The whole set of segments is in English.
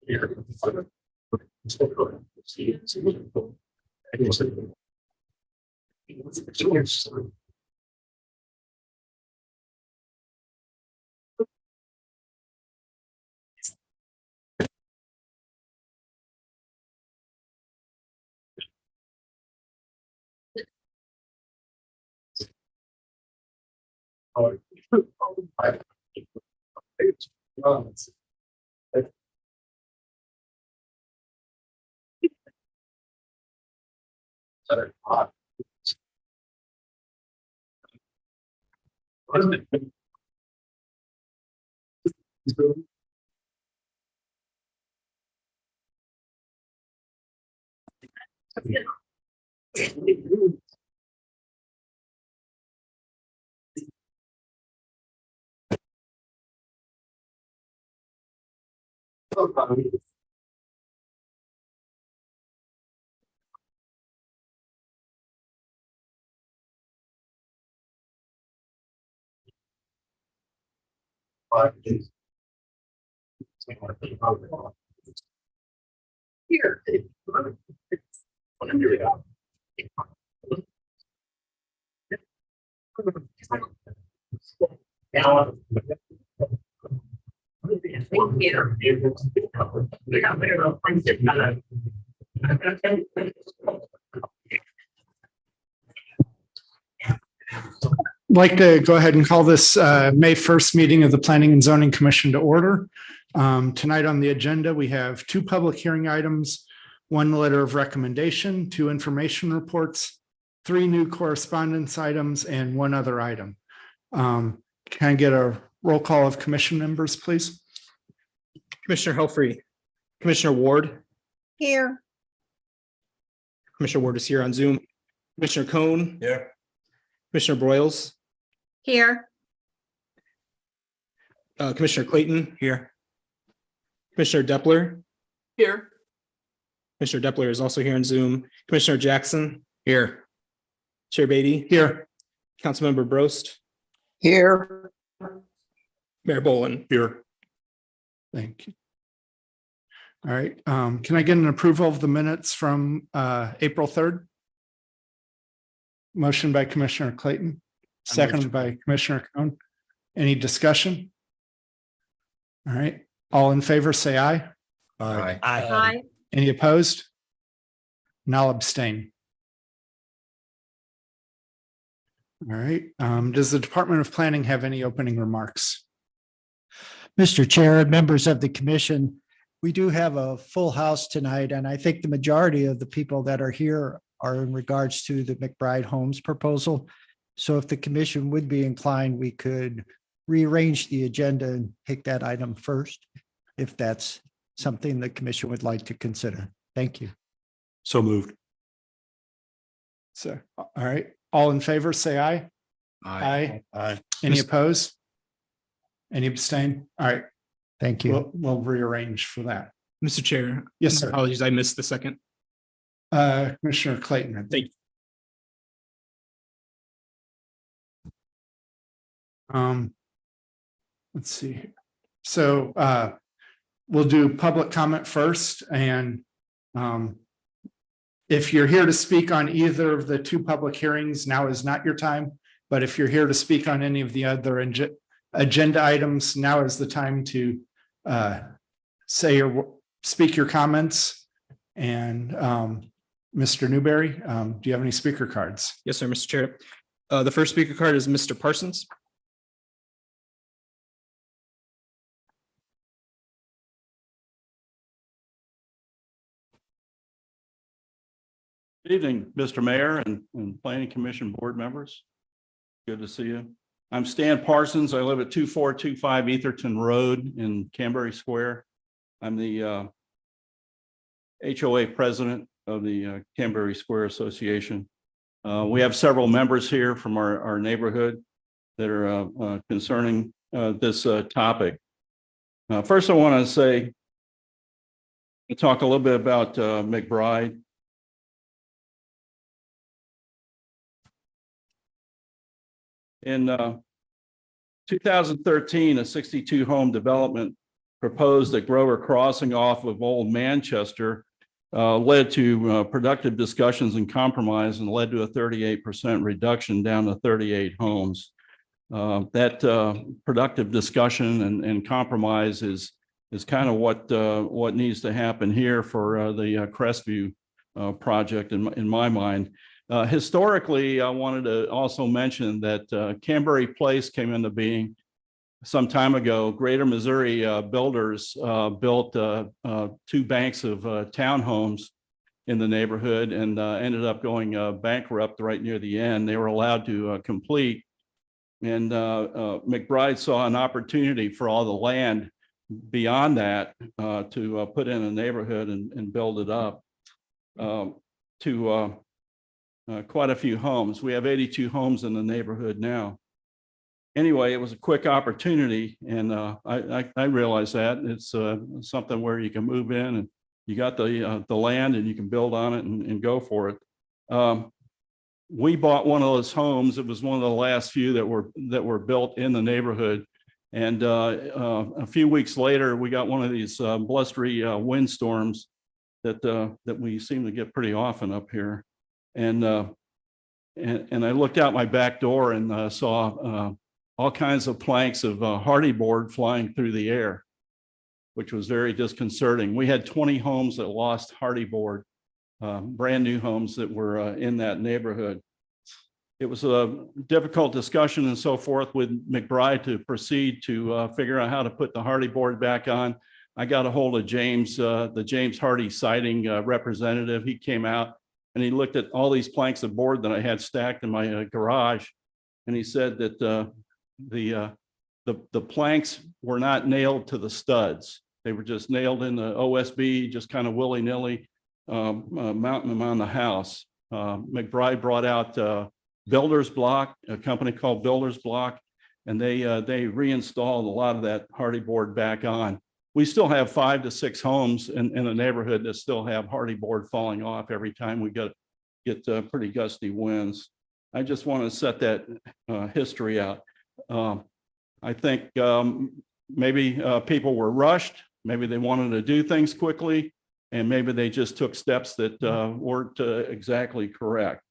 Here. I'd like to go ahead and call this May 1st meeting of the Planning and Zoning Commission to order. Tonight on the agenda, we have 2 public hearing items, 1 letter of recommendation, 2 information reports, 3 new correspondence items, and 1 other item. Can I get a roll call of commission members, please? Commissioner Helfrey, Commissioner Ward. Here. Commissioner Ward is here on Zoom. Commissioner Cohn. Here. Commissioner Broyles. Here. Commissioner Clayton. Here. Commissioner Depler. Here. Commissioner Depler is also here on Zoom. Commissioner Jackson. Here. Chair Beatty. Here. Councilmember Brost. Here. Mayor Boland. Here. Thank you. All right. Can I get an approval of the minutes from April 3rd? Motion by Commissioner Clayton, seconded by Commissioner Cohn. Any discussion? All right. All in favor, say aye. Aye. Aye. Any opposed? And I'll abstain. All right. Does the Department of Planning have any opening remarks? Mr. Chair and members of the commission, we do have a full house tonight, and I think the majority of the people that are here are in regards to the McBride Homes proposal. So if the commission would be inclined, we could rearrange the agenda and pick that item first, if that's something the commission would like to consider. Thank you. So moved. So, all right. All in favor, say aye. Aye. Aye. Any opposed? Any abstain? All right. Thank you. We'll rearrange for that. Mr. Chair. Yes, sir. Apologies, I missed the second. Commissioner Clayton. Thank you. Let's see. So we'll do public comment first, and if you're here to speak on either of the 2 public hearings, now is not your time. But if you're here to speak on any of the other agenda items, now is the time to speak your comments. And Mr. Newberry, do you have any speaker cards? Yes, sir, Mr. Chair. The first speaker card is Mr. Parsons. Good evening, Mr. Mayor and Planning Commission board members. Good to see you. I'm Stan Parsons. I live at 2425 Etherton Road in Canterbury Square. I'm the HOA president of the Canterbury Square Association. We have several members here from our neighborhood that are concerning this topic. First, I want to talk a little bit about McBride. In 2013, a 62 home development proposed at Grover Crossing off of Old Manchester led to productive discussions and compromise and led to a 38% reduction down to 38 homes. That productive discussion and compromise is kind of what needs to happen here for the Crestview project in my mind. Historically, I wanted to also mention that Canterbury Place came into being some time ago. Greater Missouri builders built 2 banks of townhomes in the neighborhood and ended up going bankrupt right near the end. They were allowed to complete, and McBride saw an opportunity for all the land beyond that to put in a neighborhood and build it up to quite a few homes. We have 82 homes in the neighborhood now. Anyway, it was a quick opportunity, and I realize that it's something where you can move in and you got the land and you can build on it and go for it. We bought one of those homes. It was one of the last few that were built in the neighborhood, and a few weeks later, we got one of these blustery windstorms that we seem to get pretty often up here, and I looked out my back door and saw all kinds of planks of hardy board flying through the air, which was very disconcerting. We had 20 homes that lost hardy board, brand new homes that were in that neighborhood. It was a difficult discussion and so forth with McBride to proceed to figure out how to put the hardy board back on. I got a hold of James, the James Hardy siding representative. He came out and he looked at all these planks of board that I had stacked in my garage, and he said that the planks were not nailed to the studs. They were just nailed in the OSB, just kind of willy-nilly, mounting them on the house. McBride brought out Builder's Block, a company called Builder's Block, and they reinstalled a lot of that hardy board back on. We still have 5 to 6 homes in the neighborhood that still have hardy board falling off every time we get pretty gusty winds. I just want to set that history out. I think maybe people were rushed, maybe they wanted to do things quickly, and maybe they just took steps that weren't exactly correct.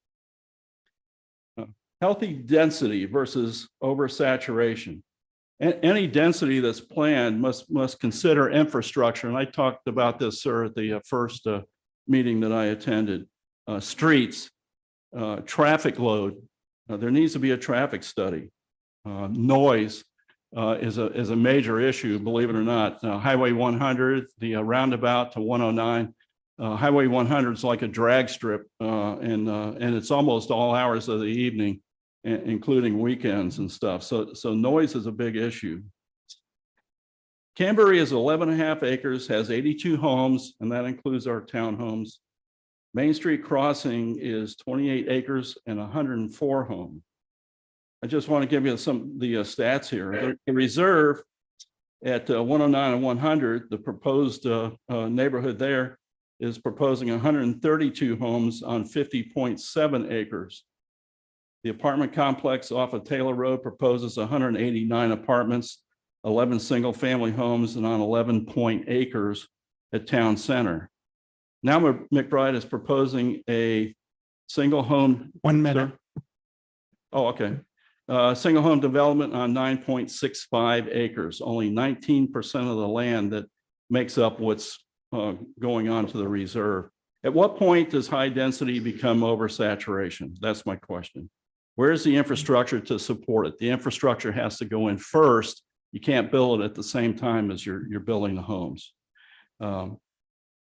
Healthy density versus oversaturation. Any density that's planned must consider infrastructure, and I talked about this, sir, at the first meeting that I attended. Streets, traffic load. There needs to be a traffic study. Noise is a major issue, believe it or not. Highway 100, the roundabout to 109. Highway 100 is like a drag strip, and it's almost all hours of the evening, including weekends and stuff. So noise is a big issue. Canterbury is 11.5 acres, has 82 homes, and that includes our townhomes. Main Street Crossing is 28 acres and 104 homes. I just want to give you some of the stats here. The reserve at 109 and 100, the proposed neighborhood there is proposing 132 homes on 50.7 acres. The apartment complex off of Taylor Road proposes 189 apartments, 11 single-family homes, and on 11 acres at Town Center. Now McBride is proposing a single home. 1 minute. Oh, okay. Single home development on 9.65 acres, only 19% of the land that makes up what's going on to the reserve. At what point does high density become oversaturation? That's my question. Where's the infrastructure to support it? The infrastructure has to go in first. You can't build it at the same time as you're building the homes.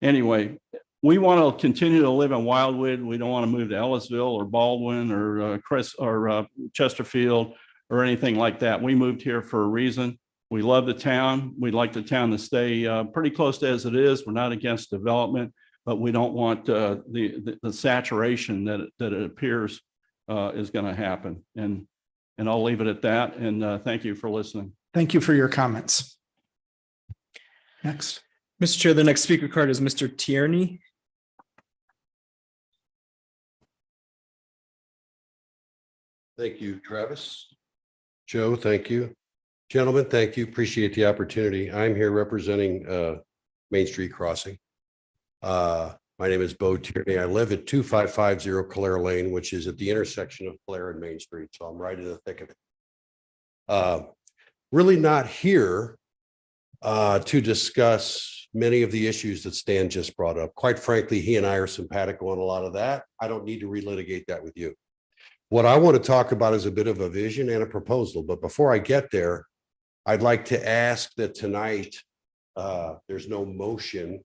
Anyway, we want to continue to live in Wildwood. We don't want to move to Ellisville or Baldwin or Chesterfield or anything like that. We moved here for a reason. We love the town. We'd like the town to stay pretty close to as it is. We're not against development, but we don't want the saturation that it appears is going to happen. And I'll leave it at that. And thank you for listening. Thank you for your comments. Next. Mr. Chair, the next speaker card is Mr. Tierney. Thank you, Travis. Joe, thank you. Gentlemen, thank you. Appreciate the opportunity. I'm here representing Main Street Crossing. My name is Bo Tierney. I live at 2550 Calera Lane, which is at the intersection of Calera and Main Street. So I'm right in the thick of it. Really not here to discuss many of the issues that Stan just brought up. Quite frankly, he and I are simpatico on a lot of that. I don't need to relitigate that with you. What I want to talk about is a bit of a vision and a proposal. But before I get there, I'd like to ask that tonight there's no motion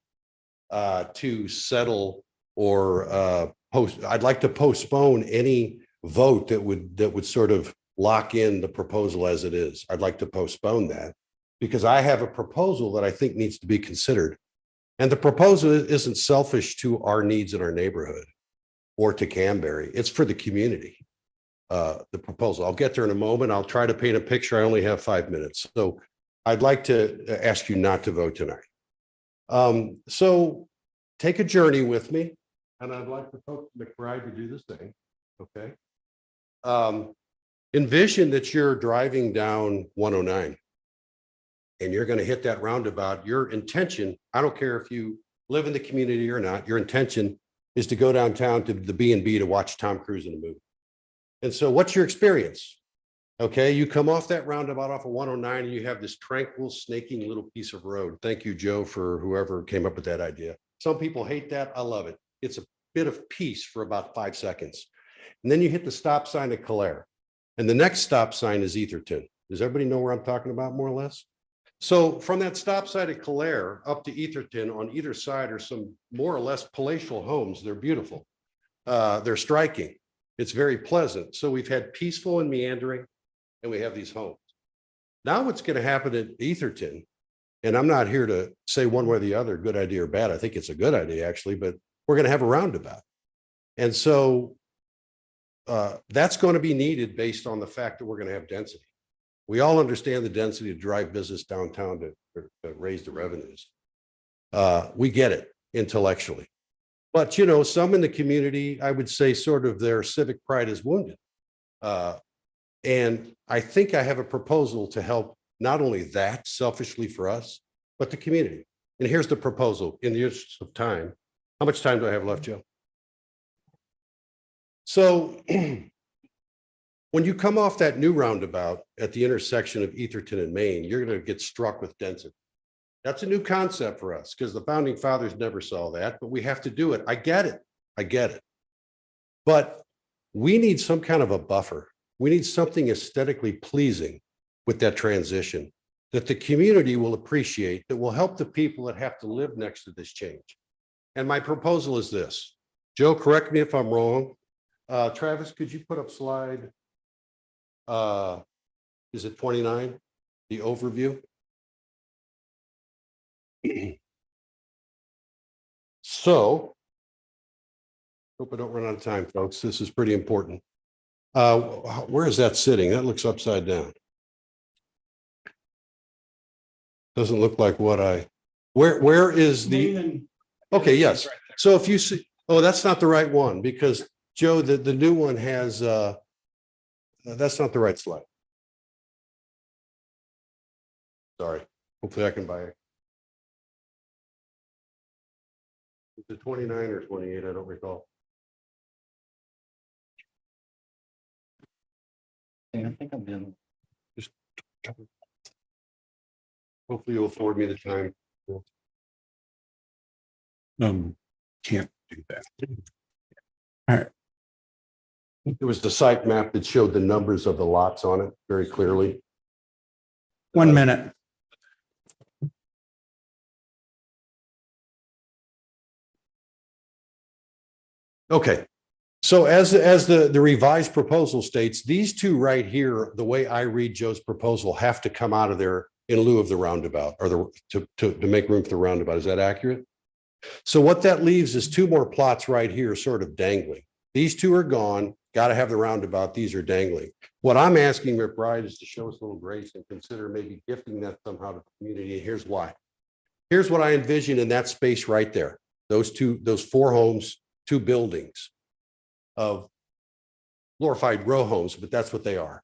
to settle or I'd like to postpone any vote that would sort of lock in the proposal as it is. I'd like to postpone that because I have a proposal that I think needs to be considered. And the proposal isn't selfish to our needs in our neighborhood or to Canberra. It's for the community. The proposal. I'll get there in a moment. I'll try to paint a picture. I only have 5 minutes. So I'd like to ask you not to vote tonight. So take a journey with me. And I'd like to Coach McBride to do the same. Okay. Envision that you're driving down 109 and you're going to hit that roundabout. Your intention, I don't care if you live in the community or not, your intention is to go downtown to the B&B to watch Tom Cruise in a movie. And so what's your experience? Okay, you come off that roundabout off of 109 and you have this tranquil, snaking little piece of road. Thank you, Joe, for whoever came up with that idea. Some people hate that. I love it. It's a bit of peace for about 5 seconds. And then you hit the stop sign at Calera. And the next stop sign is Etherton. Does everybody know where I'm talking about more or less? So from that stop sign at Calera up to Etherton, on either side are some more or less palatial homes. They're beautiful. They're striking. It's very pleasant. So we've had peaceful and meandering, and we have these homes. Now what's going to happen at Etherton, and I'm not here to say one way or the other, good idea or bad. I think it's a good idea, actually, but we're going to have a roundabout. And so that's going to be needed based on the fact that we're going to have density. We all understand the density to drive business downtown to raise the revenues. We get it intellectually. But, you know, some in the community, I would say sort of their civic pride is wounded. And I think I have a proposal to help not only that selfishly for us, but the community. And here's the proposal in the interest of time. How much time do I have left, Joe? So when you come off that new roundabout at the intersection of Etherton and Main, you're going to get struck with density. That's a new concept for us because the founding fathers never saw that, but we have to do it. I get it. I get it. But we need some kind of a buffer. We need something aesthetically pleasing with that transition that the community will appreciate, that will help the people that have to live next to this change. And my proposal is this. Joe, correct me if I'm wrong. Travis, could you put up slide, is it 29, the overview? So, hope I don't run out of time, folks. This is pretty important. Where is that sitting? That looks upside down. Doesn't look like what where is the, okay, yes. So if you see, oh, that's not the right one because Joe, the new one has, that's not the right slide. Sorry, hopefully I can buy it. Is it 29 or 28? I don't recall. I think I'm in. Just hopefully you'll afford me the time. Can't do that. All right. There was the site map that showed the numbers of the lots on it very clearly. 1 minute. Okay. So as the revised proposal states, these two right here, the way I read Joe's proposal, have to come out of there in lieu of the roundabout or to make room for the roundabout. Is that accurate? So what that leaves is two more plots right here sort of dangling. These two are gone. Got to have the roundabout. These are dangling. What I'm asking McBride is to show us a little grace and consider maybe gifting that somehow to the community. And here's why. Here's what I envision in that space right there. Those 4 homes, 2 buildings of glorified row homes, but that's what they are.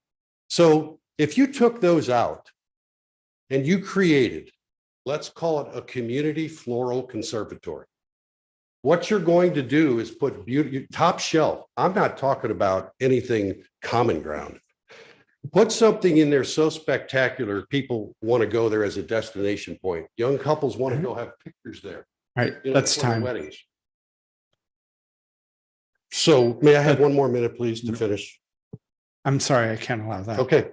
So if you took those out and you created, let's call it a community floral conservatory. What you're going to do is put beauty, top shelf. I'm not talking about anything common ground. Put something in there so spectacular, people want to go there as a destination point. Young couples want to go have pictures there. All right, you know, that's for their time. Weddings. So may I have one more minute, please, to finish? I'm sorry, I can't allow that. Okay.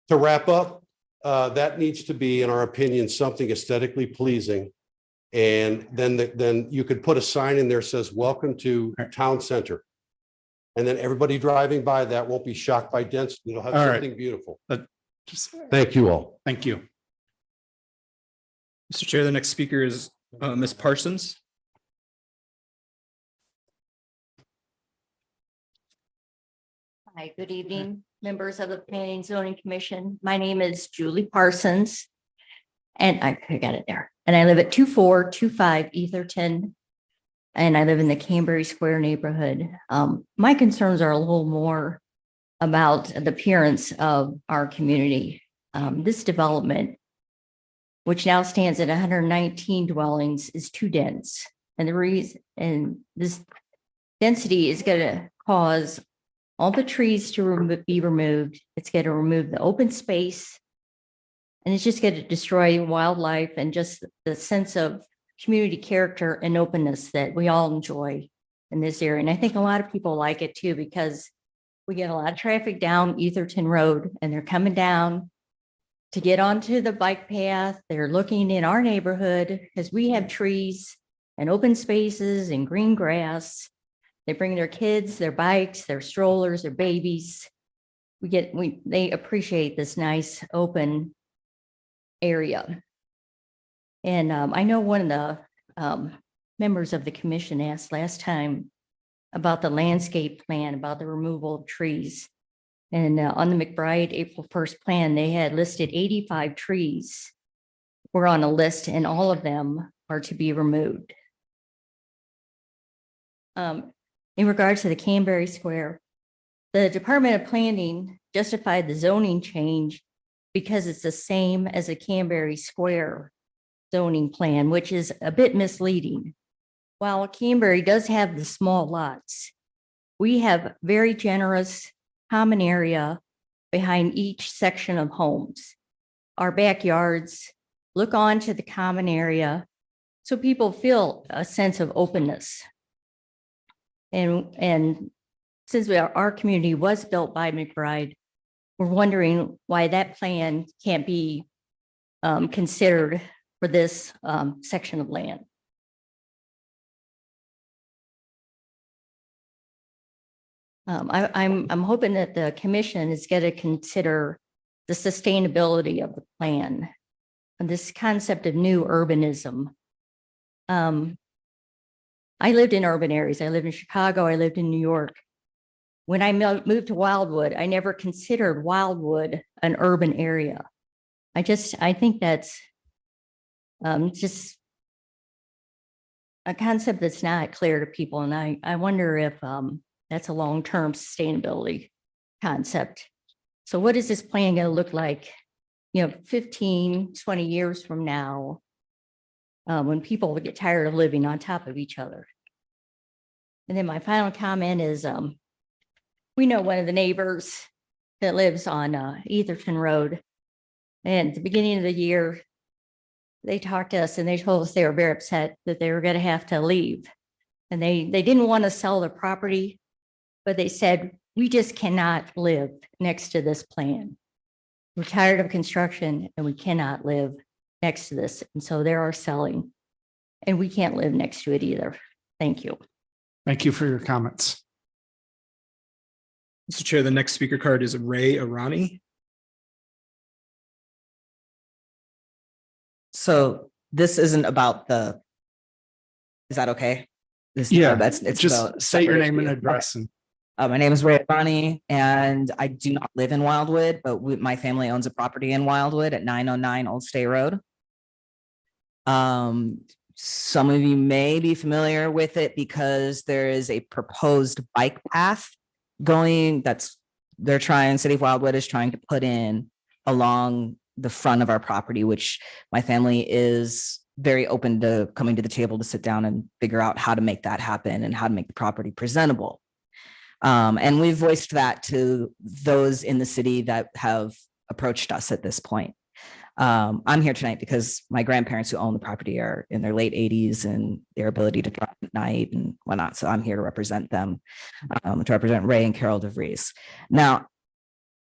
To wrap up, that needs to be, in our opinion, something aesthetically pleasing. And then you could put a sign in there that says, welcome to Town Center. And then everybody driving by that won't be shocked by density. It'll have All right. something beautiful. Just- Thank you all. Thank you. Mr. Chair, the next speaker is Ms. Parsons. Hi, good evening, members of the Planning and Zoning Commission. My name is Julie Parsons. And I got it there. And I live at 2425 Etherton. And I live in the Canberry Square neighborhood. My concerns are a little more about the appearance of our community. This development, which now stands at 119 dwellings, is too dense. And the reason, and this density is going to cause all the trees to be removed. It's going to remove the open space. And it's just going to destroy wildlife and just the sense of community character and openness that we all enjoy in this area. And I think a lot of people like it too, because we get a lot of traffic down Etherton Road and they're coming down to get onto the bike path. They're looking in our neighborhood because we have trees and open spaces and green grass. They bring their kids, their bikes, their strollers, their babies. They appreciate this nice open area. And I know one of the members of the commission asked last time about the landscape plan, about the removal of trees. And on the McBride April 1st plan, they had listed 85 trees were on a list and all of them are to be removed. In regards to the Canberry Square, the Department of Planning justified the zoning change because it's the same as a Canberry Square zoning plan, which is a bit misleading. While Canberry does have the small lots, we have very generous common area behind each section of homes. Our backyards look onto the common area, so people feel a sense of openness. And since our community was built by McBride, we're wondering why that plan can't be considered for this section of land. I'm hoping that the commission is going to consider the sustainability of the plan and this concept of new urbanism. I lived in urban areas. I lived in Chicago. I lived in New York. When I moved to Wildwood, I never considered Wildwood an urban area. I think that's just a concept that's not clear to people. And I wonder if that's a long-term sustainability concept. So what is this plan going to look like, 15, 20 years from now, when people get tired of living on top of each other? And then my final comment is, we know one of the neighbors that lives on Etherton Road. And at the beginning of the year, they talked to us and they told us they were very upset that they were going to have to leave. And they didn't want to sell their property, but they said, we just cannot live next to this plan. We're tired of construction and we cannot live next to this. And so they are selling and we can't live next to it either. Thank you. Thank you for your comments. Mr. Chair, the next speaker card is Ray Arani. So this isn't about is that okay? Yeah, it's just about say your separate name and issue. address. And My name is Ray Arani and I do not live in Wildwood, but my family owns a property in Wildwood at 909 Old State Road. Some of you may be familiar with it because there is a proposed bike path City of Wildwood is trying to put in along the front of our property, which my family is very open to coming to the table to sit down and figure out how to make that happen and how to make the property presentable. And we've voiced that to those in the city that have approached us at this point. I'm here tonight because my grandparents who own the property are in their late 80s and their ability to drive at night and whatnot. So I'm here to represent them, to represent Ray and Carol DeVries. Now,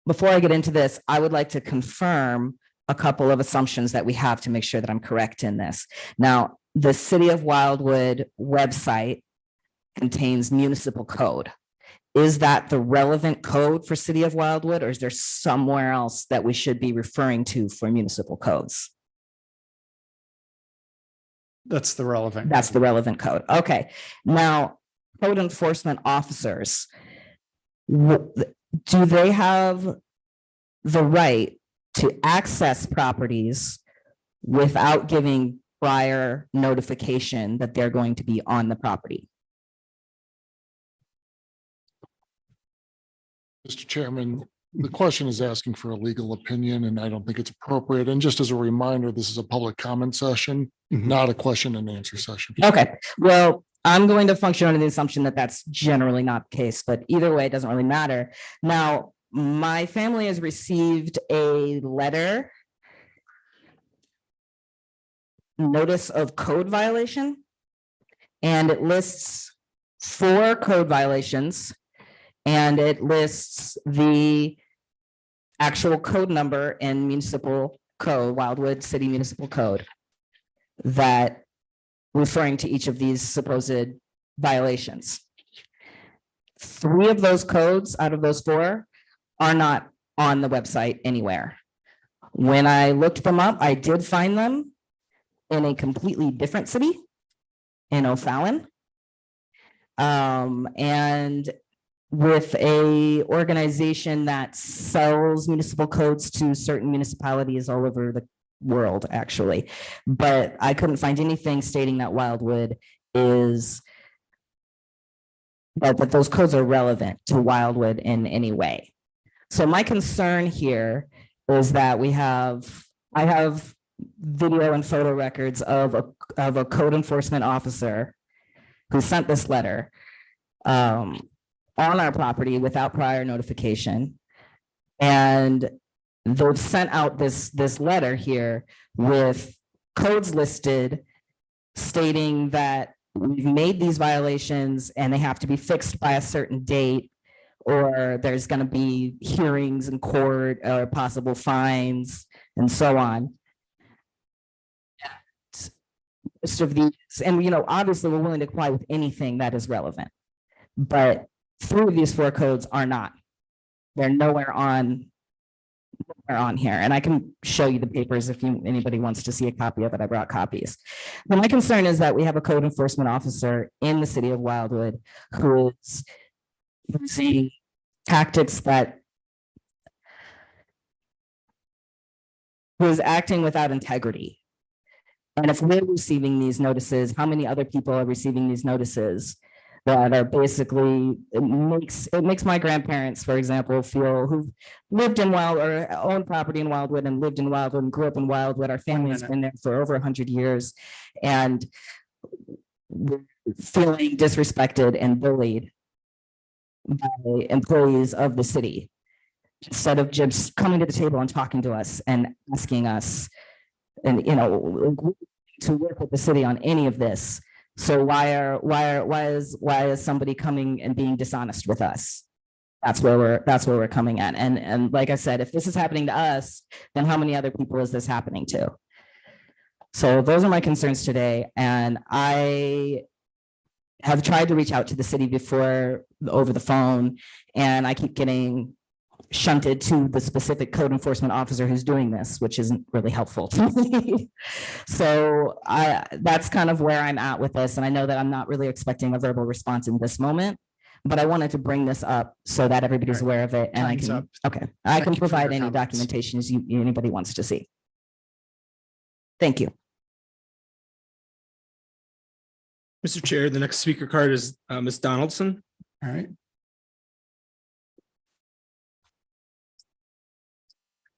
before I get into this, I would like to confirm a couple of assumptions that we have to make sure that I'm correct in this. Now, the City of Wildwood website contains municipal code. Is that the relevant code for City of Wildwood, or is there somewhere else that we should be referring to for municipal codes? That's the relevant. That's the relevant code. Okay. Now, code enforcement officers, do they have the right to access properties without giving prior notification that they're going to be on the property? Mr. Chairman, the question is asking for a legal opinion, and I don't think it's appropriate. And just as a reminder, this is a public comment session, not a question and answer session. Okay, well, I'm going to function under the assumption that that's generally not the case, but either way, it doesn't really matter. Now, my family has received a letter, notice of code violation, and it lists 4 code violations, and it lists the actual code number in municipal code, Wildwood City Municipal Code, that referring to each of these supposed violations. 3 of those codes out of those 4 are not on the website anywhere. When I looked them up, I did find them in a completely different city, in O'Fallon. And with a organization that sells municipal codes to certain municipalities all over the world, actually. But I couldn't find anything stating that Wildwood is, that those codes are relevant to Wildwood in any way. So my concern here is that I have video and photo records of a code enforcement officer who sent this letter on our property without prior notification. And they've sent out this letter here with codes listed stating that we've made these violations and they have to be fixed by a certain date, or there's going to be hearings in court or possible fines and so on. Most of these, and obviously we're willing to comply with anything that is relevant, but 3 of these 4 codes are not. They're nowhere on here. And I can show you the papers if anybody wants to see a copy of it. I brought copies. But my concern is that we have a code enforcement officer in the City of Wildwood who is using tactics who is acting without integrity. And if we're receiving these notices, how many other people are receiving these notices that are basically, it makes my grandparents, for example, feel, who've lived in or owned property in Wildwood and lived in Wildwood and grew up in Wildwood. Our family has been there for over 100 years, and we're feeling disrespected and bullied by employees of the city, instead of just coming to the table and talking to us and asking us, and to work with the city on any of this. So why is somebody coming and being dishonest with us? That's where we're coming at. And like I said, if this is happening to us, then how many other people is this happening to? So those are my concerns today. And I have tried to reach out to the city before over the phone, and I keep getting shunted to the specific code enforcement officer who's doing this, which isn't really helpful to me. So that's kind of where I'm at with this. And I know that I'm not really expecting a verbal response in this moment, but I wanted to bring this up so that everybody's aware of it. And Time's up. Okay, I can you for provide your any comments. documentation as anybody wants to see. Thank you. Mr. Chair, the next speaker card is Ms. Donaldson. All right.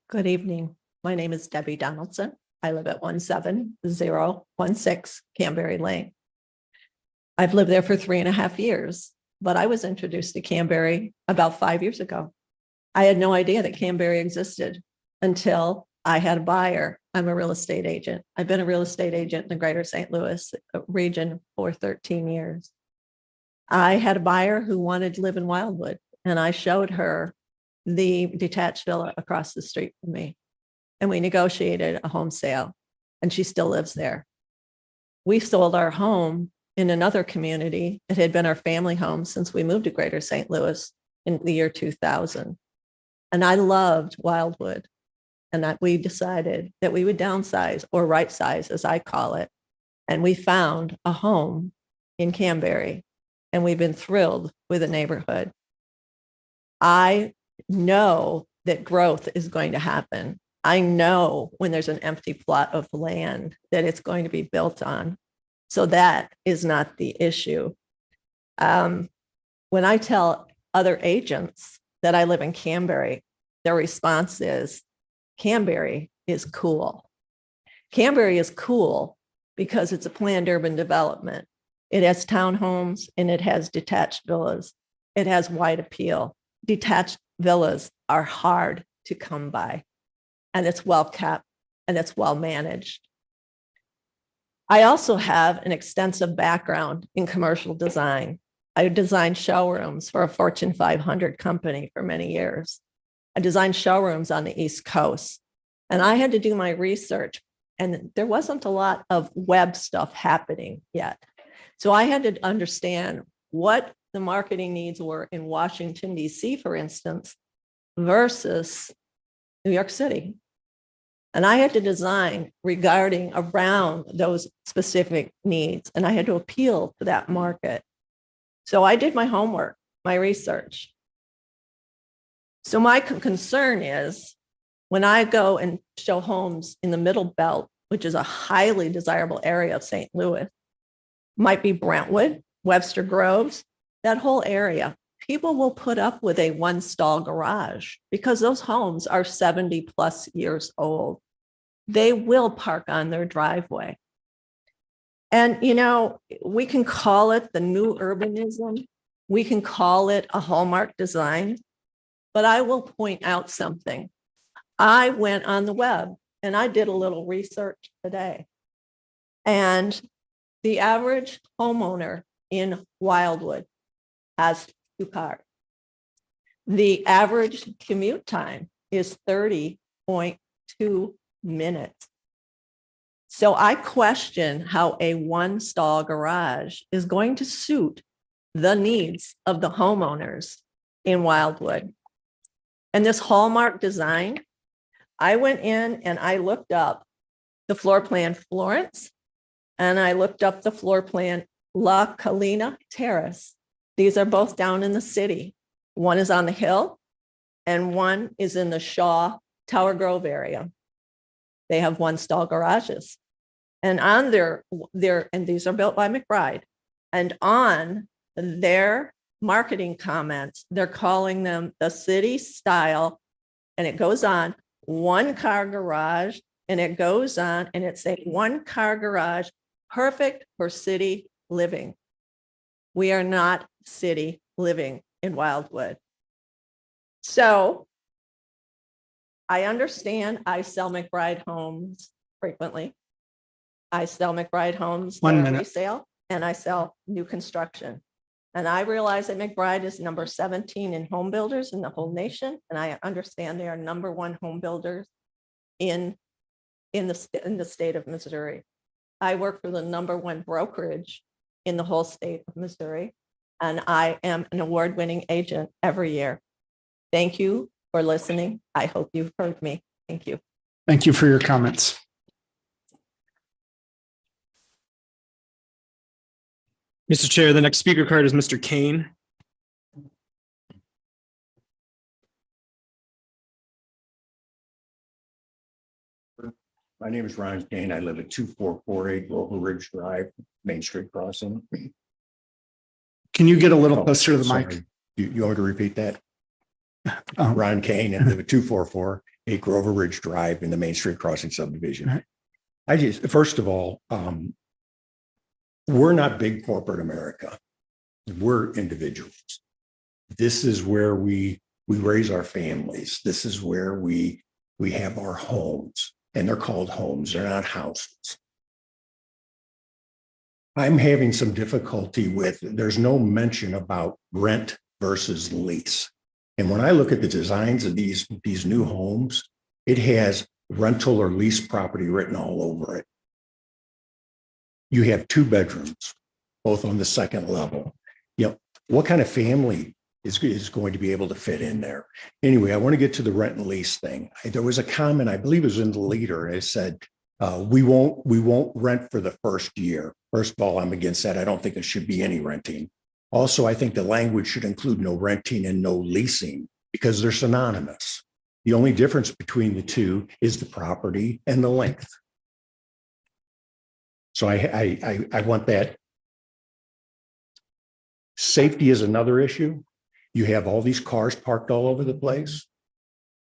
Good evening. My name is Debbie Donaldson. I live at 17016 Canberry Lane. I've lived there for 3.5 years, but I was introduced to Canberry about 5 years ago. I had no idea that Canberry existed until I had a buyer. I'm a real estate agent. I've been a real estate agent in the greater St. Louis region for 13 years. I had a buyer who wanted to live in Wildwood, and I showed her the detached villa across the street from me. And we negotiated a home sale, and she still lives there. We sold our home in another community. It had been our family home since we moved to Greater St. Louis in the year 2000. And I loved Wildwood. And that we decided that we would downsize, or right size, as I call it. And we found a home in Canberry, and we've been thrilled with the neighborhood. I know that growth is going to happen. I know when there's an empty plot of land that it's going to be built on. So that is not the issue. When I tell other agents that I live in Canberry, their response is, Canberry is cool. Canberry is cool because it's a planned urban development. It has townhomes and it has detached villas. It has wide appeal. Detached villas are hard to come by, and it's well kept and it's well managed. I also have an extensive background in commercial design. I designed showrooms for a Fortune 500 company for many years. I designed showrooms on the East Coast, and I had to do my research, and there wasn't a lot of web stuff happening yet. So I had to understand what the marketing needs were in Washington, D.C., for instance, versus New York City. And I had to design regarding around those specific needs, and I had to appeal to that market. So I did my homework, my research. So my concern is when I go and show homes in the Middle Belt, which is a highly desirable area of St. Louis, might be Brentwood, Webster Groves, that whole area, people will put up with a one-stall garage because those homes are 70 plus years old. They will park on their driveway. And, you know, we can call it the new urbanism. We can call it a hallmark design. But I will point out something. I went on the web and I did a little research today. And the average homeowner in Wildwood has 2 cars. The average commute time is 30.2 minutes. So I question how a one-stall garage is going to suit the needs of the homeowners in Wildwood. And this hallmark design, I went in and I looked up the floor plan Florence, and I looked up the floor plan La Colina Terrace. These are both down in the city. One is on the hill and one is in the Shaw Tower Grove area. They have one-stall garages. And on their, and these are built by McBride, and on their marketing comments, they're calling them the city style, and it goes on 1-car garage, and it goes on, and it's a 1-car garage, perfect for city living. We are not city living in Wildwood. So I understand I sell McBride homes frequently. I sell McBride homes that 1 are minute. resale, and I sell new construction. And I realize that McBride is number 17 in home builders in the whole nation. And I understand they are number 1 home builders in the state of Missouri. I work for the number 1 brokerage in the whole state of Missouri. And I am an award-winning agent every year. Thank you for listening. I hope you've heard me. Thank you. Thank you for your comments. Mr. Chair, the next speaker card is Mr. Kane. My name is Ron Kane. I live at 2448 Global Ridge Drive, Main Street Crossing. Can you get a little closer to the mic? Sorry. You want me to repeat that? Oh. Ron Kane, and live at 244 Grover Ridge Drive in the Main Street Crossing subdivision. Right. I just, first of all, we're not big corporate America. We're individuals. This is where we raise our families. This is where we have our homes, and they're called homes. They're not houses. I'm having some difficulty with, there's no mention about rent versus lease. And when I look at the designs of these new homes, it has rental or lease property written all over it. You have 2 bedrooms, both on the second level. You know, what kind of family is going to be able to fit in there? Anyway, I want to get to the rent and lease thing. There was a comment, I believe it was in the leader, and it said, we won't rent for the first year. First of all, I'm against that. I don't think there should be any renting. Also, I think the language should include no renting and no leasing because they're synonymous. The only difference between the two is the property and the length. So I want that. Safety is another issue. You have all these cars parked all over the place.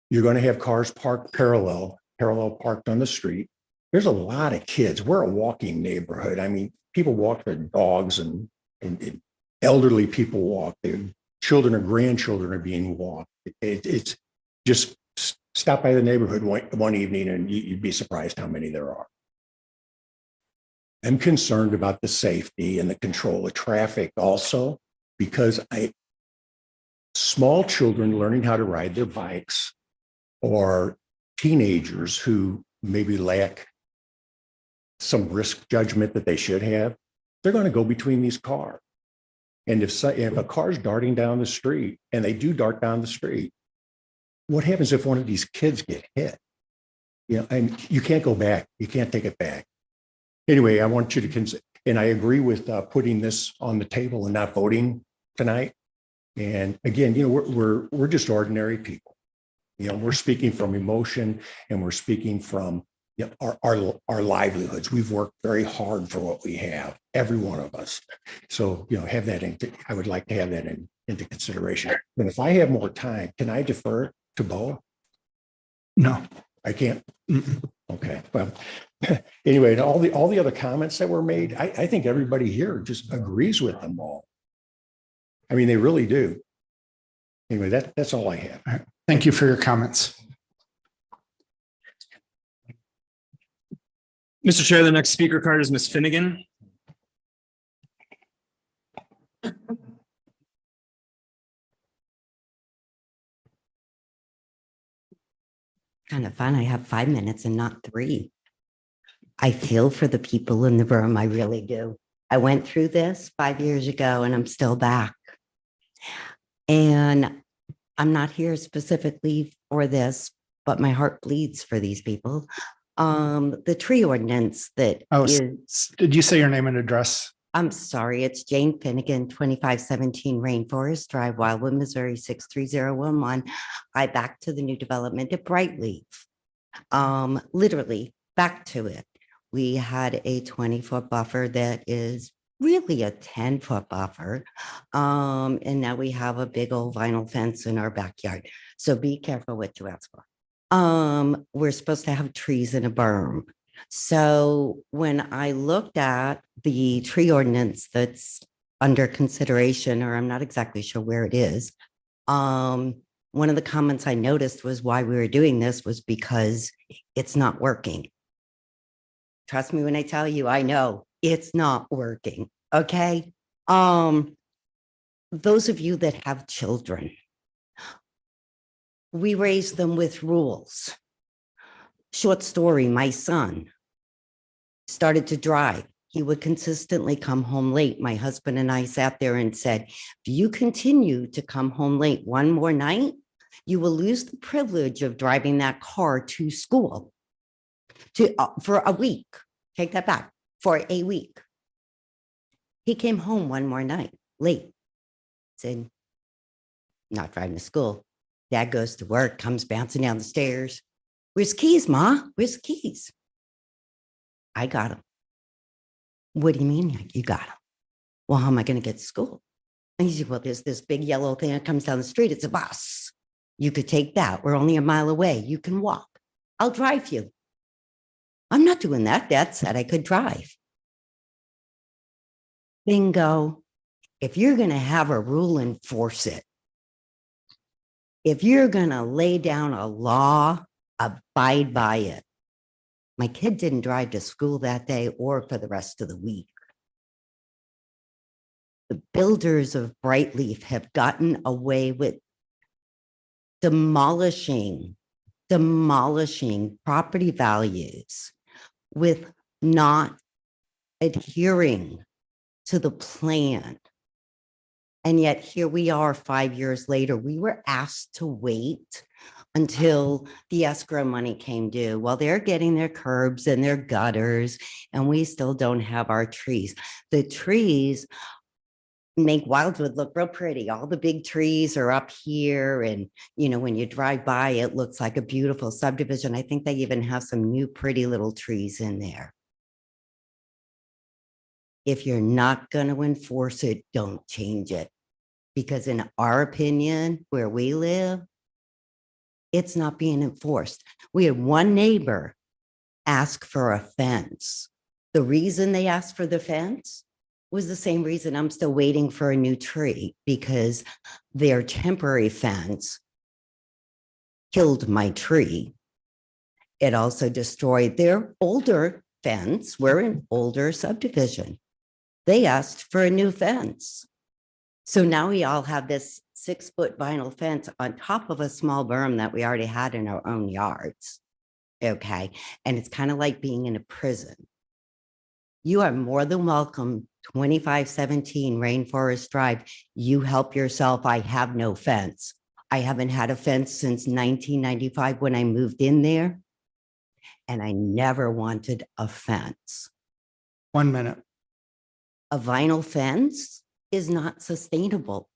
You're going to have cars parked parallel parked on the street. There's a lot of kids. We're a walking neighborhood. I mean, people walk their dogs and elderly people walk. Their children or grandchildren are being walked. It's just stop by the neighborhood one evening and you'd be surprised how many there are. I'm concerned about the safety and the control of traffic also because small children learning how to ride their bikes or teenagers who maybe lack some risk judgment that they should have, they're going to go between these cars. And if a car's darting down the street and they do dart down the street, what happens if one of these kids get hit? You know, and you can't go back. You can't take it back. Anyway, I want you to consider, and I agree with putting this on the table and not voting tonight. And again, you know, we're just ordinary people. You know, we're speaking from emotion and we're speaking from our livelihoods. We've worked very hard for what we have, every one of us. So, you know, I would like to have that into consideration. And if I have more time, can I defer to Bo? No. I can't. Okay. Well, anyway, all the other comments that were made, I think everybody here just agrees with them all. I mean, they really do. Anyway, that's all I have. All right. Thank you for your comments. Mr. Chair, the next speaker card is Ms. Finnegan. Kind of fun. I have 5 minutes and not 3. I feel for the people in the room. I really do. I went through this 5 years ago and I'm still back. And I'm not here specifically for this, but my heart bleeds for these people. The tree ordinance that Did you say your name and address? I'm sorry, it's Jane Finnegan, 2517 Rainforest Drive, Wildwood, Missouri, 63011. I back to the new development at Brightleaf. Literally back to it. We had a 20-foot buffer that is really a 10-foot buffer. And now we have a big old vinyl fence in our backyard. So be careful what you ask for. We're supposed to have trees in a berm. So when I looked at the tree ordinance that's under consideration, or I'm not exactly sure where it is, one of the comments I noticed was why we were doing this was because it's not working. Trust me when I tell you, I know it's not working. Okay. Those of you that have children, we raise them with rules. Short story, my son started to drive. He would consistently come home late. My husband and I sat there and said, if you continue to come home late one more night, you will lose the privilege of driving that car to school for a week. Take that back, for a week. He came home one more night, late. Said, not driving to school. Dad goes to work, comes bouncing down the stairs. Where's keys, Ma? Where's the keys? I got them. What do you mean you got them? Well, how am I going to get to school? And he said, well, there's this big yellow thing that comes down the street. It's a bus. You could take that. We're only a mile away. You can walk. I'll drive you. I'm not doing that. Dad said I could drive. Bingo. If you're going to have a rule, enforce it. If you're going to lay down a law, abide by it. My kid didn't drive to school that day or for the rest of the week. The builders of Brightleaf have gotten away with demolishing property values with not adhering to the plan. And yet here we are 5 years later. We were asked to wait until the escrow money came due. Well, they're getting their curbs and their gutters, and we still don't have our trees. The trees make Wildwood look real pretty. All the big trees are up here. And, you know, when you drive by, it looks like a beautiful subdivision. I think they even have some new pretty little trees in there. If you're not going to enforce it, don't change it. Because in our opinion, where we live, it's not being enforced. We had one neighbor ask for a fence. The reason they asked for the fence was the same reason I'm still waiting for a new tree, because their temporary fence killed my tree. It also destroyed their older fence. We're an older subdivision. They asked for a new fence. So now we all have this 6-foot vinyl fence on top of a small berm that we already had in our own yards. Okay. And it's kind of like being in a prison. You are more than welcome. 2517 Rainforest Drive. You help yourself. I have no fence. I haven't had a fence since 1995 when I moved in there. And I never wanted a fence. 1 minute. A vinyl fence is not sustainable.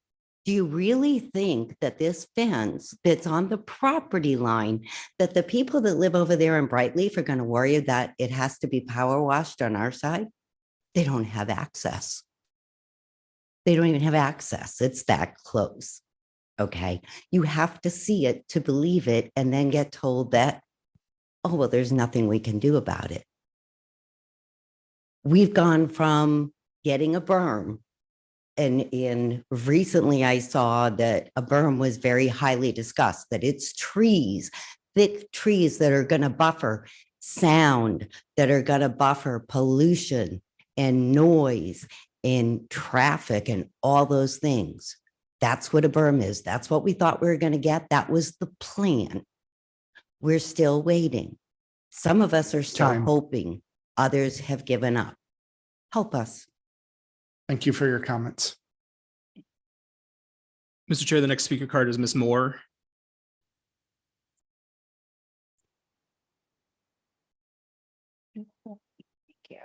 Do you really think that this fence that's on the property line, that the people that live over there in Brightleaf are going to worry that it has to be power washed on our side? They don't have access. They don't even have access. It's that close. Okay. You have to see it to believe it and then get told that, oh, well, there's nothing we can do about it. We've gone from getting a berm. And recently I saw that a berm was very highly discussed, that it's trees, thick trees that are going to buffer sound, that are going to buffer pollution and noise and traffic and all those things. That's what a berm is. That's what we thought we were going to get. That was the plan. We're still waiting. Some of us are still hoping. Others have given up. Help us. Thank you for your comments. Mr. Chair, the next speaker card is Ms. Moore. Thank you.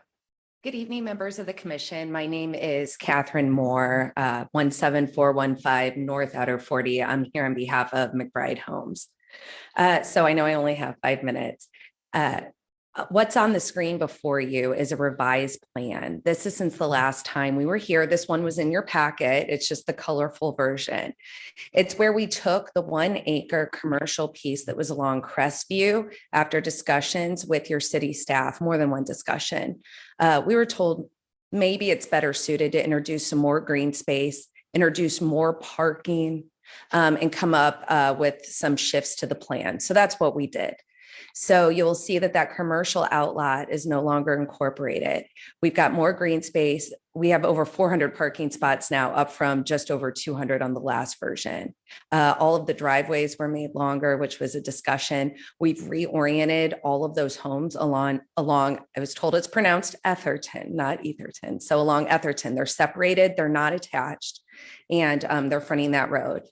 Good evening, members of the commission. My name is Catherine Moore, 17415 North Outer 40. I'm here on behalf of McBride Homes. So I know I only have 5 minutes. What's on the screen before you is a revised plan. This is since the last time we were here. This one was in your packet. It's just the colorful version. It's where we took the 1 acre commercial piece that was along Crestview after discussions with your city staff, more than one discussion. We were told maybe it's better suited to introduce some more green space, introduce more parking, and come up with some shifts to the plan. So that's what we did. So you'll see that that commercial outlet is no longer incorporated. We've got more green space. We have over 400 parking spots now, up from just over 200 on the last version. All of the driveways were made longer, which was a discussion. We've reoriented all of those homes along, I was told it's pronounced Etherton, not Etherton. So along Etherton, they're separated, they're not attached, and they're fronting that road.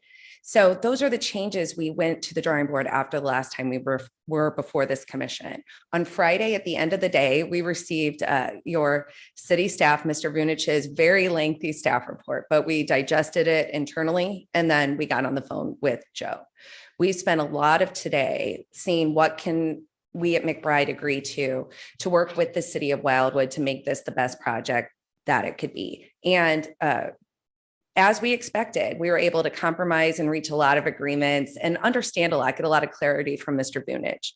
So those are the changes we went to the drawing board after the last time we were before this commission. On Friday, at the end of the day, we received your city staff, Mr. Vunich's very lengthy staff report, but we digested it internally, and then we got on the phone with Joe. We spent a lot of today seeing what can we at McBride agree to work with the city of Wildwood to make this the best project that it could be. And as we expected, we were able to compromise and reach a lot of agreements and understand a lot, get a lot of clarity from Mr. Bunich.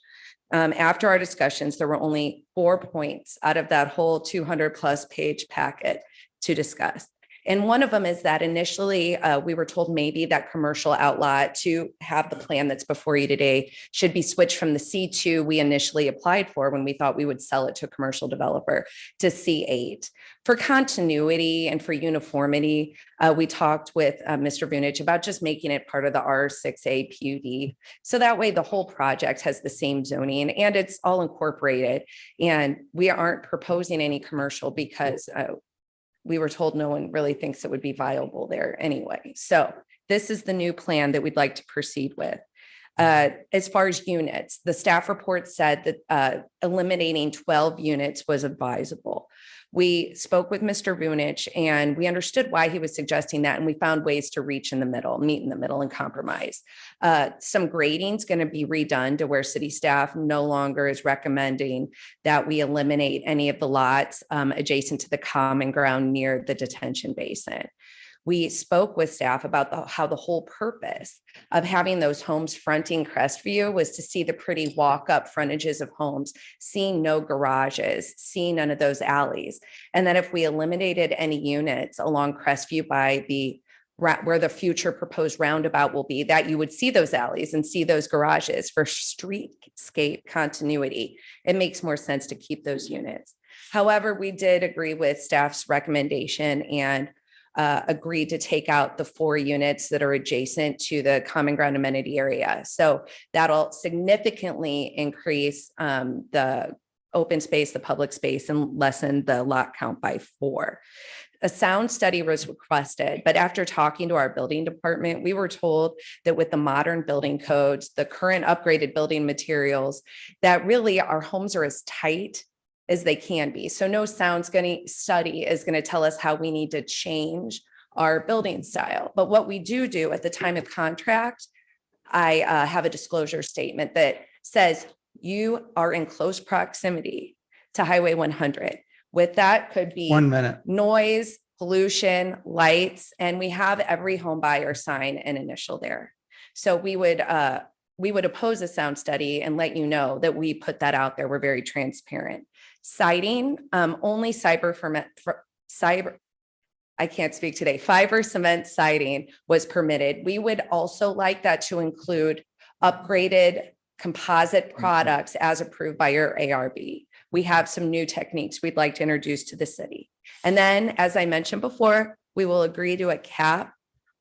After our discussions, there were only 4 points out of that whole 200+ page packet to discuss. And one of them is that initially we were told maybe that commercial outlot to have the plan that's before you today should be switched from the C2 we initially applied for when we thought we would sell it to a commercial developer to C8. For continuity and for uniformity, we talked with Mr. Bunich about just making it part of the R6A PUD. So that way the whole project has the same zoning and it's all incorporated. And we aren't proposing any commercial because we were told no one really thinks it would be viable there anyway. So this is the new plan that we'd like to proceed with. As far as units, the staff report said that eliminating 12 units was advisable. We spoke with Mr. Bunich and we understood why he was suggesting that. And we found ways to reach in the middle, meet in the middle and compromise. Some grading is going to be redone to where city staff no longer is recommending that we eliminate any of the lots adjacent to the common ground near the detention basin. We spoke with staff about how the whole purpose of having those homes fronting Crestview was to see the pretty walk-up frontages of homes, seeing no garages, seeing none of those alleys. And then if we eliminated any units along Crestview by the where the future proposed roundabout will be, that you would see those alleys and see those garages for streetscape continuity. It makes more sense to keep those units. However, we did agree with staff's recommendation and agreed to take out the 4 units that are adjacent to the common ground amenity area. So that'll significantly increase the open space, the public space, and lessen the lot count by 4. A sound study was requested, but after talking to our building department, we were told that with the modern building codes, the current upgraded building materials, that really our homes are as tight as they can be. So no sound study is going to tell us how we need to change our building style. But what we do at the time of contract, I have a disclosure statement that says you are in close proximity to Highway 100. With that could be 1 minute. noise, pollution, lights, and we have every home buyer sign an initial there. So we would oppose a sound study and let you know that we put that out there. We're very transparent. Siding, only fiber cement siding was permitted. We would also like that to include upgraded composite products as approved by your ARB. We have some new techniques we'd like to introduce to the city. And then, as I mentioned before, we will agree to a cap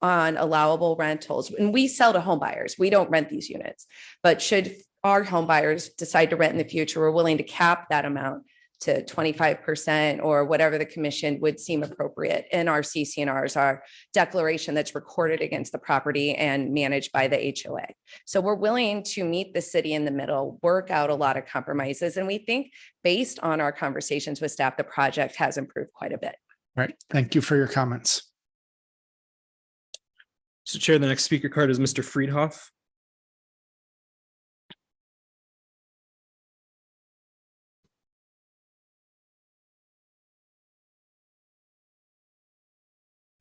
on allowable rentals. And we sell to home buyers. We don't rent these units. But should our home buyers decide to rent in the future, we're willing to cap that amount to 25% or whatever the commission would seem appropriate in our CC&Rs, our declaration that's recorded against the property and managed by the HOA. So we're willing to meet the city in the middle, work out a lot of compromises. And we think based on our conversations with staff, the project has improved quite a bit. All right. Thank you for your comments. So Chair, the next speaker card is Mr. Friedhoff.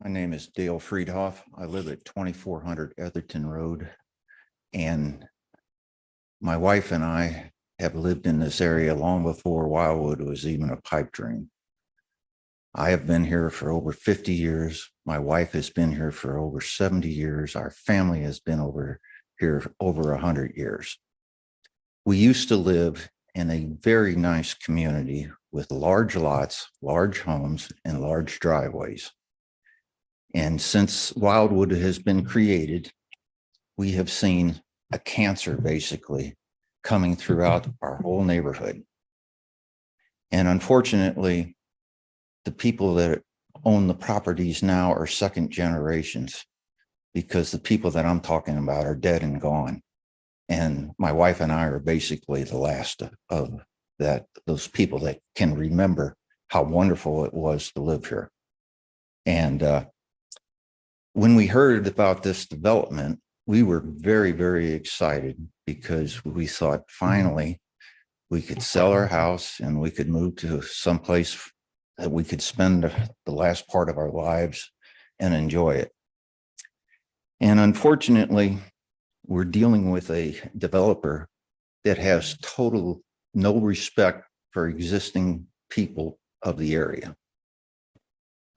My name is Dale Friedhoff. I live at 2400 Etherton Road. And my wife and I have lived in this area long before Wildwood was even a pipe dream. I have been here for over 50 years. My wife has been here for over 70 years. Our family has been over here over 100 years. We used to live in a very nice community with large lots, large homes, and large driveways. And since Wildwood has been created, we have seen a cancer basically coming throughout our whole neighborhood. And unfortunately, the people that own the properties now are second generations because the people that I'm talking about are dead and gone. And my wife and I are basically the last of those people that can remember how wonderful it was to live here. And when we heard about this development, we were very, very excited because we thought finally we could sell our house and we could move to someplace that we could spend the last part of our lives and enjoy it. And unfortunately, we're dealing with a developer that has total no respect for existing people of the area.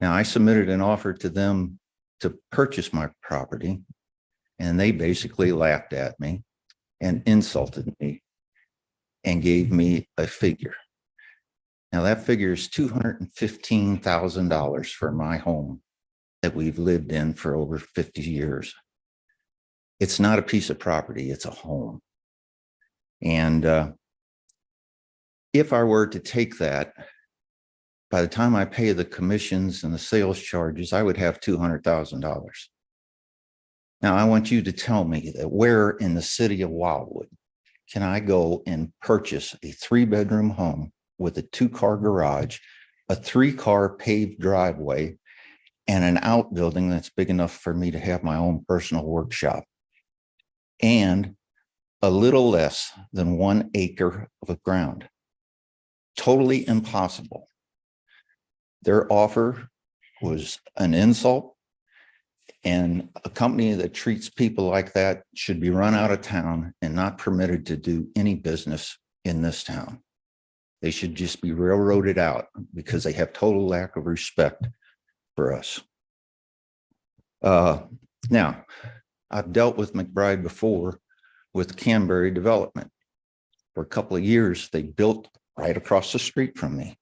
Now, I submitted an offer to them to purchase my property, and they basically laughed at me and insulted me and gave me a figure. Now, that figure is $215,000 for my home that we've lived in for over 50 years. It's not a piece of property, it's a home. And if I were to take that, by the time I pay the commissions and the sales charges, I would have $200,000. Now, I want you to tell me that where in the city of Wildwood can I go and purchase a 3-bedroom home with a 2-car garage, a 3-car paved driveway, and an outbuilding that's big enough for me to have my own personal workshop, and a little less than 1 acre of ground? Totally impossible. Their offer was an insult, and a company that treats people like that should be run out of town and not permitted to do any business in this town. They should just be railroaded out because they have total lack of respect for us. Now, I've dealt with McBride before with Canberry Development. For a couple of years, they built right across the street from me.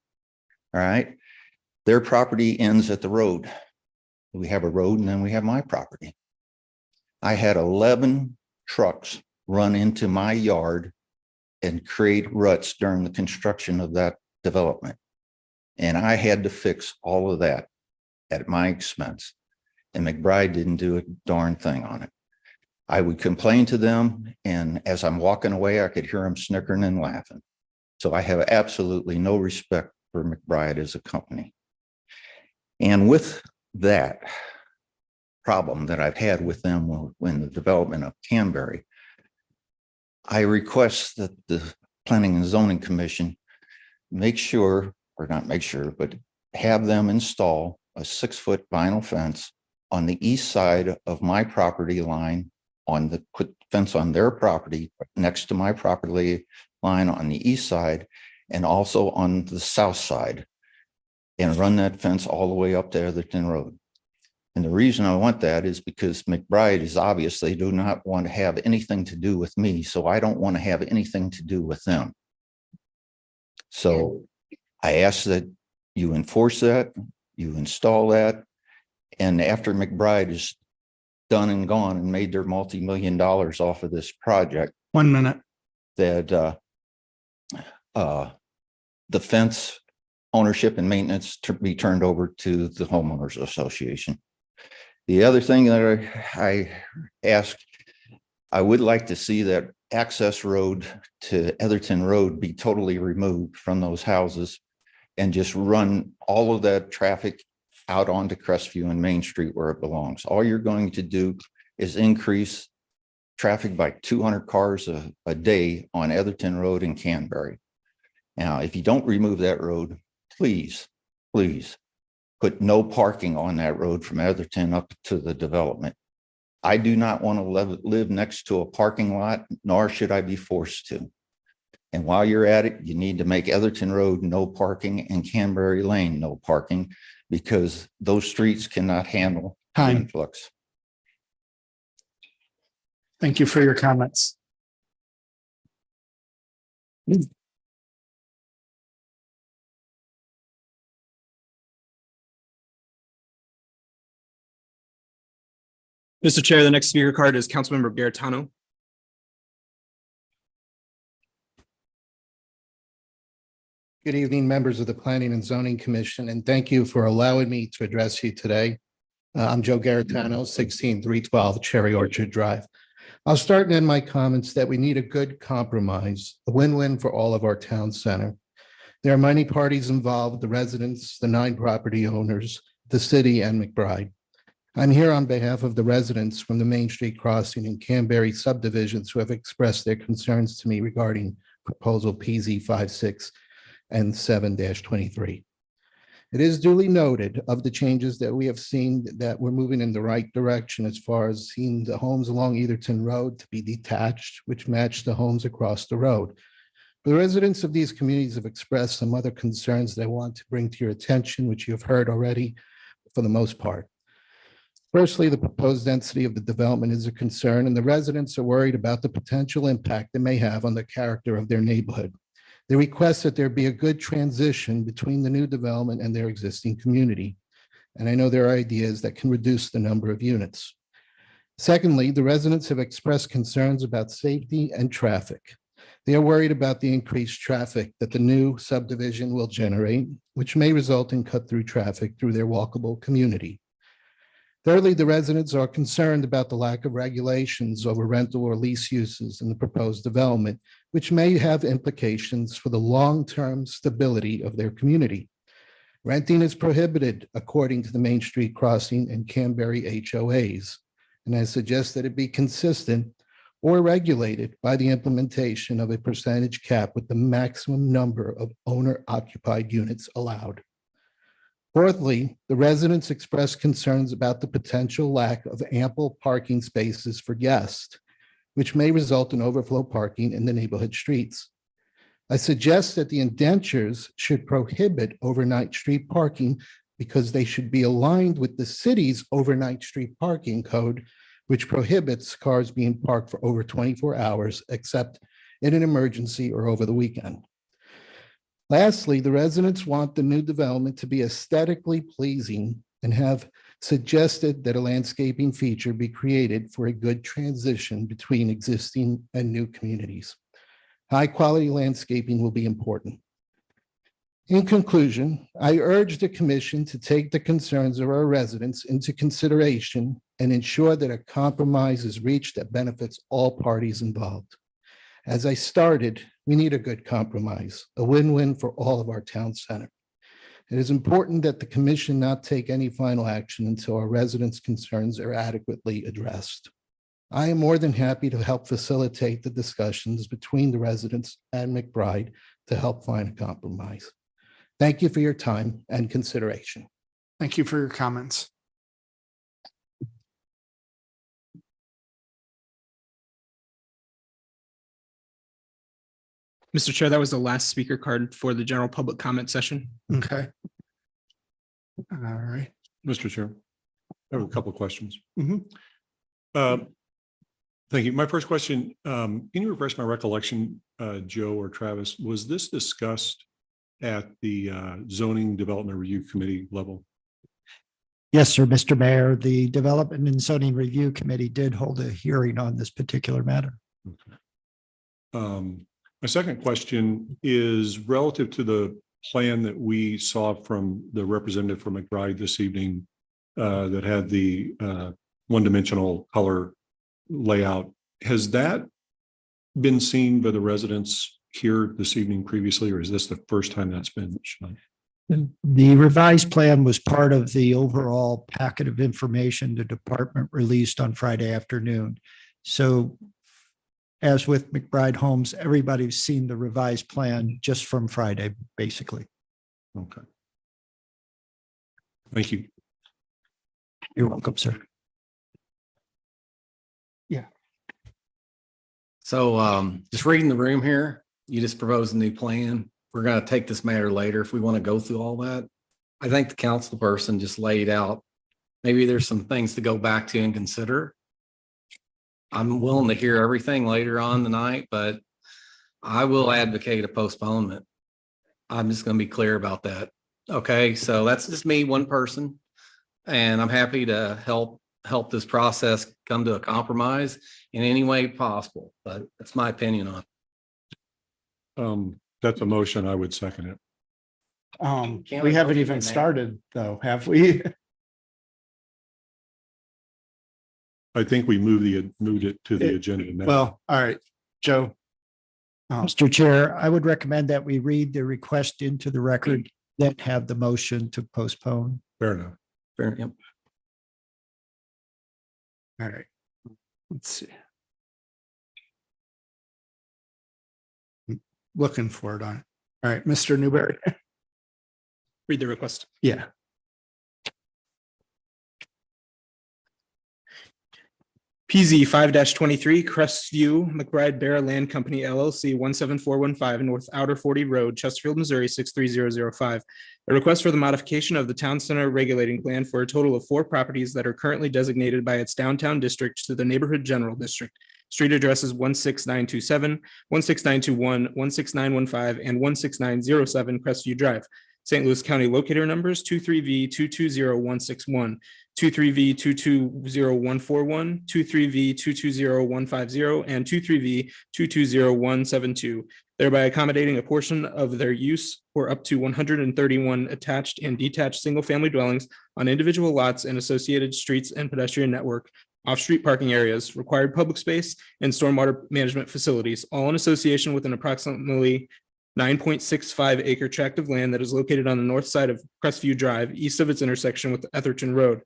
All right. Their property ends at the road. We have a road, and then we have my property. I had 11 trucks run into my yard and create ruts during the construction of that development. And I had to fix all of that at my expense. And McBride didn't do a darn thing on it. I would complain to them, and as I'm walking away, I could hear them snickering and laughing. So I have absolutely no respect for McBride as a company. And with that problem that I've had with them when the development of Canberry, I request that the Planning and Zoning Commission make sure, or not make sure, but have them install a 6-foot vinyl fence on the east side of my property line, on the fence on their property next to my property line on the east side, and also on the south side, and run that fence all the way up to Etherton Road. And the reason I want that is because McBride is obviously do not want to have anything to do with me, so I don't want to have anything to do with them. So I ask that you enforce that, you install that, and after McBride is done and gone and made their multi-million dollars off of this project, 1 minute. that the fence ownership and maintenance to be turned over to the homeowners association. The other thing that I ask, I would like to see that access road to Etherton Road be totally removed from those houses and just run all of that traffic out onto Crestview and Main Street where it belongs. All you're going to do is increase traffic by 200 cars a day on Etherton Road in Canberry. Now, if you don't remove that road, please put no parking on that road from Etherton up to the development. I do not want to live next to a parking lot, nor should I be forced to. And while you're at it, you need to make Etherton Road no parking and Canberry Lane no parking, because those streets cannot handle the Time. influx. Thank you for your comments. Mr. Chair, the next speaker card is Councilmember Garetano. Good evening, members of the Planning and Zoning Commission, and thank you for allowing me to address you today. I'm Joe Garetano, 16312 Cherry Orchard Drive. I'll start and end my comments that we need a good compromise, a win-win for all of our town center. There are many parties involved, the residents, the 9 property owners, the city, and McBride. I'm here on behalf of the residents from the Main Street Crossing and Canberry subdivisions who have expressed their concerns to me regarding proposal PZ 56 and 7-23. It is duly noted of the changes that we have seen that we're moving in the right direction as far as seeing the homes along Etherton Road to be detached, which match the homes across the road. The residents of these communities have expressed some other concerns that I want to bring to your attention, which you have heard already for the most part. Firstly, the proposed density of the development is a concern, and the residents are worried about the potential impact it may have on the character of their neighborhood. They request that there be a good transition between the new development and their existing community. And I know there are ideas that can reduce the number of units. Secondly, the residents have expressed concerns about safety and traffic. They are worried about the increased traffic that the new subdivision will generate, which may result in cut-through traffic through their walkable community. Thirdly, the residents are concerned about the lack of regulations over rental or lease uses in the proposed development, which may have implications for the long-term stability of their community. Renting is prohibited according to the Main Street Crossing and Canterbury HOAs, and I suggest that it be consistent or regulated by the implementation of a percentage cap with the maximum number of owner-occupied units allowed. Fourthly, the residents expressed concerns about the potential lack of ample parking spaces for guests, which may result in overflow parking in the neighborhood streets. I suggest that the indentures should prohibit overnight street parking because they should be aligned with the city's overnight street parking code, which prohibits cars being parked for over 24 hours, except in an emergency or over the weekend. Lastly, the residents want the new development to be aesthetically pleasing and have suggested that a landscaping feature be created for a good transition between existing and new communities. High-quality landscaping will be important. In conclusion, I urge the commission to take the concerns of our residents into consideration and ensure that a compromise is reached that benefits all parties involved. As I started, we need a good compromise, a win-win for all of our town center. It is important that the commission not take any final action until our residents' concerns are adequately addressed. I am more than happy to help facilitate the discussions between the residents and McBride to help find a compromise. Thank you for your time and consideration. Thank you for your comments. Mr. Chair, that was the last speaker card for the general public comment session. Okay. All right. Mr. Chair, I have a couple of questions. Mhm. Thank you. My first question, can you refresh my recollection, Joe or Travis, was this discussed at the zoning development review committee level? Yes, sir, Mr. Mayor, the Development and Zoning Review Committee did hold a hearing on this particular matter. Okay. My second question is relative to the plan that we saw from the representative from McBride this evening that had the one-dimensional color layout. Has that been seen by the residents here this evening previously, or is this the first time that's been shown? The revised plan was part of the overall packet of information the department released on Friday afternoon. So as with McBride Homes, everybody's seen the revised plan just from Friday, basically. Okay. Thank you. You're welcome, sir. Yeah. So just reading the room here, you just proposed a new plan. We're going to take this matter later if we want to go through all that. I think the council person just laid out, maybe there's some things to go back to and consider. I'm willing to hear everything later on tonight, but I will advocate a postponement. I'm just going to be clear about that. Okay, so that's just me, one person, and I'm happy to help this process come to a compromise in any way possible, but that's my opinion on it. That's a motion. I would second it. We haven't even started though, have we? I think we moved it to the agenda. now. Well, all right, Joe. Mr. Chair, I would recommend that we read the request into the record, then have the motion to postpone. Fair enough. Fair, yep. All right. Let's see. Looking for it on it. All right, Mr. Newberry. Read the request. Yeah. PZ 5-23 Crestview McBride Bear Land Company LLC 17415 North Outer 40 Road, Chesterfield, Missouri 63005. A request for the modification of the town center regulating plan for a total of 4 properties that are currently designated by its downtown district to the neighborhood general district. Street addresses 16927, 16921, 16915, and 16907 Crestview Drive. St. Louis County locator numbers 23V220161, 23V220141, 23V220150, and 23V220172, thereby accommodating a portion of their use for up to 131 attached and detached single-family dwellings on individual lots and associated streets and pedestrian network, off-street parking areas, required public space, and stormwater management facilities, all in association with an approximately 9.65 acre tract of land that is located on the north side of Crestview Drive, east of its intersection with Etherton Road.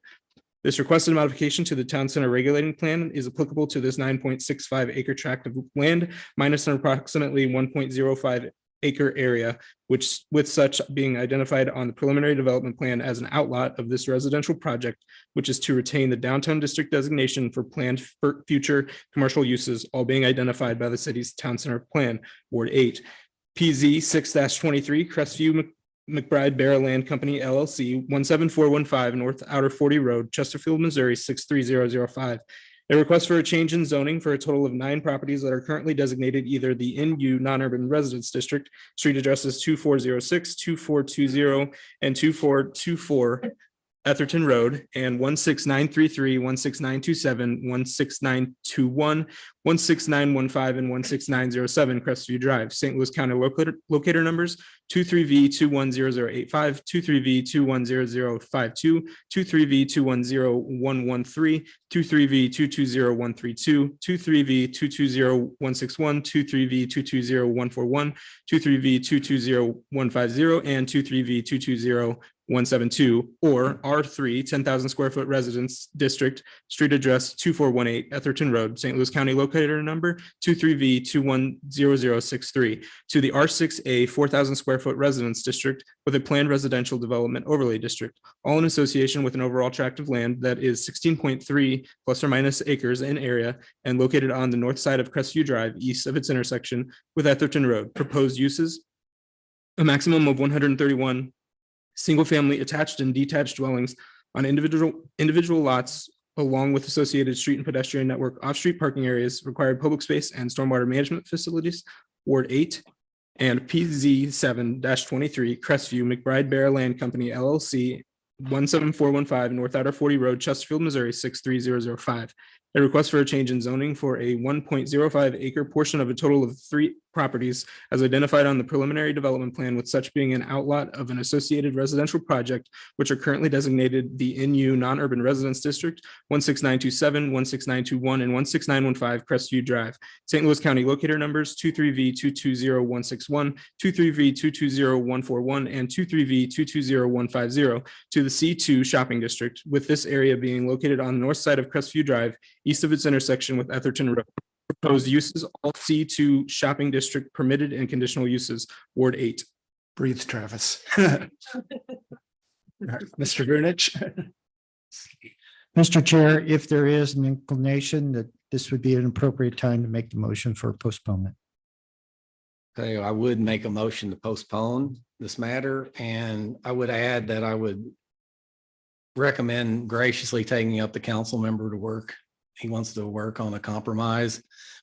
This requested modification to the town center regulating plan is applicable to this 9.65 acre tract of land minus an approximately 1.05 acre area, which with such being identified on the preliminary development plan as an outlot of this residential project, which is to retain the downtown district designation for planned future commercial uses, all being identified by the city's town center plan, Ward 8. PZ 6-23 Crestview McBride Bear Land Company LLC 17415 North Outer 40 Road, Chesterfield, Missouri 63005. A request for a change in zoning for a total of 9 properties that are currently designated either the NU non-urban residence district, street addresses 2406, 2420, and 2424 Etherton Road, and 16933, 16927, 16921, 16915, and 16907 Crestview Drive, St. Louis County locator numbers 23V210085, 23V210052, 23V210113, 23V220132, 23V220161, 23V220141, 23V2205150, and 23V220172, or R3 10,000 square foot residence district, street address 2418 Etherton Road, St. Louis County locator number 23V210063, to the R6A 4,000 square foot residence district with a planned residential development overlay district, all in association with an overall tract of land that is 16.3 plus or minus acres in area and located on the north side of Crestview Drive, east of its intersection with Etherton Road. Proposed uses: a maximum of 131 single-family attached and detached dwellings on individual lots, along with associated street and pedestrian network, off-street parking areas, required public space, and stormwater management facilities, Ward 8, and PZ 7-23 Crestview McBride Bear Land Company LLC 17415 North Outer 40 Road, Chesterfield, Missouri 63005. A request for a change in zoning for a 1.05 acre portion of a total of 3 properties as identified on the preliminary development plan, with such being an outlot of an associated residential project, which are currently designated the NU non-urban residence district 16927, 16921, and 16915 Crestview Drive, St. Louis County locator numbers 23V220161, 23V220141, and 23V220150, to the C2 shopping district, with this area being located on the north side of Crestview Drive, east of its intersection with Etherton Road. Proposed uses: all C2 shopping district permitted and conditional uses, Ward 8. Breathe, Travis. Mr. Vunich. Mr. Chair, if there is an inclination that this would be an appropriate time to make the motion for postponement. Okay, I would make a motion to postpone this matter, and I would add that I would recommend graciously taking up the council member to work. He wants to work on a compromise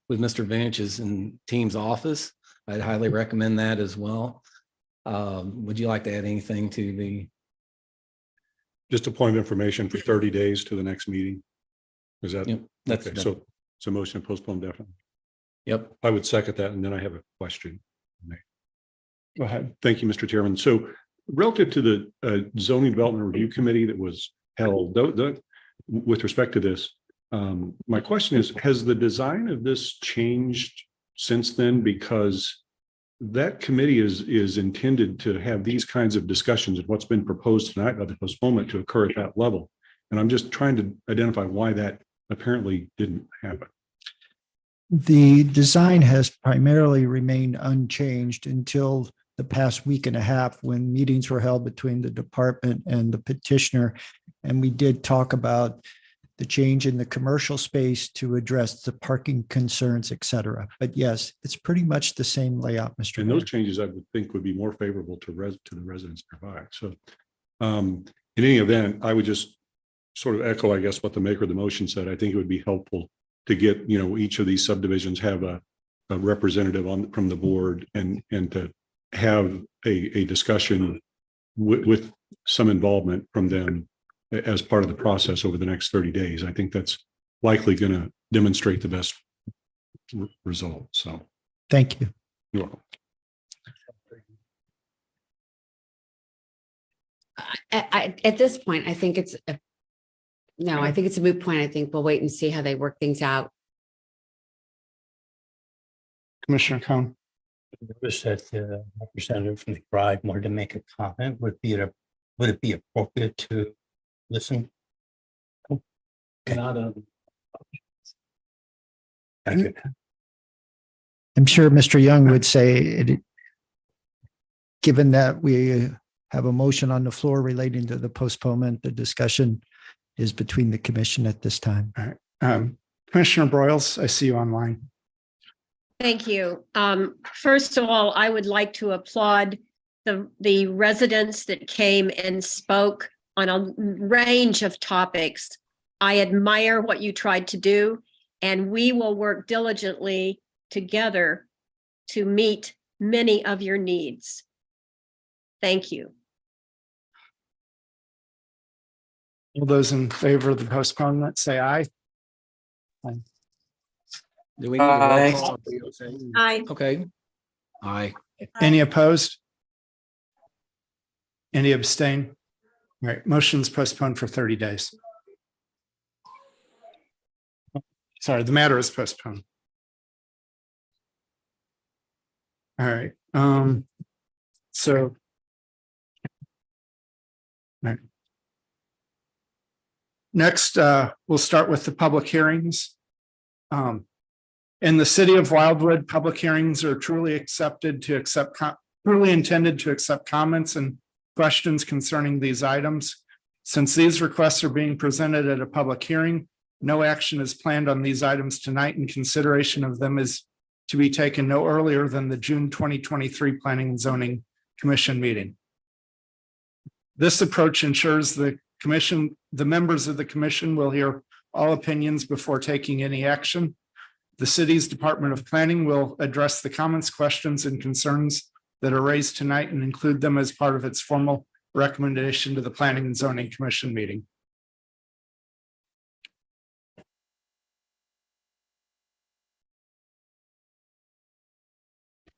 with Mr. Vunich's and team's office. I'd highly recommend that as well. Would you like to add anything to the? Just a point of information for 30 days to the next meeting. Is that? Yep, that's okay? So it's a motion to postpone definitely. Yep. I would second that. And then I have a question. Go ahead. Thank you, Mr. Chairman. So relative to the zoning development review committee that was held, with respect to this, my question is, has the design of this changed since then? Because that committee is intended to have these kinds of discussions, and what's been proposed tonight by the postponement to occur at that level. And I'm just trying to identify why that apparently didn't happen. The design has primarily remained unchanged until the past week and a half when meetings were held between the department and the petitioner. And we did talk about the change in the commercial space to address the parking concerns, et cetera. But yes, it's pretty much the same layout, Mr. And Mayor. those changes I would think would be more favorable to the residents nearby. So in any event, I would just sort of echo, I guess, what the maker of the motion said. I think it would be helpful to get, each of these subdivisions have a representative from the board and to have a discussion with some involvement from them as part of the process over the next 30 days. I think that's likely going to demonstrate the best result. So Thank you. you're welcome. At this point, I think it's a moot point. I think we'll wait and see how they work things out. Commissioner Cohn. Notice that the representative from the tribe wanted to make a comment. Would it be appropriate to listen? Not Thank you. I'm sure Mr. Young would say, given that we have a motion on the floor relating to the postponement, the discussion is between the commission at this time. All right. Commissioner Broyles, I see you online. Thank you. First of all, I would like to applaud the residents that came and spoke on a range of topics. I admire what you tried to do, and we will work diligently together to meet many of your needs. Thank you. All those in favor of the postponement, say aye. Aye. Do we need a roll call? Aye. Okay. Aye. Any opposed? Any abstain? All right, motion's postponed for 30 days. Sorry, the matter is postponed. All right, so. All right. Next, we'll start with the public hearings. In the city of Wildwood, public hearings are truly intended to accept comments and questions concerning these items. Since these requests are being presented at a public hearing, no action is planned on these items tonight, and consideration of them is to be taken no earlier than the June 2023 Planning and Zoning Commission meeting. This approach ensures the members of the commission will hear all opinions before taking any action. The city's Department of Planning will address the comments, questions, and concerns that are raised tonight and include them as part of its formal recommendation to the Planning and Zoning Commission meeting.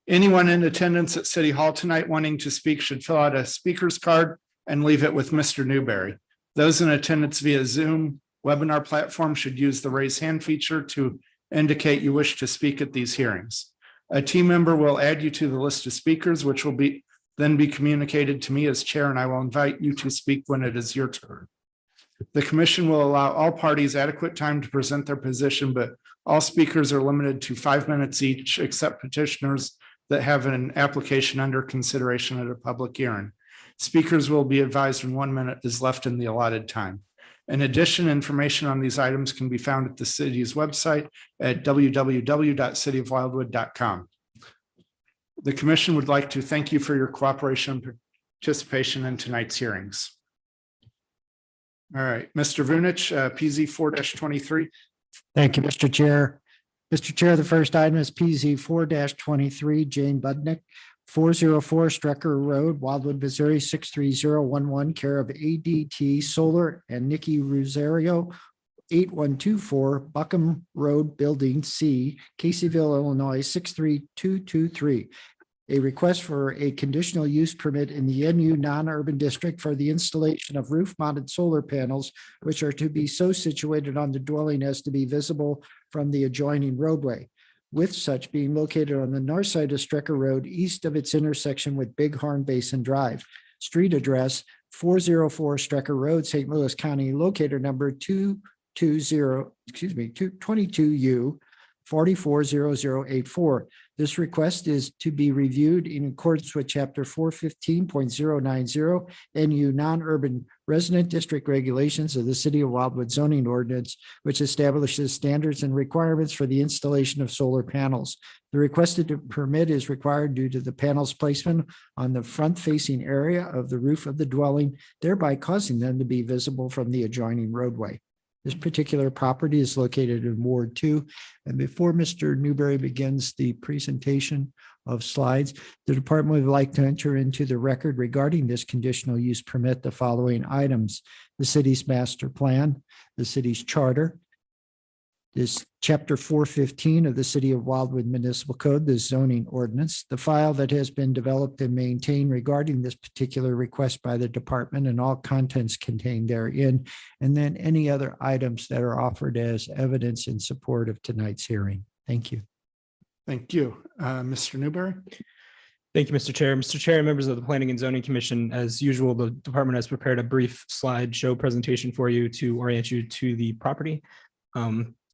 Anyone in attendance at City Hall tonight wanting to speak should fill out a speaker's card and leave it with Mr. Newberry. Those in attendance via Zoom webinar platform should use the raise hand feature to indicate you wish to speak at these hearings. A team member will add you to the list of speakers, which will then be communicated to me as chair, and I will invite you to speak when it is your turn. The commission will allow all parties adequate time to present their position, but all speakers are limited to 5 minutes each, except petitioners that have an application under consideration at a public hearing. Speakers will be advised when 1 minute is left in the allotted time. In addition, information on these items can be found at the city's website at www.cityofwildwood.com. The commission would like to thank you for your cooperation and participation in tonight's hearings. All right, Mr. Vunich, PZ 4-23. Thank you, Mr. Chair. Mr. Chair, the first item is PZ 4-23, Jane Budnick, 404 Strecker Road, Wildwood, Missouri, 63011, care of ADT Solar and Nikki Rosario, 8124 Buckham Road, Building C, Caseyville, Illinois, 63223. A request for a conditional use permit in the NU non-urban district for the installation of roof-mounted solar panels, which are to be so situated on the dwelling as to be visible from the adjoining roadway, with such being located on the north side of Strecker Road, east of its intersection with Bighorn Basin Drive. Street address 404 Strecker Road, St. Louis County, locator number 22U 440084. This request is to be reviewed in accordance with chapter 415.090 NU non-urban resident district regulations of the City of Wildwood zoning ordinance, which establishes standards and requirements for the installation of solar panels. The requested permit is required due to the panel's placement on the front-facing area of the roof of the dwelling, thereby causing them to be visible from the adjoining roadway. This particular property is located in Ward 2. And before Mr. Newberry begins the presentation of slides, the department would like to enter into the record regarding this conditional use permit the following items: the city's master plan, the city's charter, this chapter 415 of the City of Wildwood Municipal Code, the zoning ordinance, the file that has been developed and maintained regarding this particular request by the department and all contents contained therein, and then any other items that are offered as evidence in support of tonight's hearing. Thank you. Thank you. Mr. Newberry? Thank you, Mr. Chair. Mr. Chair, and members of the Planning and Zoning Commission, as usual, the department has prepared a brief slideshow presentation for you to orient you to the property.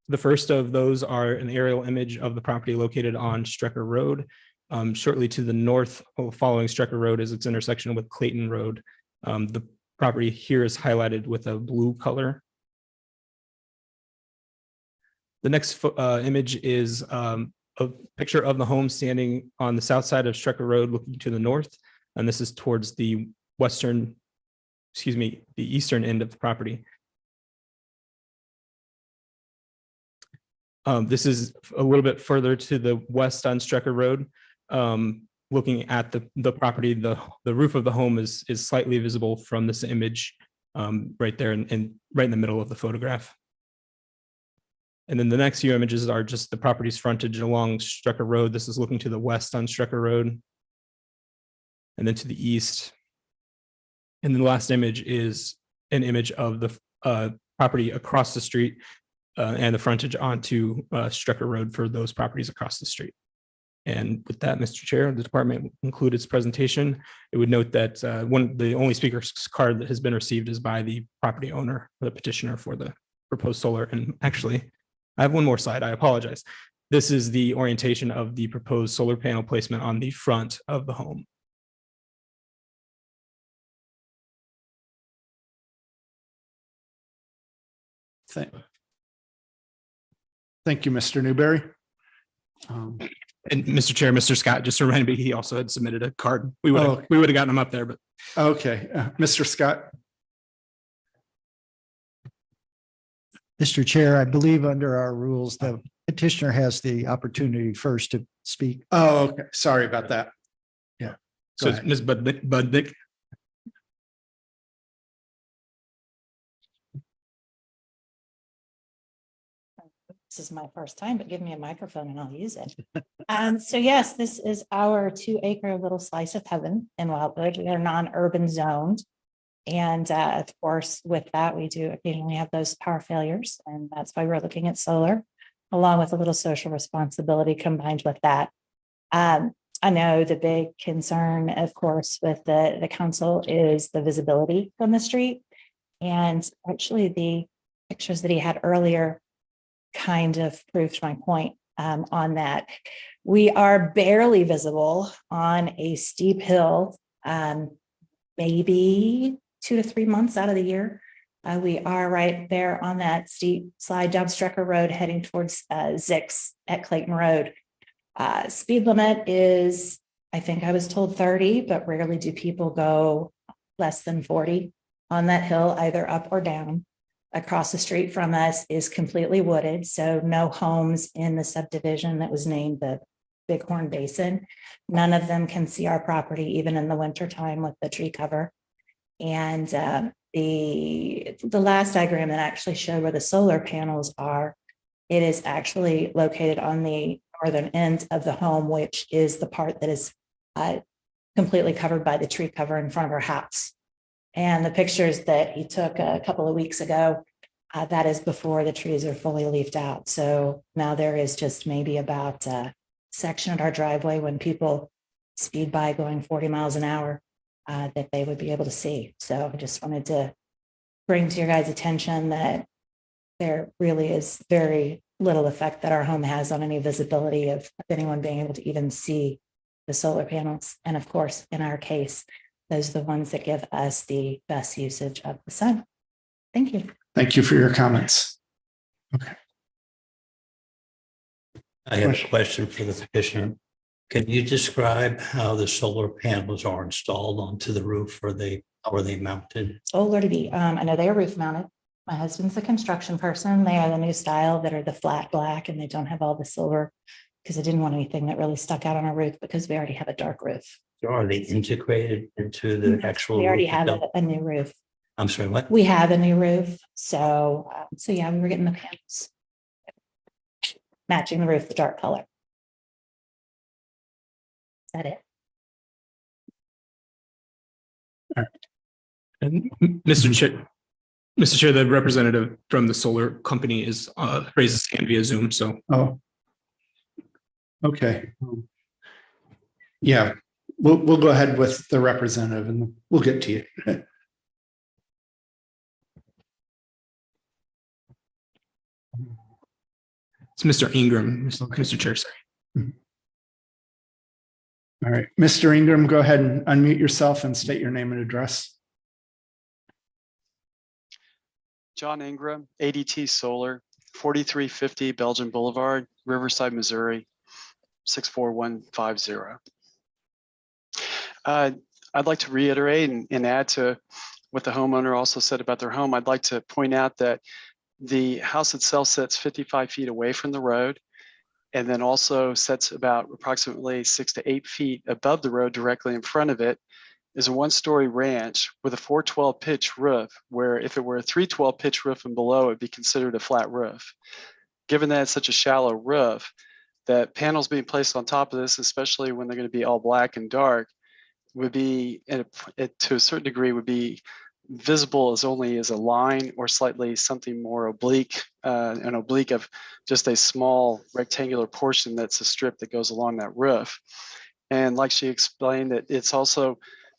The first of those are an aerial image of the property located on Strecker Road. Shortly to the north, following Strecker Road is its intersection with Clayton Road. The property here is highlighted with a blue color. The next image is a picture of the home standing on the south side of Strecker Road looking to the north. And this is towards the eastern end of the property. This is a little bit further to the west on Strecker Road. Looking at the property, the roof of the home is slightly visible from this image right there and right in the middle of the photograph. And then the next few images are just the property's frontage along Strecker Road. This is looking to the west on Strecker Road and then to the east. And the last image is an image of the property across the street and the frontage onto Strecker Road for those properties across the street. And with that, Mr. Chair, the department conclude its presentation. It would note that the only speaker's card that has been received is by the property owner, or the petitioner for the proposed solar. And actually, I have one more slide. I apologize. This is the orientation of the proposed solar panel placement on the front of the home. Thank you, Mr. Newberry. And Mr. Chair, Mr. Scott just reminded me he also had submitted a card. We would have gotten him up there, but Okay, Mr. Scott. Mr. Chair, I believe under our rules, the petitioner has the opportunity first to speak. Oh, okay. Sorry about that. Yeah. So it's Ms. Budnick. This is my first time, but give me a microphone and I'll use it. So yes, this is our 2-acre little slice of heaven in Wildwood. We are non-urban zoned. And of course, with that, we do occasionally have those power failures. And that's why we're looking at solar, along with a little social responsibility combined with that. I know the big concern, of course, with the council is the visibility from the street. And actually the pictures that he had earlier kind of proved my point on that. We are barely visible on a steep hill, maybe 2 to 3 months out of the year. We are right there on that steep slide down Strecker Road heading towards Zix at Clayton Road. Speed limit is, I think I was told 30, but rarely do people go less than 40 on that hill, either up or down. Across the street from us is completely wooded, so no homes in the subdivision that was named the Bighorn Basin. None of them can see our property, even in the wintertime with the tree cover. And the last diagram that actually showed where the solar panels are, it is actually located on the northern end of the home, which is the part that is completely covered by the tree cover in front of our house. And the pictures that he took a couple of weeks ago, that is before the trees are fully leafed out. So now there is just maybe about a section of our driveway when people speed by going 40 miles an hour that they would be able to see. So I just wanted to bring to your guys' attention that there really is very little effect that our home has on any visibility of anyone being able to even see the solar panels. And of course, in our case, those are the ones that give us the best usage of the sun. Thank you. Thank you for your comments. I have a question for the petitioner. Can you describe how the solar panels are installed onto the roof? How are they mounted? Oh, Lordy be. I know they are roof mounted. My husband's a construction person. They are the new style that are the flat black and they don't have all the silver because I didn't want anything that really stuck out on our roof because we already have a dark roof. So are they integrated into the actual? We already roof have itself? a new roof. I'm sorry, what? We have a new roof. So yeah, we were getting the panels. Matching the roof, the dark color. Is that it? And Mr. Chair, the representative from the solar company is raises hand via Zoom. So. Oh. Okay. Yeah, we'll go ahead with the representative and we'll get to you. It's Mr. Ingram, Mr. Chair, sorry. All right, Mr. Ingram, go ahead and unmute yourself and state your name and address. John Ingram, ADT Solar, 4350 Belgian Boulevard, Riverside, Missouri, 64150. I'd like to reiterate and add to what the homeowner also said about their home. I'd like to point out that the house itself sits 55 feet away from the road and then also sits about approximately 6 to 8 feet above the road directly in front of it is a one-story ranch with a 412 pitch roof, where if it were a 312 pitch roof and below, it'd be considered a flat roof. Given that it's such a shallow roof, that panels being placed on top of this, especially when they're going to be all black and dark, would be, to a certain degree, would be visible as only as a line or slightly something more oblique, an oblique of just a small rectangular portion that's a strip that goes along that roof. And like she explained, that it's also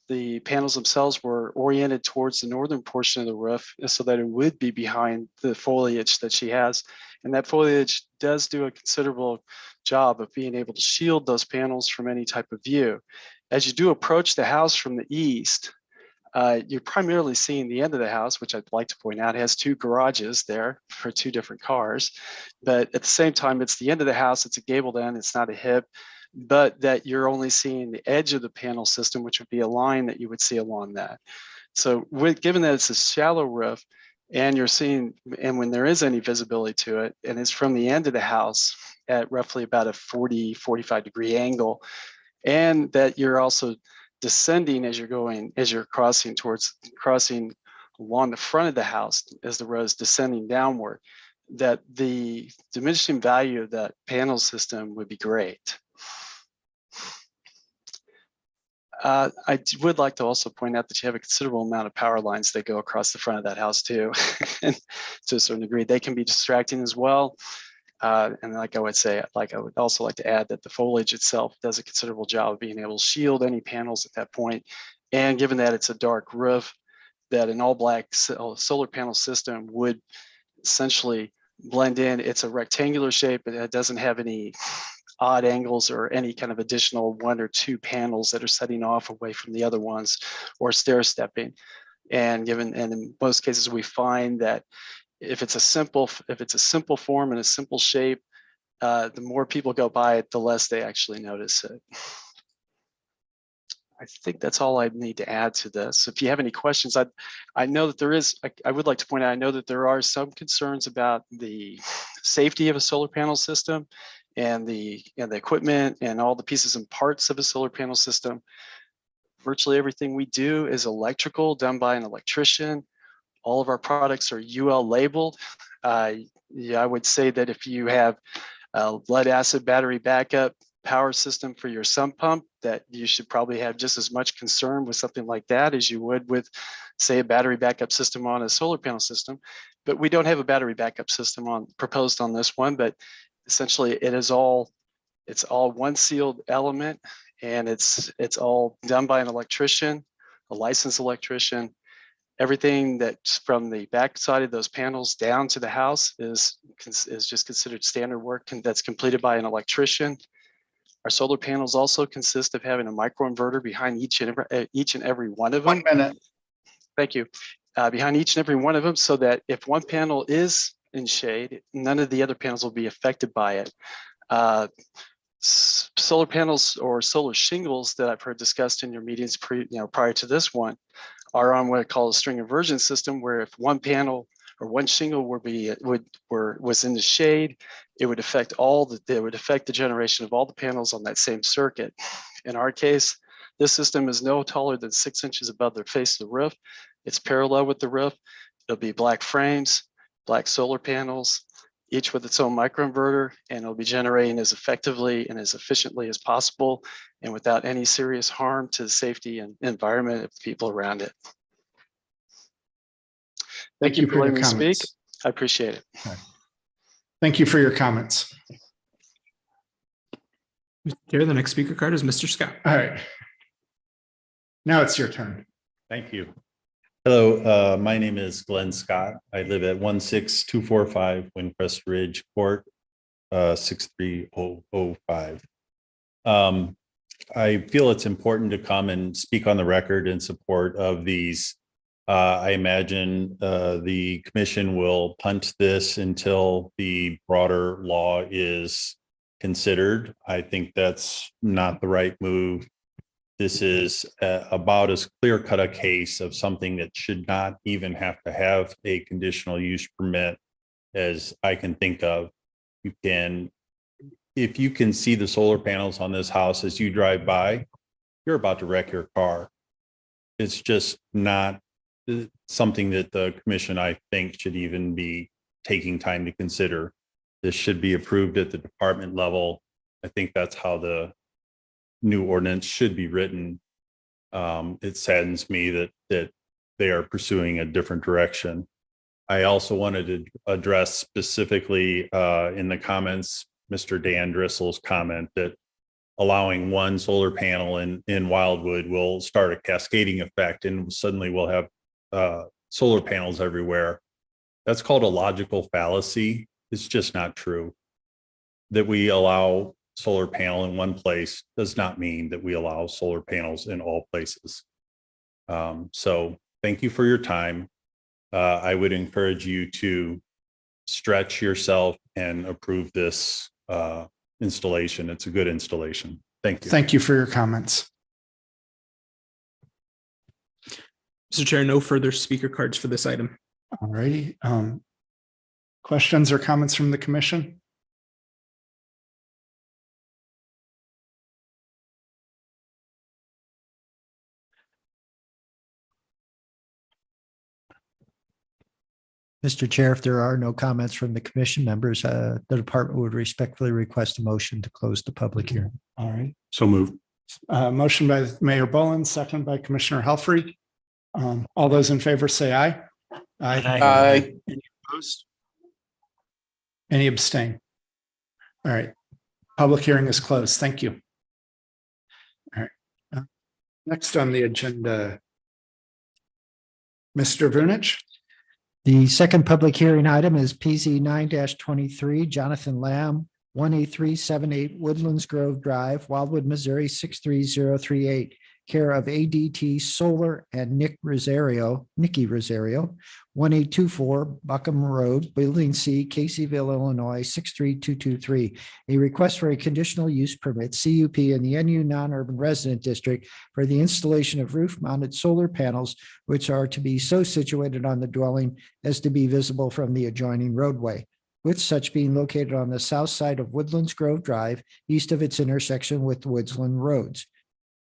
the panels themselves were oriented towards the northern portion of the roof so that it would be behind the foliage that she has. And that foliage does do a considerable job of being able to shield those panels from any type of view. As you do approach the house from the east, you're primarily seeing the end of the house, which I'd like to point out has 2 garages there for 2 different cars. But at the same time, it's the end of the house. It's a gabled end. It's not a hip, but that you're only seeing the edge of the panel system, which would be a line that you would see along that. So given that it's a shallow roof and you're seeing, and when there is any visibility to it, and it's from the end of the house at roughly about a 45 degree angle, and that you're also descending as you're crossing along the front of the house as the road is descending downward, that the diminishing value of that panel system would be great. I would like to also point out that you have a considerable amount of power lines that go across the front of that house too. And to a certain degree, they can be distracting as well. And like I would also like to add that the foliage itself does a considerable job of being able to shield any panels at that point. And given that it's a dark roof, that an all black solar panel system would essentially blend in. It's a rectangular shape, but it doesn't have any odd angles or any kind of additional 1 or 2 panels that are setting off away from the other ones or stair stepping. And in most cases, we find that if it's a simple form and a simple shape, the more people go by it, the less they actually notice it. I think that's all I need to add to this. If you have any questions, I know that I would like to point out, I know that there are some concerns about the safety of a solar panel system and the equipment and all the pieces and parts of a solar panel system. Virtually everything we do is electrical, done by an electrician. All of our products are UL labeled. I would say that if you have a lead acid battery backup power system for your sump pump, that you should probably have just as much concern with something like that as you would with, say, a battery backup system on a solar panel system. But we don't have a battery backup system proposed on this one, but essentially it's all one sealed element, and it's all done by an electrician, a licensed electrician. Everything that's from the back side of those panels down to the house is just considered standard work that's completed by an electrician. Our solar panels also consist of having a microinverter behind each and every one of them. 1 minute. Thank you. Behind each and every one of them, so that if one panel is in shade, none of the other panels will be affected by it. Solar panels or solar shingles that I've heard discussed in your meetings prior to this one are on what I call a string inversion system, where if one panel or one shingle was in the shade, it would affect the generation of all the panels on that same circuit. In our case, this system is no taller than 6 inches above the face of the roof. It's parallel with the roof. It'll be black frames, black solar panels, each with its own microinverter, and it'll be generating as effectively and as efficiently as possible and without any serious harm to the safety and environment of the people around it. Thank you for letting me speak. I appreciate it. Thank you for your comments. Mr. Chair, the next speaker card is Mr. Scott. All right. Now it's your turn. Thank you. Hello, my name is Glenn Scott. I live at 16245 Windcrest Ridge Court, 63005. I feel it's important to come and speak on the record in support of these. I imagine the commission will punt this until the broader law is considered. I think that's not the right move. This is about as clear-cut a case of something that should not even have to have a conditional use permit as I can think of. If you can see the solar panels on this house as you drive by, you're about to wreck your car. It's just not something that the commission, I think, should even be taking time to consider. This should be approved at the department level. I think that's how the new ordinance should be written. It saddens me that they are pursuing a different direction. I also wanted to address specifically in the comments, Mr. Dan Driscoll's comment that allowing one solar panel in Wildwood will start a cascading effect and suddenly we'll have solar panels everywhere. That's called a logical fallacy. It's just not true. That we allow solar panel in one place does not mean that we allow solar panels in all places. So thank you for your time. I would encourage you to stretch yourself and approve this installation. It's a good installation. Thank you. Thank you for your comments. Mr. Chair, no further speaker cards for this item. All righty. Questions or comments from the commission? Mr. Chair, if there are no comments from the commission members, the department would respectfully request a motion to close the public hearing. All right. So moved. Motion by Mayor Boland, second by Commissioner Helfrey. All those in favor say aye. Aye. Any opposed? Any abstain? All right. Public hearing is closed. Thank you. All right. Next on the agenda, Mr. Vunich. The second public hearing item is PZ 9-23, Jonathan Lamb, 18378 Woodlands Grove Drive, Wildwood, Missouri, 63038, care of ADT Solar and Nikki Rosario, 1824 Buckham Road, Building C, Caseyville, Illinois, 63223. A request for a conditional use permit, CUP, in the NU non-urban resident district for the installation of roof-mounted solar panels, which are to be so situated on the dwelling as to be visible from the adjoining roadway, with such being located on the south side of Woodlands Grove Drive, east of its intersection with Woodsland Roads.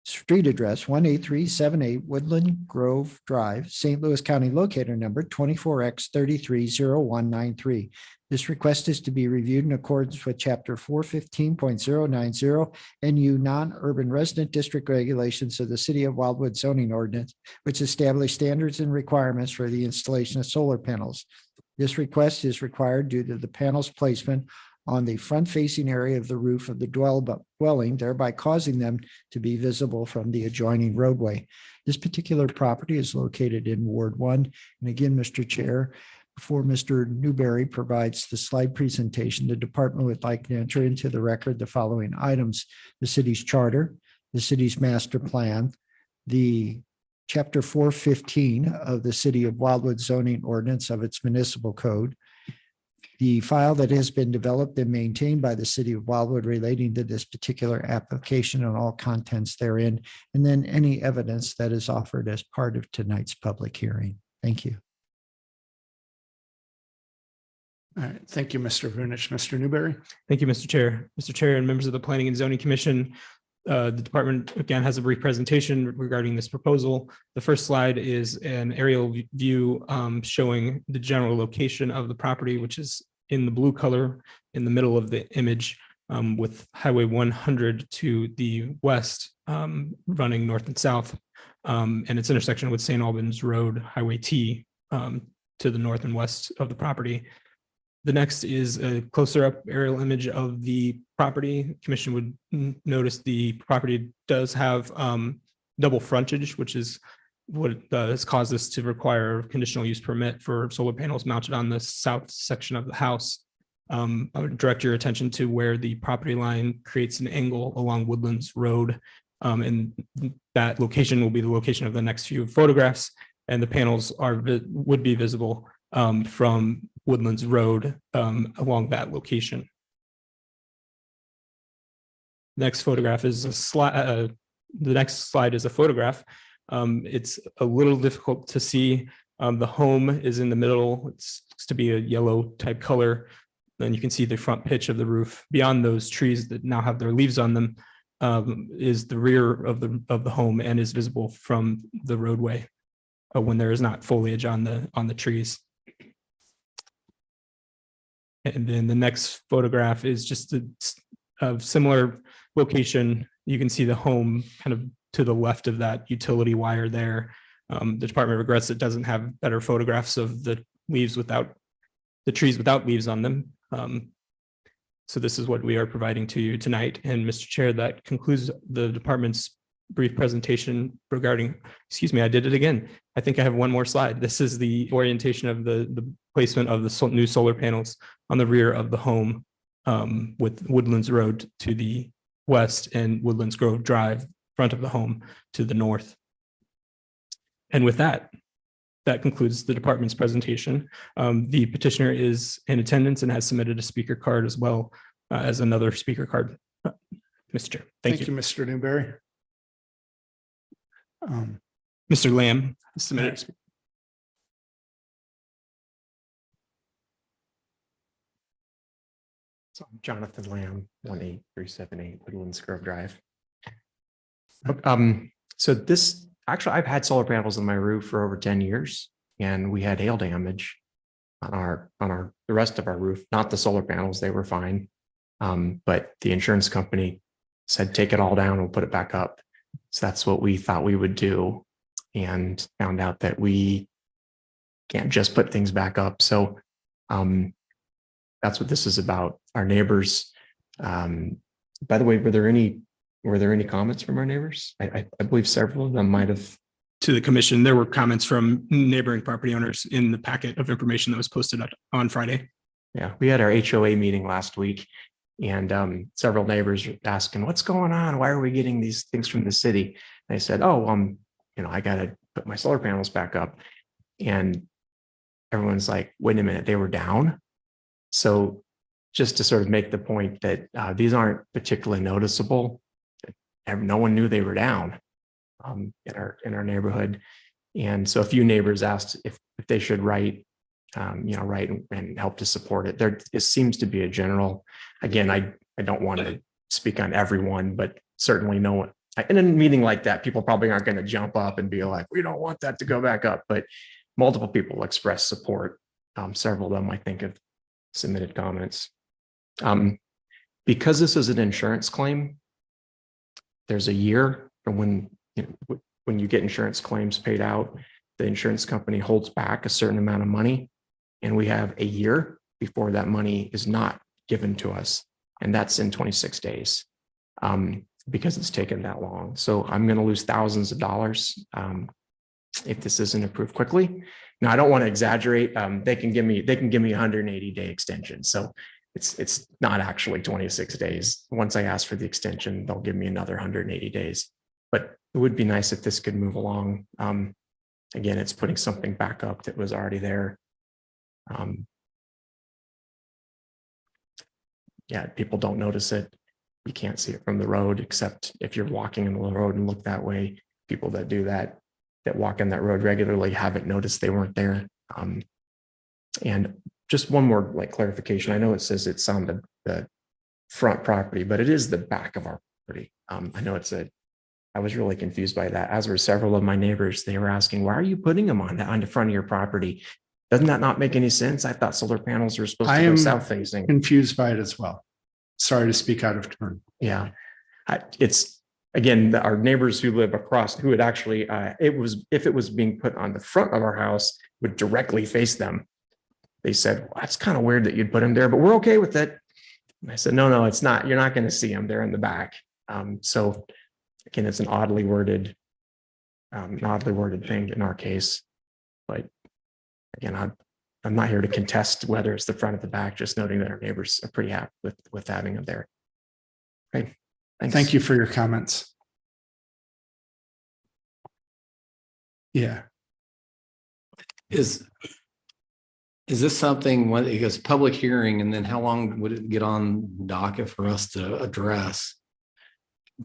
Street address 18378 Woodland Grove Drive, St. Louis County, locator number 24X330193. This request is to be reviewed in accordance with chapter 415.090 NU non-urban resident district regulations of the city of Wildwood zoning ordinance, which establish standards and requirements for the installation of solar panels. This request is required due to the panel's placement on the front-facing area of the roof of the dwelling, thereby causing them to be visible from the adjoining roadway. This particular property is located in Ward 1. And again, Mr. Chair, before Mr. Newberry provides the slide presentation, the department would like to enter into the record the following items: the city's charter, the city's master plan, the Chapter 415 of the City of Wildwood zoning ordinance of its municipal code, the file that has been developed and maintained by the City of Wildwood relating to this particular application and all contents therein, and then any evidence that is offered as part of tonight's public hearing. Thank you. All right, thank you, Mr. Vunich. Mr. Newberry. Thank you, Mr. Chair. Mr. Chair and members of the Planning and Zoning Commission, the department again has a brief presentation regarding this proposal. The first slide is an aerial view showing the general location of the property, which is in the blue color in the middle of the image, with Highway 100 to the west, running north and south, and its intersection with St. Albans Road, Highway T, to the north and west of the property. The next is a closer up aerial image of the property. Commission would notice the property does have double frontage, which is what has caused us to require a conditional use permit for solar panels mounted on the south section of the house. I would direct your attention to where the property line creates an angle along Woodlands Road. And that location will be the location of the next few photographs, and the panels would be visible from Woodlands Road along that location. Next photograph is a slide. The next slide is a photograph. It's a little difficult to see. The home is in the middle. It's to be a yellow type color. Then you can see the front pitch of the roof. Beyond those trees that now have their leaves on them is the rear of the home and is visible from the roadway when there is not foliage on the trees. And then the next photograph is just a similar location. You can see the home kind of to the left of that utility wire there. The department regrets it doesn't have better photographs of the trees without leaves on them. So this is what we are providing to you tonight. And Mr. Chair, that concludes the department's brief presentation regarding, excuse me, I did it again. I think I have one more slide. This is the orientation of the placement of the new solar panels on the rear of the home, with Woodlands Road to the west and Woodlands Grove Drive, front of the home, to the north. And with that concludes the department's presentation. The petitioner is in attendance and has submitted a speaker card as well as another speaker card. Mr. Chair, thank you. Mr. Newberry. Mr. Lamb has submitted. So Jonathan Lamb, 18378 Woodlands Grove Drive. So this, actually, I've had solar panels on my roof for over 10 years, and we had hail damage on the rest of our roof, not the solar panels, they were fine. But the insurance company said, take it all down, we'll put it back up. So that's what we thought we would do, and found out that we can't just put things back up. So that's what this is about. Our neighbors, by the way, were there any comments from our neighbors? I believe several of them might have. To the commission, there were comments from neighboring property owners in the packet of information that was posted on Friday. Yeah, we had our HOA meeting last week, and several neighbors were asking, what's going on? Why are we getting these things from the city? And I said, oh, I got to put my solar panels back up. And everyone's like, wait a minute, they were down. So just to sort of make the point that these aren't particularly noticeable, no one knew they were down in our neighborhood. And so a few neighbors asked if they should write and help to support it. There seems to be a general, again, I don't want to speak on everyone, but certainly no one, in a meeting like that, people probably aren't going to jump up and be like, we don't want that to go back up, but multiple people express support. Several of them, I think, have submitted comments. Because this is an insurance claim, there's a year from when you get insurance claims paid out, the insurance company holds back a certain amount of money, and we have a year before that money is not given to us, and that's in 26 days. because it's taken that long. So I'm going to lose thousands of dollars if this isn't approved quickly. Now, I don't want to exaggerate. They can give me a 180-day extension. So it's not actually 26 days. Once I ask for the extension, they'll give me another 180 days. But it would be nice if this could move along. Again, it's putting something back up that was already there. Yeah, people don't notice it. You can't see it from the road, except if you're walking in the road and look that way. People that do that walk in that road regularly haven't noticed they weren't there. And just one more clarification. I know it says it's on the front property, but it is the back of our property. I know I was really confused by that, as were several of my neighbors. They were asking, why are you putting them on the front of your property? Doesn't that not make any sense? I thought solar panels were supposed to go south facing. Confused by it as well. Sorry to speak out of turn. Yeah, it's again, our neighbors who live across, who had actually, if it was being put on the front of our house, would directly face them. They said, well, that's kind of weird that you'd put them there, but we're okay with it. And I said, no, it's not. You're not going to see them. They're in the back. So again, it's an oddly worded thing in our case. But again, I'm not here to contest whether it's the front or the back, just noting that our neighbors are pretty happy with having them there. Okay. Thanks. Thank you for your comments. Yeah. Is this something when it goes public hearing, and then how long would it get on docket for us to address?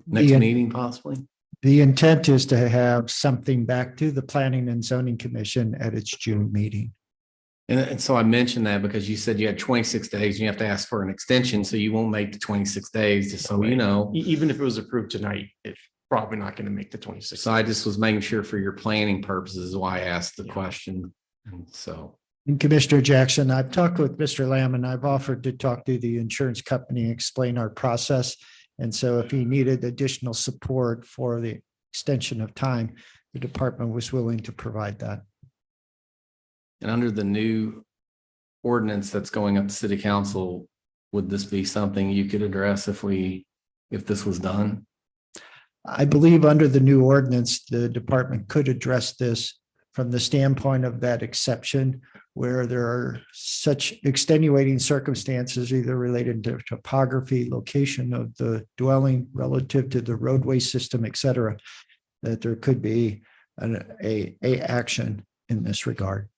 Next meeting possibly? The intent is to have something back to the Planning and Zoning Commission at its June meeting. And so I mentioned that because you said you had 26 days and you have to ask for an extension, so you won't make the 26 days, just so you know. Even if it was approved tonight, it's probably not going to make the 26. So I just was making sure for your planning purposes why I asked the question. And so. And Commissioner Jackson, I've talked with Mr. Lamb and I've offered to talk to the insurance company and explain our process. And so if he needed additional support for the extension of time, the department was willing to provide that. And under the new ordinance that's going up to city council, would this be something you could address if this was done? I believe under the new ordinance, the department could address this from the standpoint of that exception where there are such extenuating circumstances, either related to topography, location of the dwelling relative to the roadway system, et cetera, that there could be a action in this regard.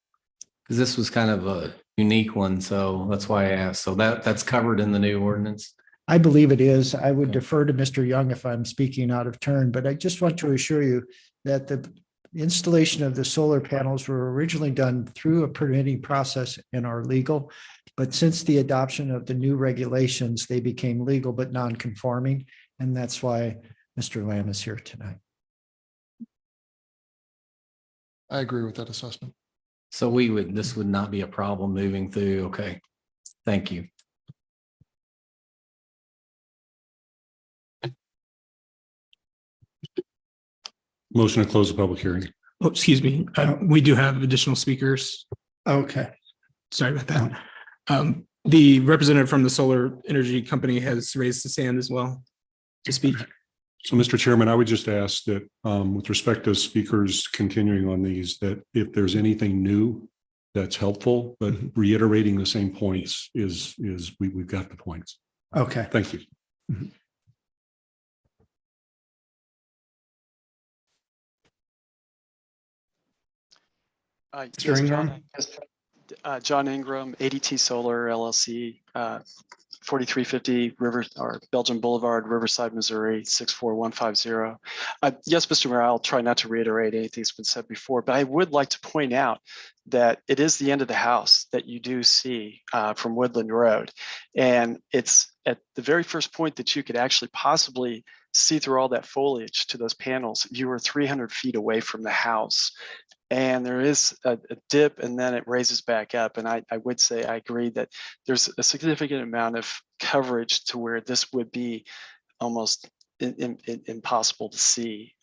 Because this was kind of a unique one, so that's why I asked. So that's covered in the new ordinance? I believe it is. I would defer to Mr. Young if I'm speaking out of turn, but I just want to assure you that the installation of the solar panels were originally done through a permitting process and are legal. But since the adoption of the new regulations, they became legal but non-conforming. And that's why Mr. Lamb is here tonight. I agree with that assessment. So this would not be a problem moving through. Okay. Thank you. Motion to close the public hearing. Oh, excuse me. We do have additional speakers. Okay. Sorry about that. The representative from the solar energy company has raised his hand as well to speak. So, Mr. Chairman, I would just ask that with respect to speakers continuing on these, that if there's anything new that's helpful, but reiterating the same points we've got the points. Okay. Thank you. Mhm. Yes, John Ingram, ADT Solar LLC, 4350 Belgium Boulevard, Riverside, Missouri, 64150. Yes, Mr. Mayor, I'll try not to reiterate anything that's been said before, but I would like to point out that it is the end of the house that you do see from Woodland Road. And it's at the very first point that you could actually possibly see through all that foliage to those panels. You were 300 feet away from the house. And there is a dip and then it raises back up. And I would say I agree that there's a significant amount of coverage to where this would be almost impossible to see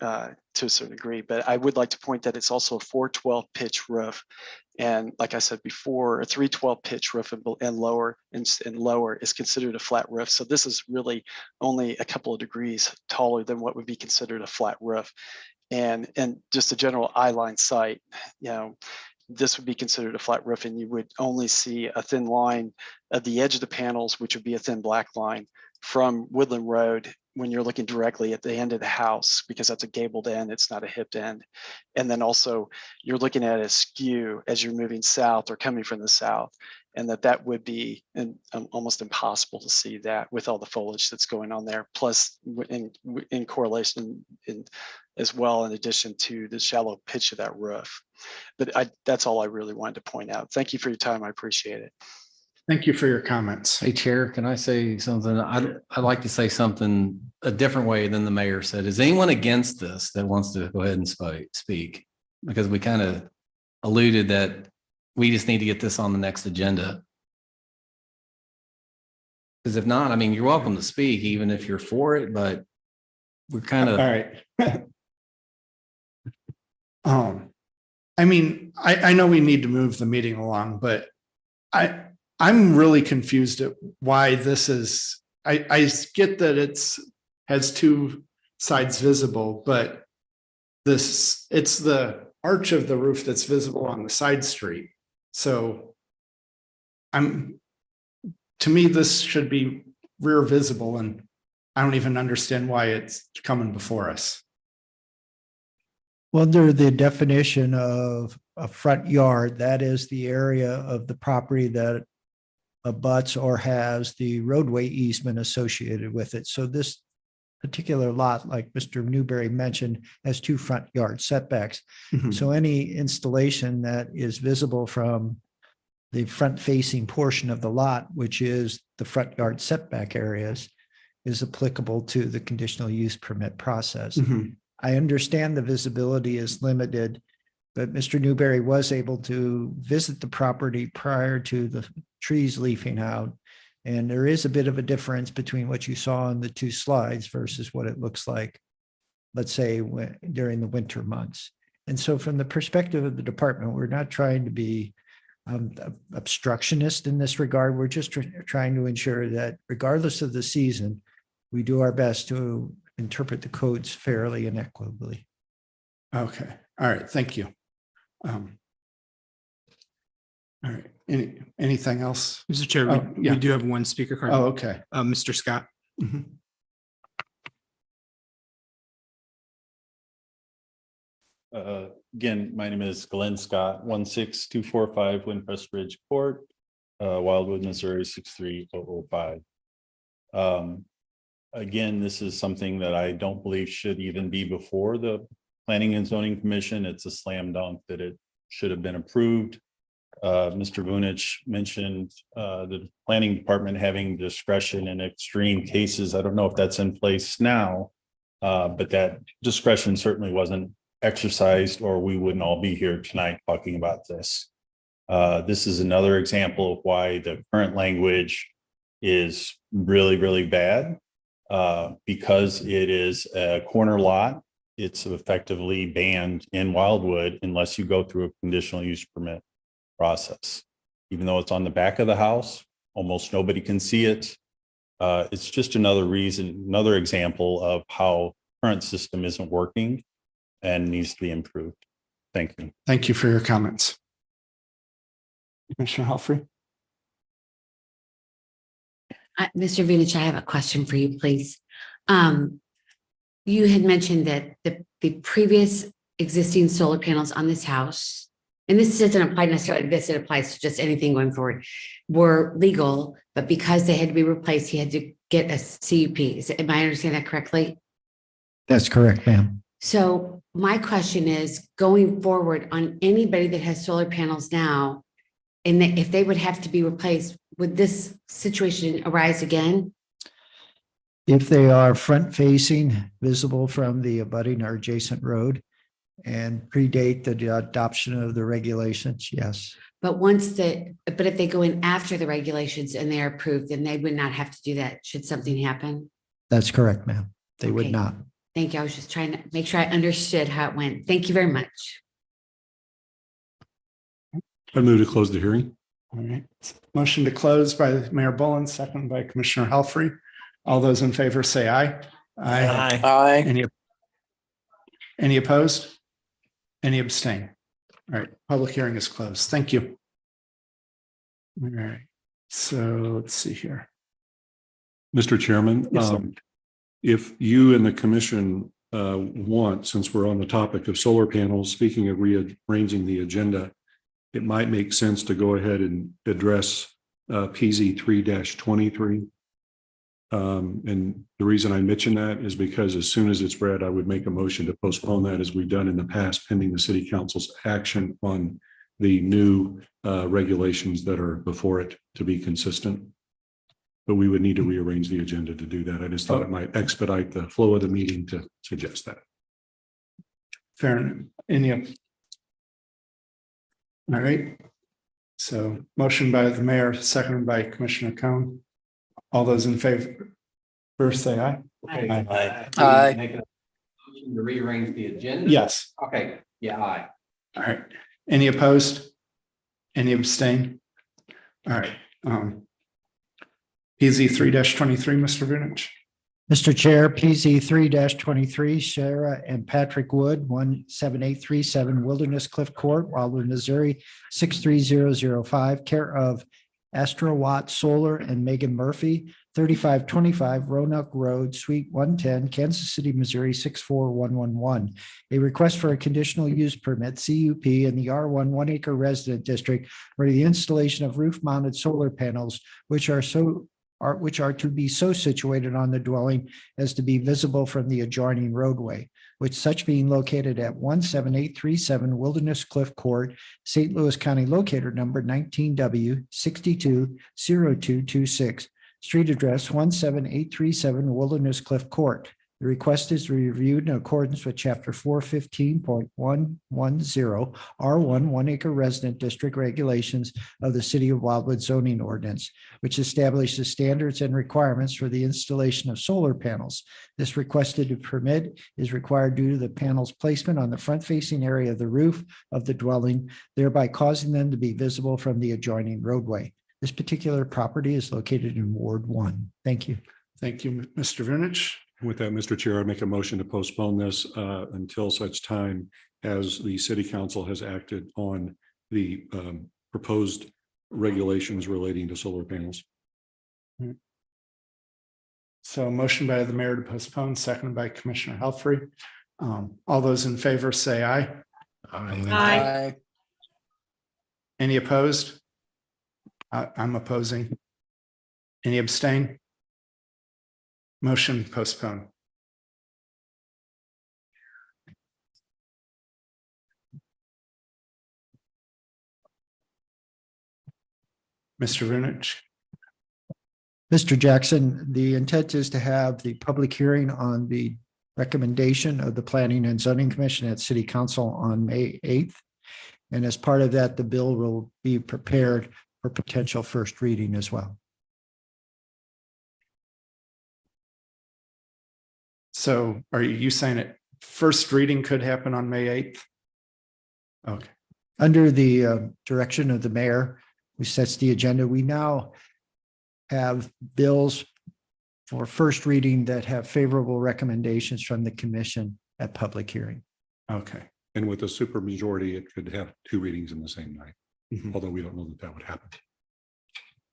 to a certain degree, but I would like to point that it's also a 412 pitch roof. And like I said before, a 312 pitch roof and lower is considered a flat roof. So this is really only a couple of degrees taller than what would be considered a flat roof. And just a general eye-line sight, this would be considered a flat roof, and you would only see a thin line at the edge of the panels, which would be a thin black line from Woodland Road when you're looking directly at the end of the house, because that's a gabled end, it's not a hipped end. And then also you're looking at a skew as you're moving south or coming from the south, and that would be almost impossible to see that with all the foliage that's going on there, plus in correlation as well, in addition to the shallow pitch of that roof. But that's all I really wanted to point out. Thank you for your time. I appreciate it. Thank you for your comments. Hey, Chair, can I say something? I'd like to say something a different way than the mayor said. Is anyone against this that wants to go ahead and speak? Because we kind of alluded that we just need to get this on the next agenda. Because if not, I mean, you're welcome to speak, even if you're for it, but we're kind of. All right. I mean, I know we need to move the meeting along, but I'm really confused at why this is, I get that has two sides visible, but it's the arch of the roof that's visible on the side street. So to me, this should be rear visible, and I don't even understand why it's coming before us. Well, under the definition of a front yard, that is the area of the property that abuts or has the roadway easement associated with it. So this particular lot, like Mr. Newberry mentioned, has two front yard setbacks. Mhm. So any installation that is visible from the front facing portion of the lot, which is the front yard setback areas, is applicable to the conditional use permit process. Mhm. I understand the visibility is limited, but Mr. Newberry was able to visit the property prior to the trees leafing out. And there is a bit of a difference between what you saw in the two slides versus what it looks like, let's say, during the winter months. And so from the perspective of the department, we're not trying to be obstructionist in this regard. We're just trying to ensure that regardless of the season, we do our best to interpret the codes fairly and equitably. Okay. All right. Thank you. All right. Anything else? Mr. Chair, we do have one speaker card. Oh, okay. Mr. Scott. Mhm. Again, my name is Glenn Scott, 16245 Windcrest Ridge Court, Wildwood, Missouri, 63005. Again, this is something that I don't believe should even be before the Planning and Zoning Commission. It's a slam dunk that it should have been approved. Mr. Vunich mentioned the planning department having discretion in extreme cases. I don't know if that's in place now, but that discretion certainly wasn't exercised, or we wouldn't all be here tonight talking about this. This is another example of why the current language is really, really bad. Because it is a corner lot, it's effectively banned in Wildwood unless you go through a conditional use permit process. Even though it's on the back of the house, almost nobody can see it. It's just another example of how current system isn't working and needs to be improved. Thank you. Thank you for your comments. Commissioner Helfrey? Mr. Vunich, I have a question for you, please. You had mentioned that the previous existing solar panels on this house, and this doesn't apply necessarily to this, it applies to just anything going forward, were legal, but because they had to be replaced, he had to get a CUP. Am I understanding that correctly? That's correct, ma'am. So my question is, going forward on anybody that has solar panels now, and if they would have to be replaced, would this situation arise again? If they are front facing, visible from the abutting or adjacent road and predate the adoption of the regulations, yes. But if they go in after the regulations and they are approved, then they would not have to do that should something happen? That's correct, ma'am. They would Okay. not. Thank you. I was just trying to make sure I understood how it went. Thank you very much. I move to close the hearing. All right. Motion to close by Mayor Bullen, second by Commissioner Helfrey. All those in favor say aye. Aye. Any opposed? Any abstain? All right, public hearing is closed. Thank you. All right, so let's see here. Mr. Chairman, Yes, sir. if you and the commission want, since we're on the topic of solar panels, speaking of rearranging the agenda, it might make sense to go ahead and address PZ 3-23. And the reason I mention that is because as soon as it's read, I would make a motion to postpone that as we've done in the past, pending the city council's action on the new regulations that are before it to be consistent. But we would need to rearrange the agenda to do that. I just thought it might expedite the flow of the meeting to suggest that. Fair enough. All right. So motion by the mayor, seconded by Commissioner Cohn. All those in favor, first say aye. To rearrange the agenda? Yes. Okay, yeah, aye. All right. Any opposed? Any abstain? All right. PZ 3-23, Mr. Vunich. Mr. Chair, PZ 3-23, Sarah and Patrick Wood, 17837 Wilderness Cliff Court, Wildwood, Missouri, 63005, care of Astrowatt Solar and Megan Murphy, 3525 Roanoke Road, Suite 110, Kansas City, Missouri, 64111. A request for a conditional use permit, CUP, in the R1 1 acre resident district for the installation of roof mounted solar panels, which are to be so situated on the dwelling as to be visible from the adjoining roadway, which such being located at 17837 Wilderness Cliff Court, St. Louis County, locator number 19W 620226, street address 17837 Wilderness Cliff Court. The request is reviewed in accordance with chapter 415.110 R1 1 acre resident district regulations of the city of Wildwood zoning ordinance, which establishes standards and requirements for the installation of solar panels. This requested permit is required due to the panel's placement on the front facing area of the roof of the dwelling, thereby causing them to be visible from the adjoining roadway. This particular property is located in Ward 1. Thank you. Thank you, Mr. Vunich. With that, Mr. Chair, I make a motion to postpone this until such time as the city council has acted on the proposed regulations relating to solar panels. So motion by the mayor to postpone, seconded by Commissioner Helfrey. All those in favor say aye. Aye. Any opposed? I'm opposing. Any abstain? Motion postponed. Mr. Vunich. Mr. Jackson, the intent is to have the public hearing on the recommendation of the Planning and Zoning Commission at City Council on May 8th. And as part of that, the bill will be prepared for potential first reading as well. So are you saying it first reading could happen on May 8th? Okay. Under the direction of the mayor, who sets the agenda, we now have bills for first reading that have favorable recommendations from the commission at public hearing. Okay. And with a super majority, it could have two readings in the same night, Mhm. although we don't know that that would happen.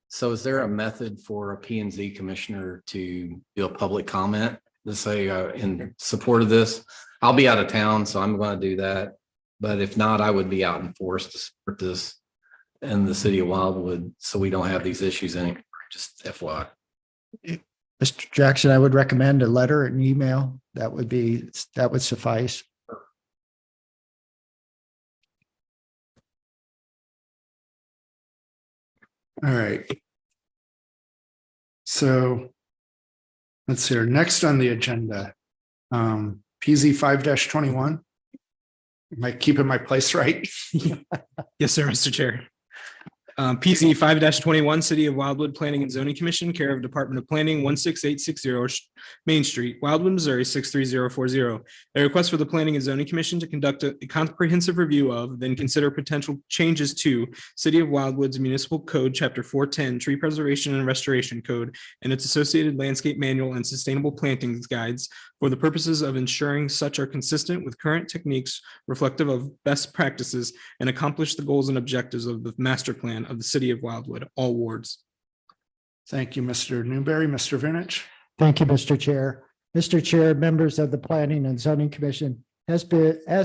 So is there a method for a P and Z commissioner to do a public comment to say in support of this? I'll be out of town, so I'm going to do that. But if not, I would be out in force to support this in the city of Wildwood, so we don't have these issues anymore. Just FYI. Mr. Jackson, I would recommend a letter and email. That would suffice. All right. So let's see here. Next on the agenda, PZ 5-21. Am I keeping my place right? Yes, sir, Mr. Chair. PZ 5-21, City of Wildwood Planning and Zoning Commission, care of Department of Planning, 16860 Main Street, Wildwood, Missouri, 63040. A request for the Planning and Zoning Commission to conduct a comprehensive review of, then consider potential changes to City of Wildwood's Municipal Code, Chapter 410, Tree Preservation and Restoration Code, and its associated landscape manual and sustainable plantings guides for the purposes of ensuring such are consistent with current techniques reflective of best practices and accomplish the goals and objectives of the master plan of the City of Wildwood, all wards. Thank you, Mr. Newberry. Mr. Vinich. Thank you, Mr. Chair. Mr. Chair, members of the Planning and Zoning Commission, as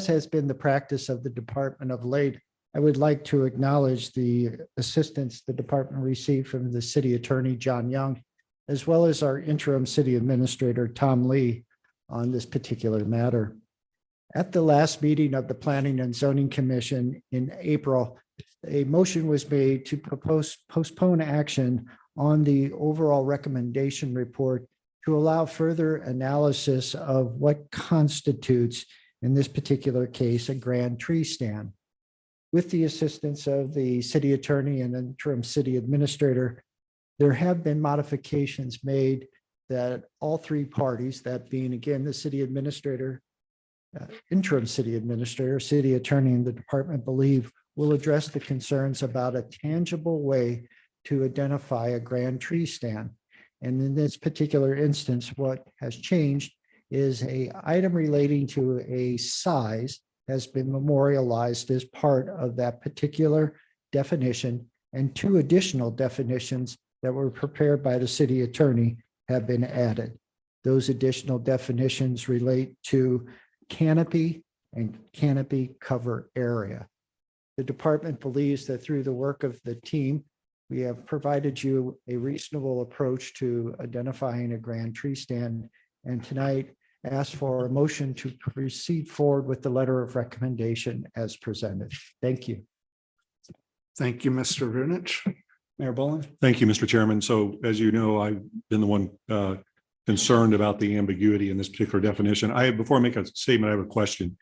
has been the practice of the department of late, I would like to acknowledge the assistance the department received from the city attorney, John Young, as well as our interim city administrator, Tom Lee, on this particular matter. At the last meeting of the Planning and Zoning Commission in April, a motion was made to postpone action on the overall recommendation report to allow further analysis of what constitutes, in this particular case, a grand tree stand. With the assistance of the city attorney and interim city administrator, there have been modifications made that all three parties, that being again the city administrator, interim city administrator, city attorney, and the department, believe will address the concerns about a tangible way to identify a grand tree stand. And in this particular instance, what has changed is an item relating to a size has been memorialized as part of that particular definition, and two additional definitions that were prepared by the city attorney have been added. Those additional definitions relate to canopy and canopy cover area. The department believes that through the work of the team, we have provided you a reasonable approach to identifying a grand tree stand, and tonight ask for a motion to proceed forward with the letter of recommendation as presented. Thank you. Thank you, Mr. Vinich. Mayor Boland. Thank you, Mr. Chairman. So as you know, I've been the one concerned about the ambiguity in this particular definition. Before I make a statement, I have a question.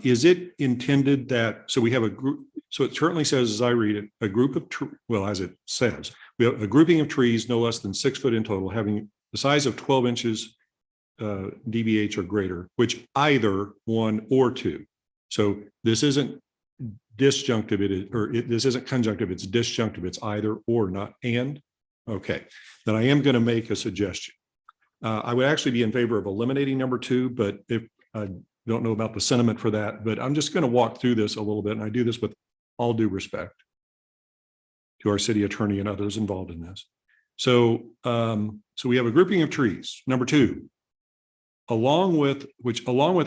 Is it intended that, so we have a group, so it certainly says, as I read it, a group of, well, as it says, we have a grouping of trees no less than 6 foot in total, having the size of 12 inches DBH or greater, which either 1 or 2. So this isn't disjunctive, this isn't conjunctive, it's disjunctive, it's either or, not and. Okay, then I am going to make a suggestion. I would actually be in favor of eliminating number 2, but if I don't know about the sentiment for that, but I'm just going to walk through this a little bit, and I do this with all due respect to our city attorney and others involved in this. So, so we have a grouping of trees. Number 2, along with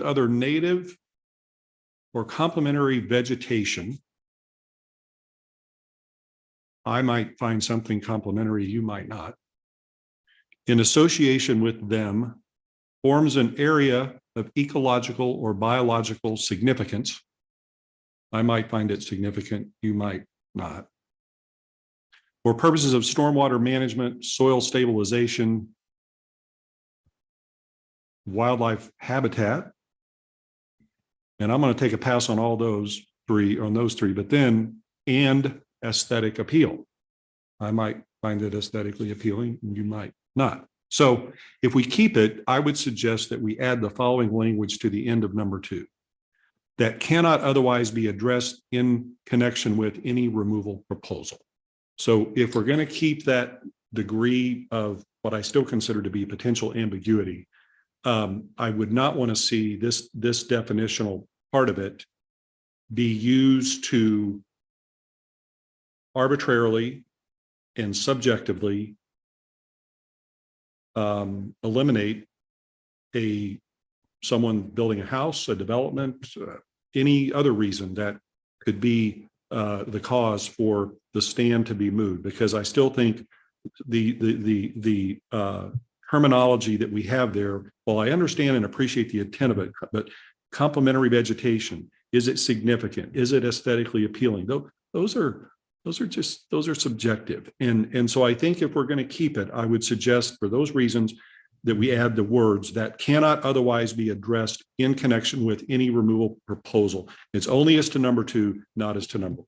other native or complementary vegetation. I might find something complementary, you might not. In association with them, forms an area of ecological or biological significance. I might find it significant, you might not. For purposes of stormwater management, soil stabilization, wildlife habitat. And I'm going to take a pass on all those three, but then, and aesthetic appeal. I might find it aesthetically appealing, and you might not. So if we keep it, I would suggest that we add the following language to the end of number 2. That cannot otherwise be addressed in connection with any removal proposal. So if we're going to keep that degree of what I still consider to be potential ambiguity, I would not want to see this definitional part of it be used to arbitrarily and subjectively eliminate someone building a house, a development, any other reason that could be the cause for the stand to be moved. Because I still think the terminology that we have there, while I understand and appreciate the intent of it, but complementary vegetation, is it significant? Is it aesthetically appealing? Those are subjective. And so I think if we're going to keep it, I would suggest for those reasons that we add the words that cannot otherwise be addressed in connection with any removal proposal. It's only as to number 2, not as to number 1.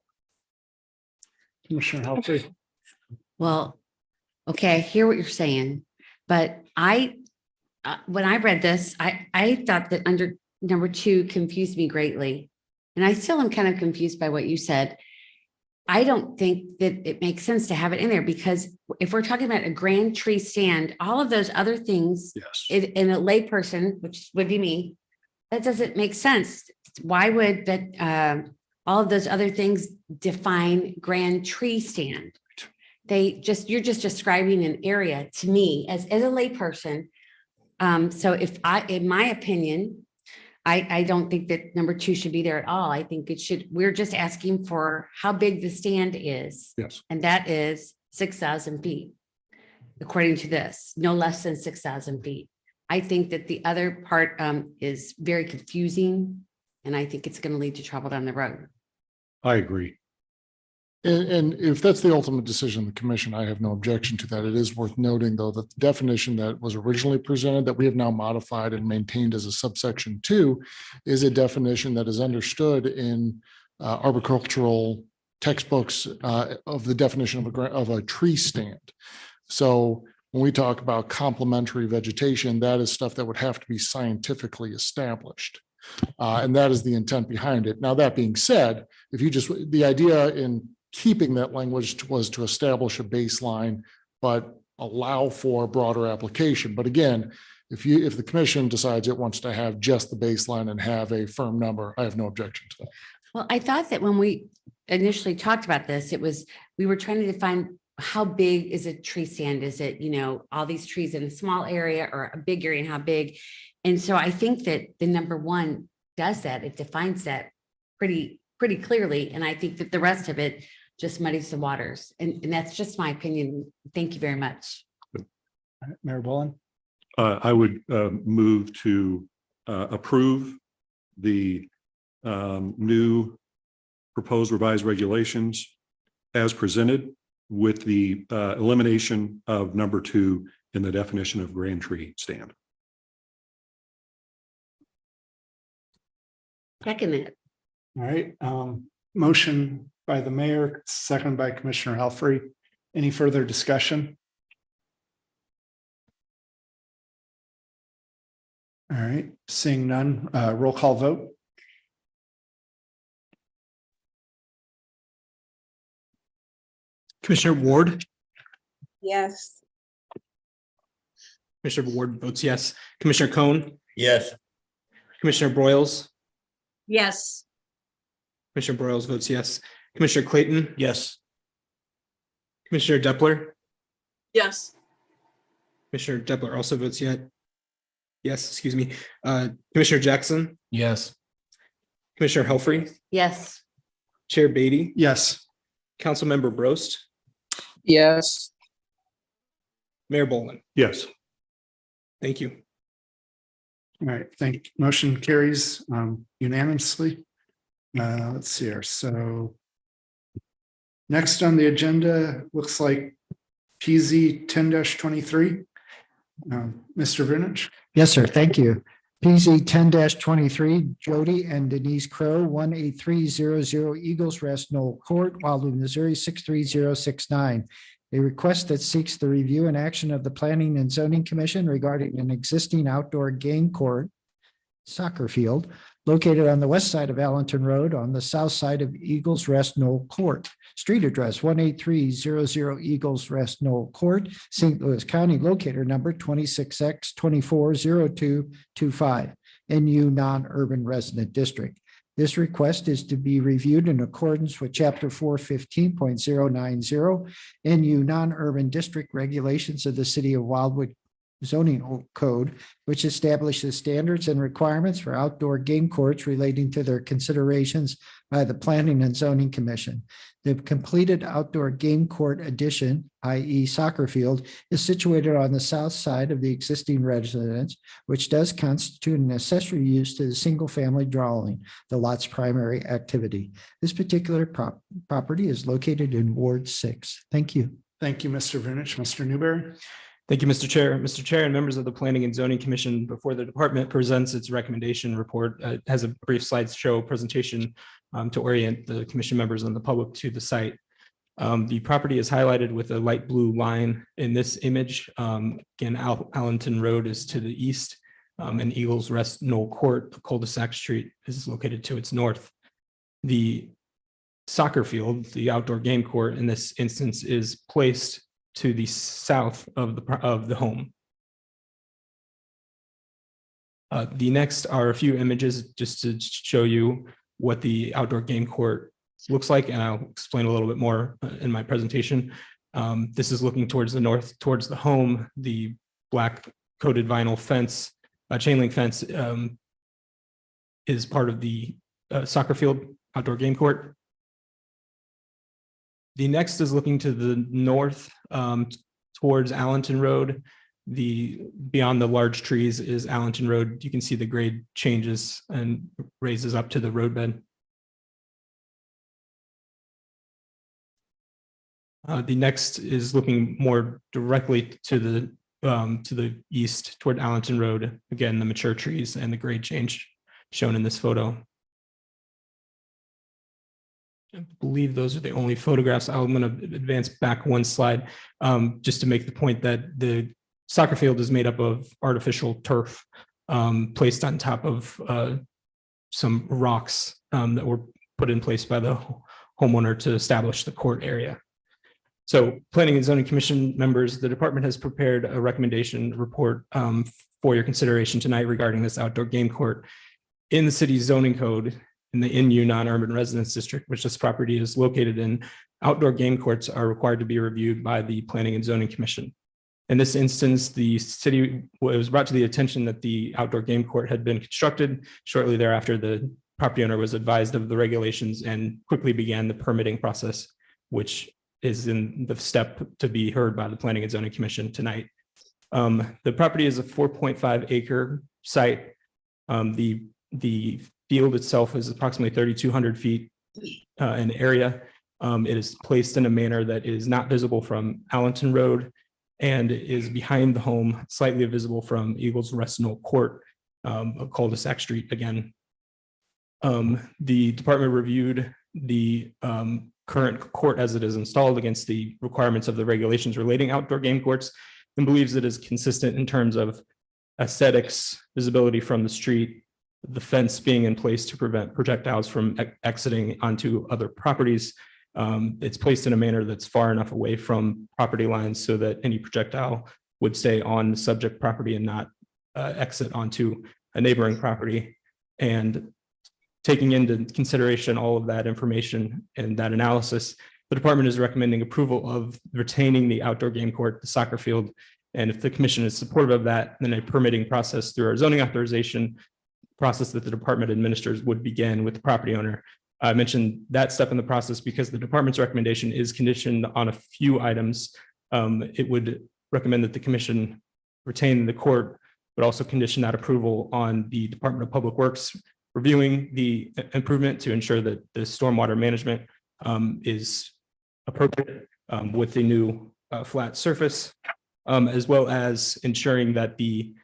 Commissioner Helfrey. Well, okay, I hear what you're saying, but when I read this, I thought that under number 2 confused me greatly. And I still am kind of confused by what you said. I don't think that it makes sense to have it in there because if we're talking about a grand tree stand, all of those other things Yes. in a layperson, which would be me, that doesn't make sense. Why would that, all of those other things define grand tree stand? You're just describing an area to me as a layperson. So in my opinion, I don't think that number 2 should be there at all. I think we're just asking for how big the stand is. Yes. And that is 6,000 feet. According to this, no less than 6,000 feet. I think that the other part is very confusing and I think it's going to lead to trouble down the road. I agree. And if that's the ultimate decision of the commission, I have no objection to that. It is worth noting, though, that the definition that was originally presented that we have now modified and maintained as a subsection 2 is a definition that is understood in arboricultural textbooks of the definition of a tree stand. So when we talk about complementary vegetation, that is stuff that would have to be scientifically established. And that is the intent behind it. Now, that being said, the idea in keeping that language was to establish a baseline, but allow for broader application. But again, if the commission decides it wants to have just the baseline and have a firm number, I have no objection to that. Well, I thought that when we initially talked about this, we were trying to define how big is a tree stand? Is it, all these trees in a small area or a big area and how big? And so I think that the number 1 does that. It defines that pretty clearly. And I think that the rest of it just muddies the waters. And that's just my opinion. Thank you very much. Mayor Bullen. I would move to approve the new proposed revised regulations as presented with the elimination of number 2 in the definition of grand tree stand. Second it. All right. Motion by the mayor, second by Commissioner Helfrey. Any further discussion? All right, seeing none, roll call vote. Commissioner Ward, Yes. Commissioner Ward votes yes. Commissioner Cohn, Yes. Commissioner Broyles, Yes. Commissioner Broyles votes yes. Commissioner Clayton, Yes. Commissioner Depler, Yes. Commissioner Depler also votes yes. Yes, excuse me. Commissioner Jackson, Yes. Commissioner Helfrey, Yes. Chair Beatty, Yes. Councilmember Brost, Yes. Mayor Boland. Yes. Thank you. All right, motion carries unanimously. Let's see here. So next on the agenda looks like PZ 10-23. Mr. Vrinich. Yes, sir. Thank you. PZ 10-23, Jody and Denise Crow, 18300 Eagles Rest Knoll Court, Wildwood, Missouri, 63069. A request that seeks the review and action of the Planning and Zoning Commission regarding an existing outdoor game court, soccer field, located on the west side of Allenton Road on the south side of Eagles Rest Knoll Court. Street address 18300 Eagles Rest Knoll Court, St. Louis County, locator number 26X240225, NU non-urban resident district. This request is to be reviewed in accordance with Chapter 415.090 NU non-urban district regulations of the City of Wildwood zoning code, which establishes standards and requirements for outdoor game courts relating to their considerations by the Planning and Zoning Commission. The completed outdoor game court addition, i.e. soccer field, is situated on the south side of the existing residence, which does constitute an accessory use to the single-family dwelling, the lot's primary activity. This particular property is located in Ward 6. Thank you. Thank you, Mr. Vrinich. Mr. Newberry. Thank you, Mr. Chair. Mr. Chair and members of the Planning and Zoning Commission, before the department presents its recommendation report, it has a brief slideshow presentation to orient the commission members and the public to the site. The property is highlighted with a light blue line in this image. Again, Allenton Road is to the east, and Eagles Rest Knoll Court, the cul-de-sac street, is located to its north. The soccer field, the outdoor game court in this instance, is placed to the south of the home. The next are a few images just to show you what the outdoor game court looks like, and I'll explain a little bit more in my presentation. This is looking towards the north, towards the home. The black coated vinyl fence, chain link fence, is part of the soccer field outdoor game court. The next is looking to the north, towards Allenton Road. Beyond the large trees is Allenton Road. You can see the grade changes and raises up to the roadbed. The next is looking more directly to the east toward Allenton Road. Again, the mature trees and the grade change shown in this photo. I believe those are the only photographs. I'm going to advance back one slide just to make the point that the soccer field is made up of artificial turf placed on top of some rocks that were put in place by the homeowner to establish the court area. So Planning and Zoning Commission members, the department has prepared a recommendation report for your consideration tonight regarding this outdoor game court. In the city's zoning code, in the NU non-urban residence district, which this property is located in, outdoor game courts are required to be reviewed by the Planning and Zoning Commission. In this instance, the city was brought to the attention that the outdoor game court had been constructed. Shortly thereafter, the property owner was advised of the regulations and quickly began the permitting process, which is in the step to be heard by the Planning and Zoning Commission tonight. The property is a 4.5 acre site. The field itself is approximately 3,200 feet in area. It is placed in a manner that is not visible from Allenton Road and is behind the home, slightly visible from Eagles Rest Knoll Court, a cul-de-sac street again. The department reviewed the current court as it is installed against the requirements of the regulations relating outdoor game courts and believes it is consistent in terms of aesthetics, visibility from the street, the fence being in place to prevent projectiles from exiting onto other properties. It's placed in a manner that's far enough away from property lines so that any projectile would stay on the subject property and not exit onto a neighboring property. And taking into consideration all of that information and that analysis, the department is recommending approval of retaining the outdoor game court, the soccer field. And if the commission is supportive of that, then a permitting process through our zoning authorization process that the department administers would begin with the property owner. I mentioned that step in the process because the department's recommendation is conditioned on a few items. It would recommend that the commission retain the court, but also condition that approval on the Department of Public Works reviewing the improvement to ensure that the stormwater management is appropriate with the new flat surface, as well as ensuring that the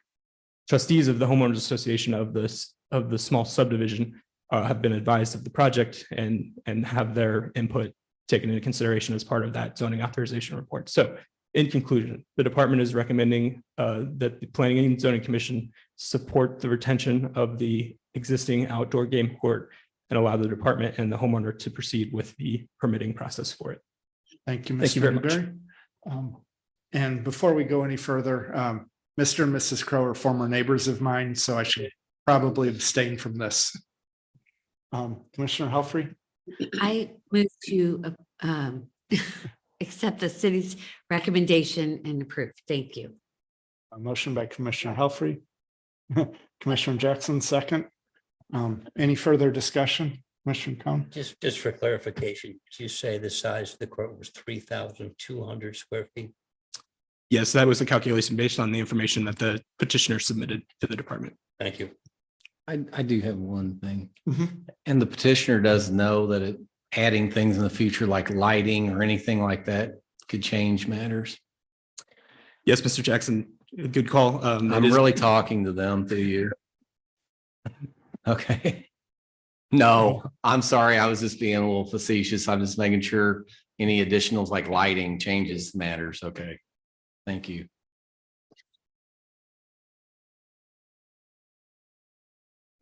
trustees of the homeowners association of the small subdivision have been advised of the project and have their input taken into consideration as part of that zoning authorization report. So in conclusion, the department is recommending that the Planning and Zoning Commission support the retention of the existing outdoor game court and allow the department and the homeowner to proceed with the permitting process for it. Thank you, Thank you Mr. very much. Newberry. And before we go any further, Mr. and Mrs. Crow are former neighbors of mine, so I should probably abstain from this. Commissioner Helfrey? I move to accept the city's recommendation and approve. Thank you. A motion by Commissioner Helfrey. Commissioner Jackson, second. Any further discussion? Commissioner Cohn? Just for clarification, you say the size of the court was 3,200 square feet? Yes, that was the calculation based on the information that the petitioner submitted to the department. Thank you. I do have one thing. Mhm. And the petitioner does know that adding things in the future like lighting or anything like that could change matters. Yes, Mr. Jackson, good call. I'm really talking to them through you. Okay. No, I'm sorry. I was just being a little facetious. I'm just making sure any additionals like lighting changes matters. Okay. Thank you.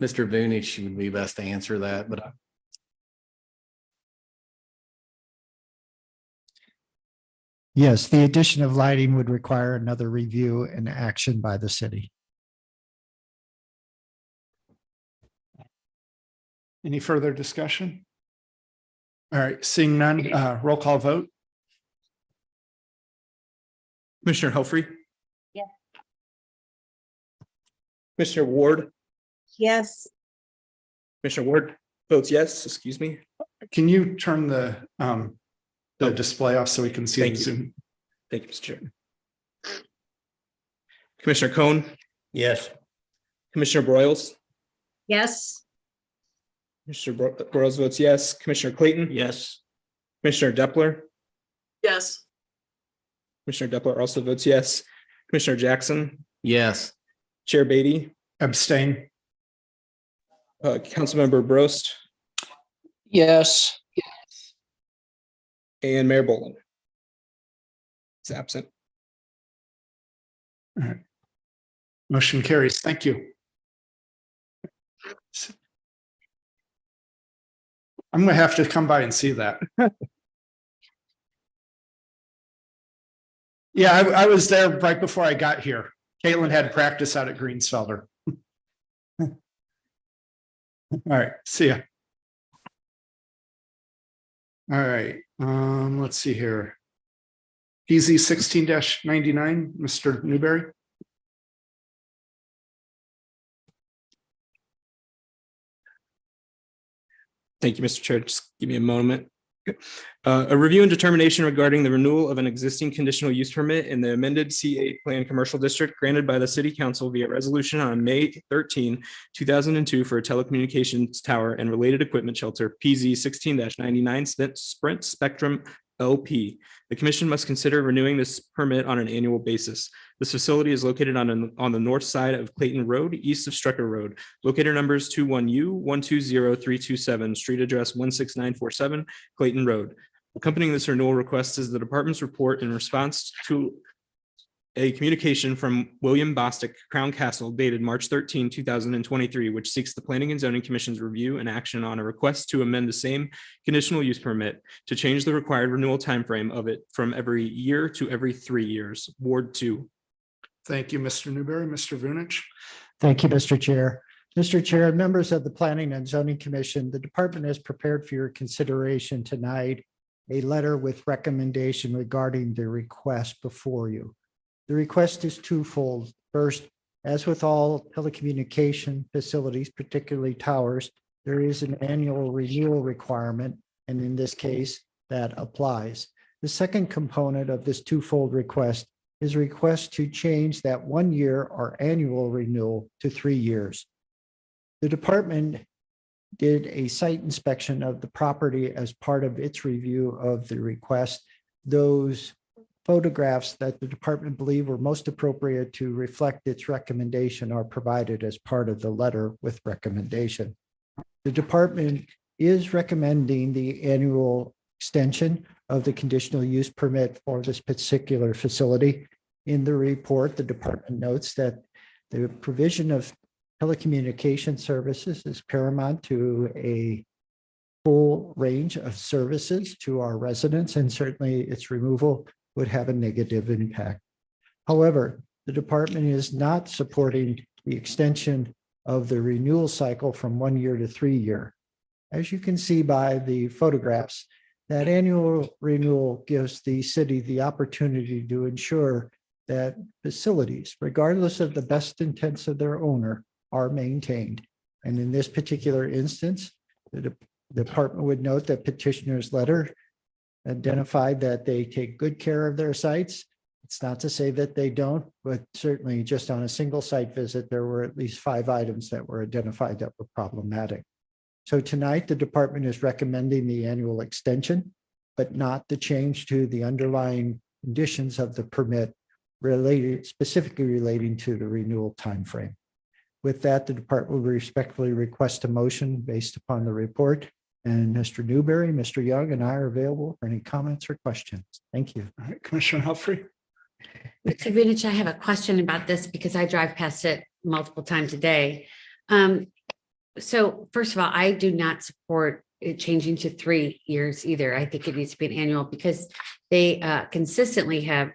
Mr. Vunich would be best to answer that, but Yes, the addition of lighting would require another review and action by the city. Any further discussion? All right, seeing none, roll call vote. Commissioner Helfrey. Yes. Commissioner Ward. Yes. Commissioner Ward votes yes, excuse me. Can you turn the display off so we can see the Thank you. Zoom? Thank you, Mr. Chair. Commissioner Cohn, Yes. Commissioner Broyles, Yes. Commissioner Broyles votes yes, Commissioner Clayton. Yes. Commissioner Depler, Yes. Commissioner Depler also votes yes, Commissioner Jackson, yes. Chair Beatty, Abstain. Councilmember Brost, Yes. and Mayor Boland is absent. All right. Motion carries. Thank you. I'm gonna have to come by and see that. Yeah, I was there right before I got here. Caitlin had practice out at Greensfelder. All right, see ya. All right, let's see here. PZ 16-99, Mr. Newberry. Thank you, Mr. Chair. Just give me a moment. A review and determination regarding the renewal of an existing conditional use permit in the amended C8 Plan Commercial District granted by the City Council via resolution on May 13, 2002 for a telecommunications tower and related equipment shelter PZ 16-99 Sprint Spectrum LP. The commission must consider renewing this permit on an annual basis. This facility is located on the north side of Clayton Road, east of Strecker Road. Locator numbers 21U 120327, street address 16947, Clayton Road. Accompanying this renewal request is the department's report in response to a communication from William Bostic, Crown Castle, dated March 13, 2023, which seeks the Planning and Zoning Commission's review and action on a request to amend the same conditional use permit to change the required renewal timeframe of it from every year to every 3 years. Ward 2. Thank you, Mr. Newberry. Mr. Vunich. Thank you, Mr. Chair. Mr. Chair, members of the Planning and Zoning Commission, the department has prepared for your consideration tonight a letter with recommendation regarding the request before you. The request is twofold. First, as with all telecommunication facilities, particularly towers, there is an annual renewal requirement, and in this case, that applies. The second component of this twofold request is a request to change that 1 year or annual renewal to 3 years. The department did a site inspection of the property as part of its review of the request. Those photographs that the department believe were most appropriate to reflect its recommendation are provided as part of the letter with recommendation. The department is recommending the annual extension of the conditional use permit for this particular facility. In the report, the department notes that the provision of telecommunication services is paramount to a full range of services to our residents, and certainly its removal would have a negative impact. However, the department is not supporting the extension of the renewal cycle from 1 year to 3 year. As you can see by the photographs, that annual renewal gives the city the opportunity to ensure that facilities, regardless of the best intents of their owner, are maintained. And in this particular instance, the department would note that petitioner's letter identified that they take good care of their sites. It's not to say that they don't, but certainly just on a single site visit, there were at least 5 items that were identified that were problematic. So tonight, the department is recommending the annual extension, but not the change to the underlying conditions of the permit specifically relating to the renewal timeframe. With that, the department will respectfully request a motion based upon the report And Mr. Newberry, Mr. Young, and I are available for any comments or questions. Thank you. All right, Commissioner Helfrey. Mr. Vintage, I have a question about this because I drive past it multiple times a day. So first of all, I do not support it changing to 3 years either. I think it needs to be an annual because they consistently have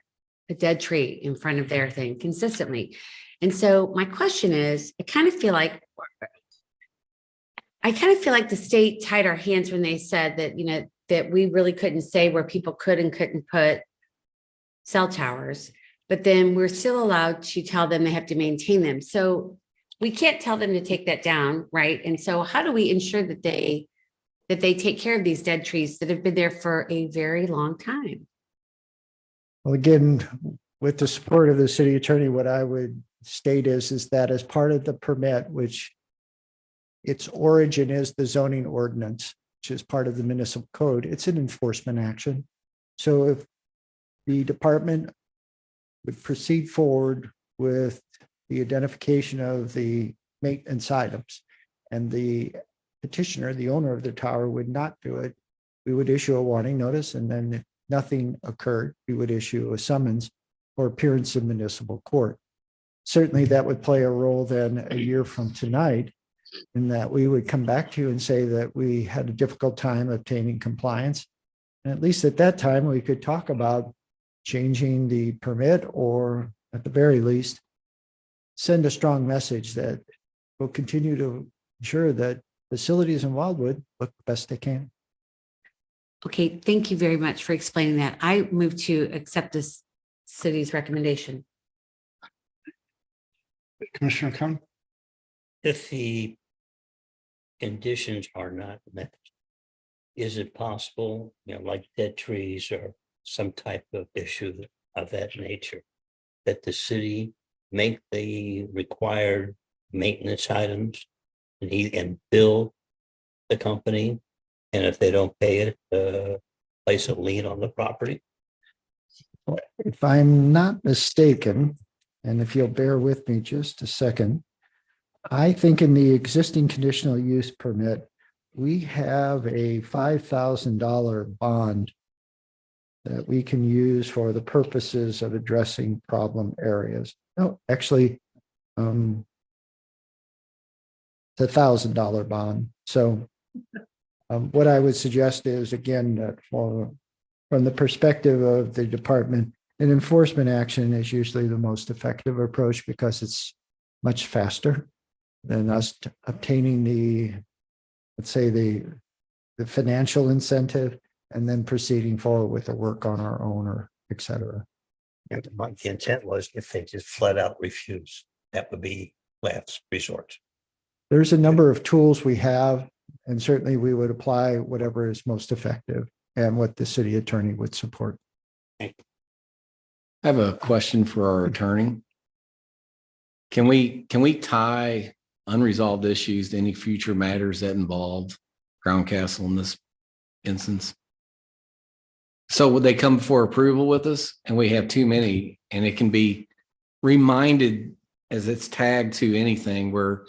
a dead tree in front of their thing consistently. And so my question is, I kind of feel like the state tied our hands when they said that, that we really couldn't say where people could and couldn't put cell towers, but then we're still allowed to tell them they have to maintain them. So we can't tell them to take that down, right? And so how do we ensure that they take care of these dead trees that have been there for a very long time? Well, again, with the support of the city attorney, what I would state is that as part of the permit, which its origin is the zoning ordinance, which is part of the municipal code, it's an enforcement action. So if the department would proceed forward with the identification of the maintenance items and the petitioner, the owner of the tower, would not do it, we would issue a warning notice, and then if nothing occurred, we would issue a summons for appearance in municipal court. Certainly that would play a role then a year from tonight, in that we would come back to you and say that we had a difficult time obtaining compliance. And at least at that time, we could talk about changing the permit, or at the very least, send a strong message that we'll continue to ensure that facilities in Wildwood look the best they can. Okay, thank you very much for explaining that. I move to accept this city's recommendation. Commissioner Khan. If the conditions are not met, is it possible, like dead trees or some type of issue of that nature, that the city make the required maintenance items and bill the company? And if they don't pay it, place a lien on the property? If I'm not mistaken, and if you'll bear with me just a second, I think in the existing conditional use permit, we have a $5,000 bond that we can use for the purposes of addressing problem areas. No, actually, it's $1,000 bond. So what I would suggest is, again, that from the perspective of the department, an enforcement action is usually the most effective approach because it's much faster than us obtaining the, let's say, the financial incentive and then proceeding forward with the work on our own, or et cetera. And the intent was if they just flat out refuse, that would be last resort. There's a number of tools we have, and certainly we would apply whatever is most effective and what the city attorney would support. I have a question for our attorney. Can we tie unresolved issues to any future matters that involve Crown Castle in this instance? So would they come for approval with us and we have too many, and it can be reminded as it's tagged to anything where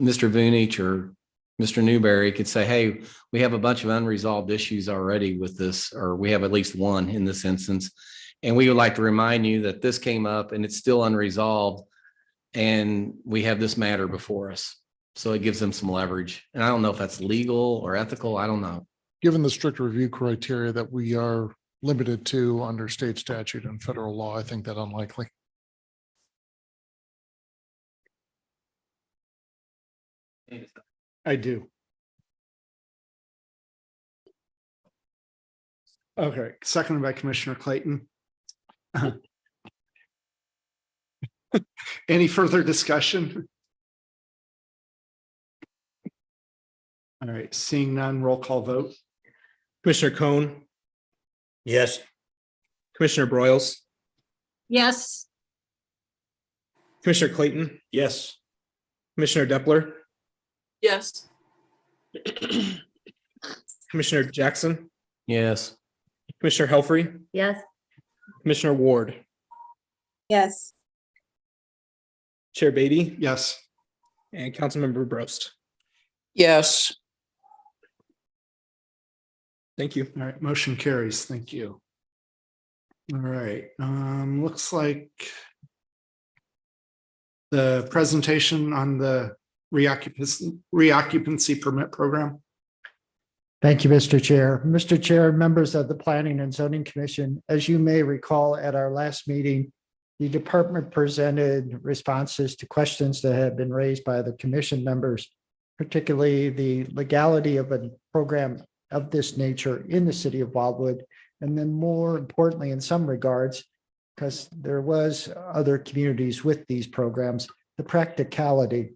Mr. Vunich or Mr. Newberry could say, hey, we have a bunch of unresolved issues already with this, or we have at least one in this instance. And we would like to remind you that this came up and it's still unresolved, and we have this matter before us. So it gives them some leverage. And I don't know if that's legal or ethical. I don't know. Given the strict review criteria that we are limited to under state statute and federal law, I think that unlikely. I do. Okay, seconded by Commissioner Clayton. Any further discussion? All right, seeing none, roll call vote. Commissioner Cohn, Yes. Commissioner Broyles, Yes. Commissioner Clayton, Yes. Commissioner Depler, Yes. Commissioner Jackson, Yes. Commissioner Helfrey, Yes. Commissioner Ward, Yes. Chair Beatty, Yes. and Councilmember Brost. Yes. Thank you. All right, motion carries. Thank you. All right, looks like the presentation on the reoccupancy permit program. Thank you, Mr. Chair. Mr. Chair, members of the Planning and Zoning Commission, as you may recall at our last meeting, the department presented responses to questions that had been raised by the commission members, particularly the legality of a program of this nature in the city of Wildwood. And then more importantly, in some regards, because there was other communities with these programs, the practicality.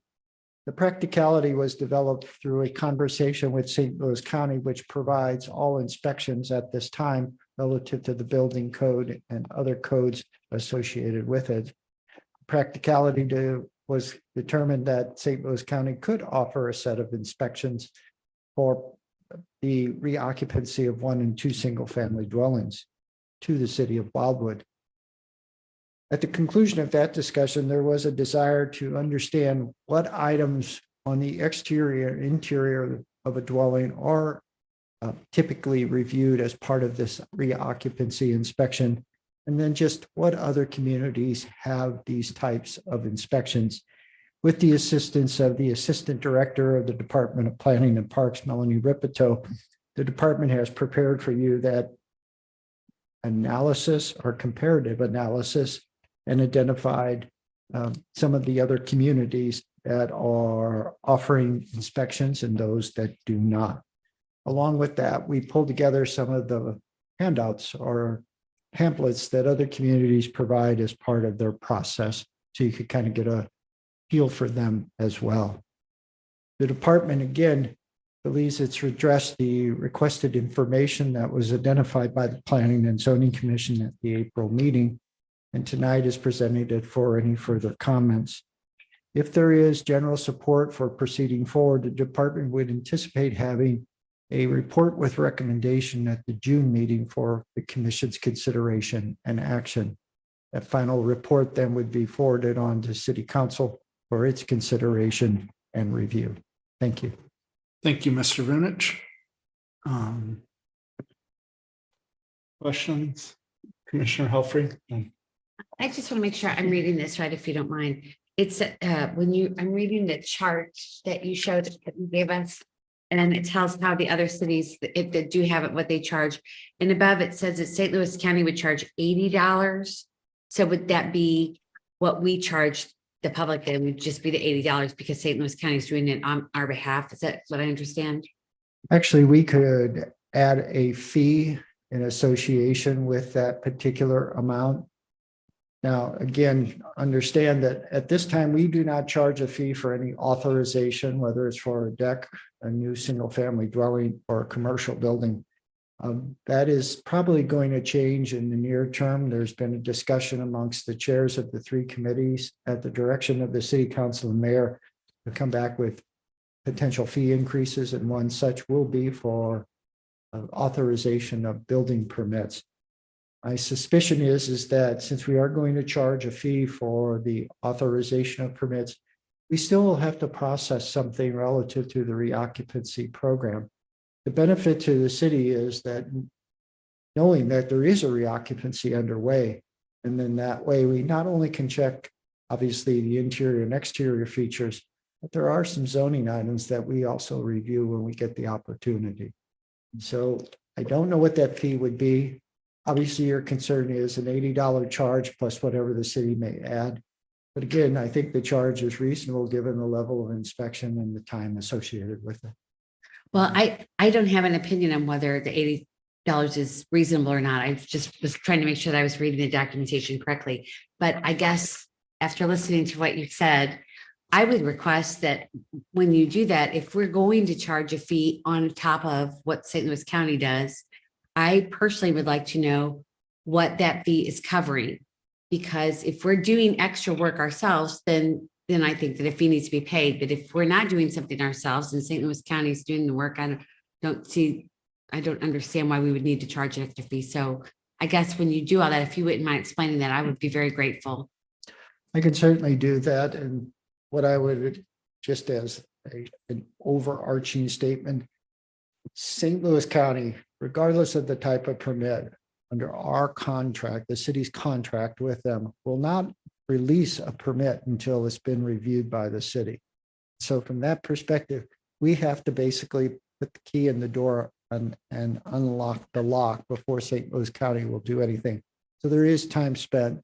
The practicality was developed through a conversation with St. Louis County, which provides all inspections at this time relative to the building code and other codes associated with it. Practicality was determined that St. Louis County could offer a set of inspections for the reoccupancy of 1 and 2 single-family dwellings to the city of Wildwood. At the conclusion of that discussion, there was a desire to understand what items on the exterior and interior of a dwelling are typically reviewed as part of this reoccupancy inspection, and then just what other communities have these types of inspections. With the assistance of the Assistant Director of the Department of Planning and Parks, Melanie Ripito, the department has prepared for you that analysis or comparative analysis and identified some of the other communities that are offering inspections and those that do not. Along with that, we pulled together some of the handouts or pamphlets that other communities provide as part of their process, so you could kind of get a feel for them as well. The department, again, believes it's addressed the requested information that was identified by the Planning and Zoning Commission at the April meeting, and tonight is presented it for any further comments. If there is general support for proceeding forward, the department would anticipate having a report with recommendation at the June meeting for the commission's consideration and action. That final report then would be forwarded on to City Council for its consideration and review. Thank you. Thank you, Mr. Vinich. Questions? Commissioner Helfrey? I just want to make sure I'm reading this right, if you don't mind. It's I'm reading the chart that you showed, that you gave us, and it tells how the other cities, if they do have it, what they charge. And above it says that St. Louis County would charge $80. So would that be what we charge the public? Then would just be the $80 because St. Louis County is doing it on our behalf. Is that what I understand? Actually, we could add a fee in association with that particular amount. Now, again, understand that at this time, we do not charge a fee for any authorization, whether it's for a deck, a new single-family dwelling, or a commercial building. That is probably going to change in the near term. There's been a discussion amongst the chairs of the 3 committees at the direction of the City Council and Mayor to come back with potential fee increases, and one such will be for authorization of building permits. My suspicion is that since we are going to charge a fee for the authorization of permits, we still will have to process something relative to the reoccupancy program. The benefit to the city is that knowing that there is a reoccupancy underway, and then that way we not only can check obviously the interior and exterior features, but there are some zoning items that we also review when we get the opportunity. So I don't know what that fee would be. Obviously, your concern is an $80 charge plus whatever the city may add. But again, I think the charge is reasonable given the level of inspection and the time associated with it. Well, I don't have an opinion on whether the $80 is reasonable or not. I just was trying to make sure that I was reading the documentation correctly. But I guess after listening to what you said, I would request that when you do that, if we're going to charge a fee on top of what St. Louis County does, I personally would like to know what that fee is covering. Because if we're doing extra work ourselves, then I think that a fee needs to be paid. But if we're not doing something ourselves and St. Louis County is doing the work, I don't understand why we would need to charge an extra fee. So I guess when you do all that, if you wouldn't mind explaining that, I would be very grateful. I can certainly do that. And what I would, just as an overarching statement, St. Louis County regardless of the type of permit, under our contract, the city's contract with them will not release a permit until it's been reviewed by the city. So from that perspective, we have to basically put the key in the door and unlock the lock before St. Louis County will do anything. So there is time spent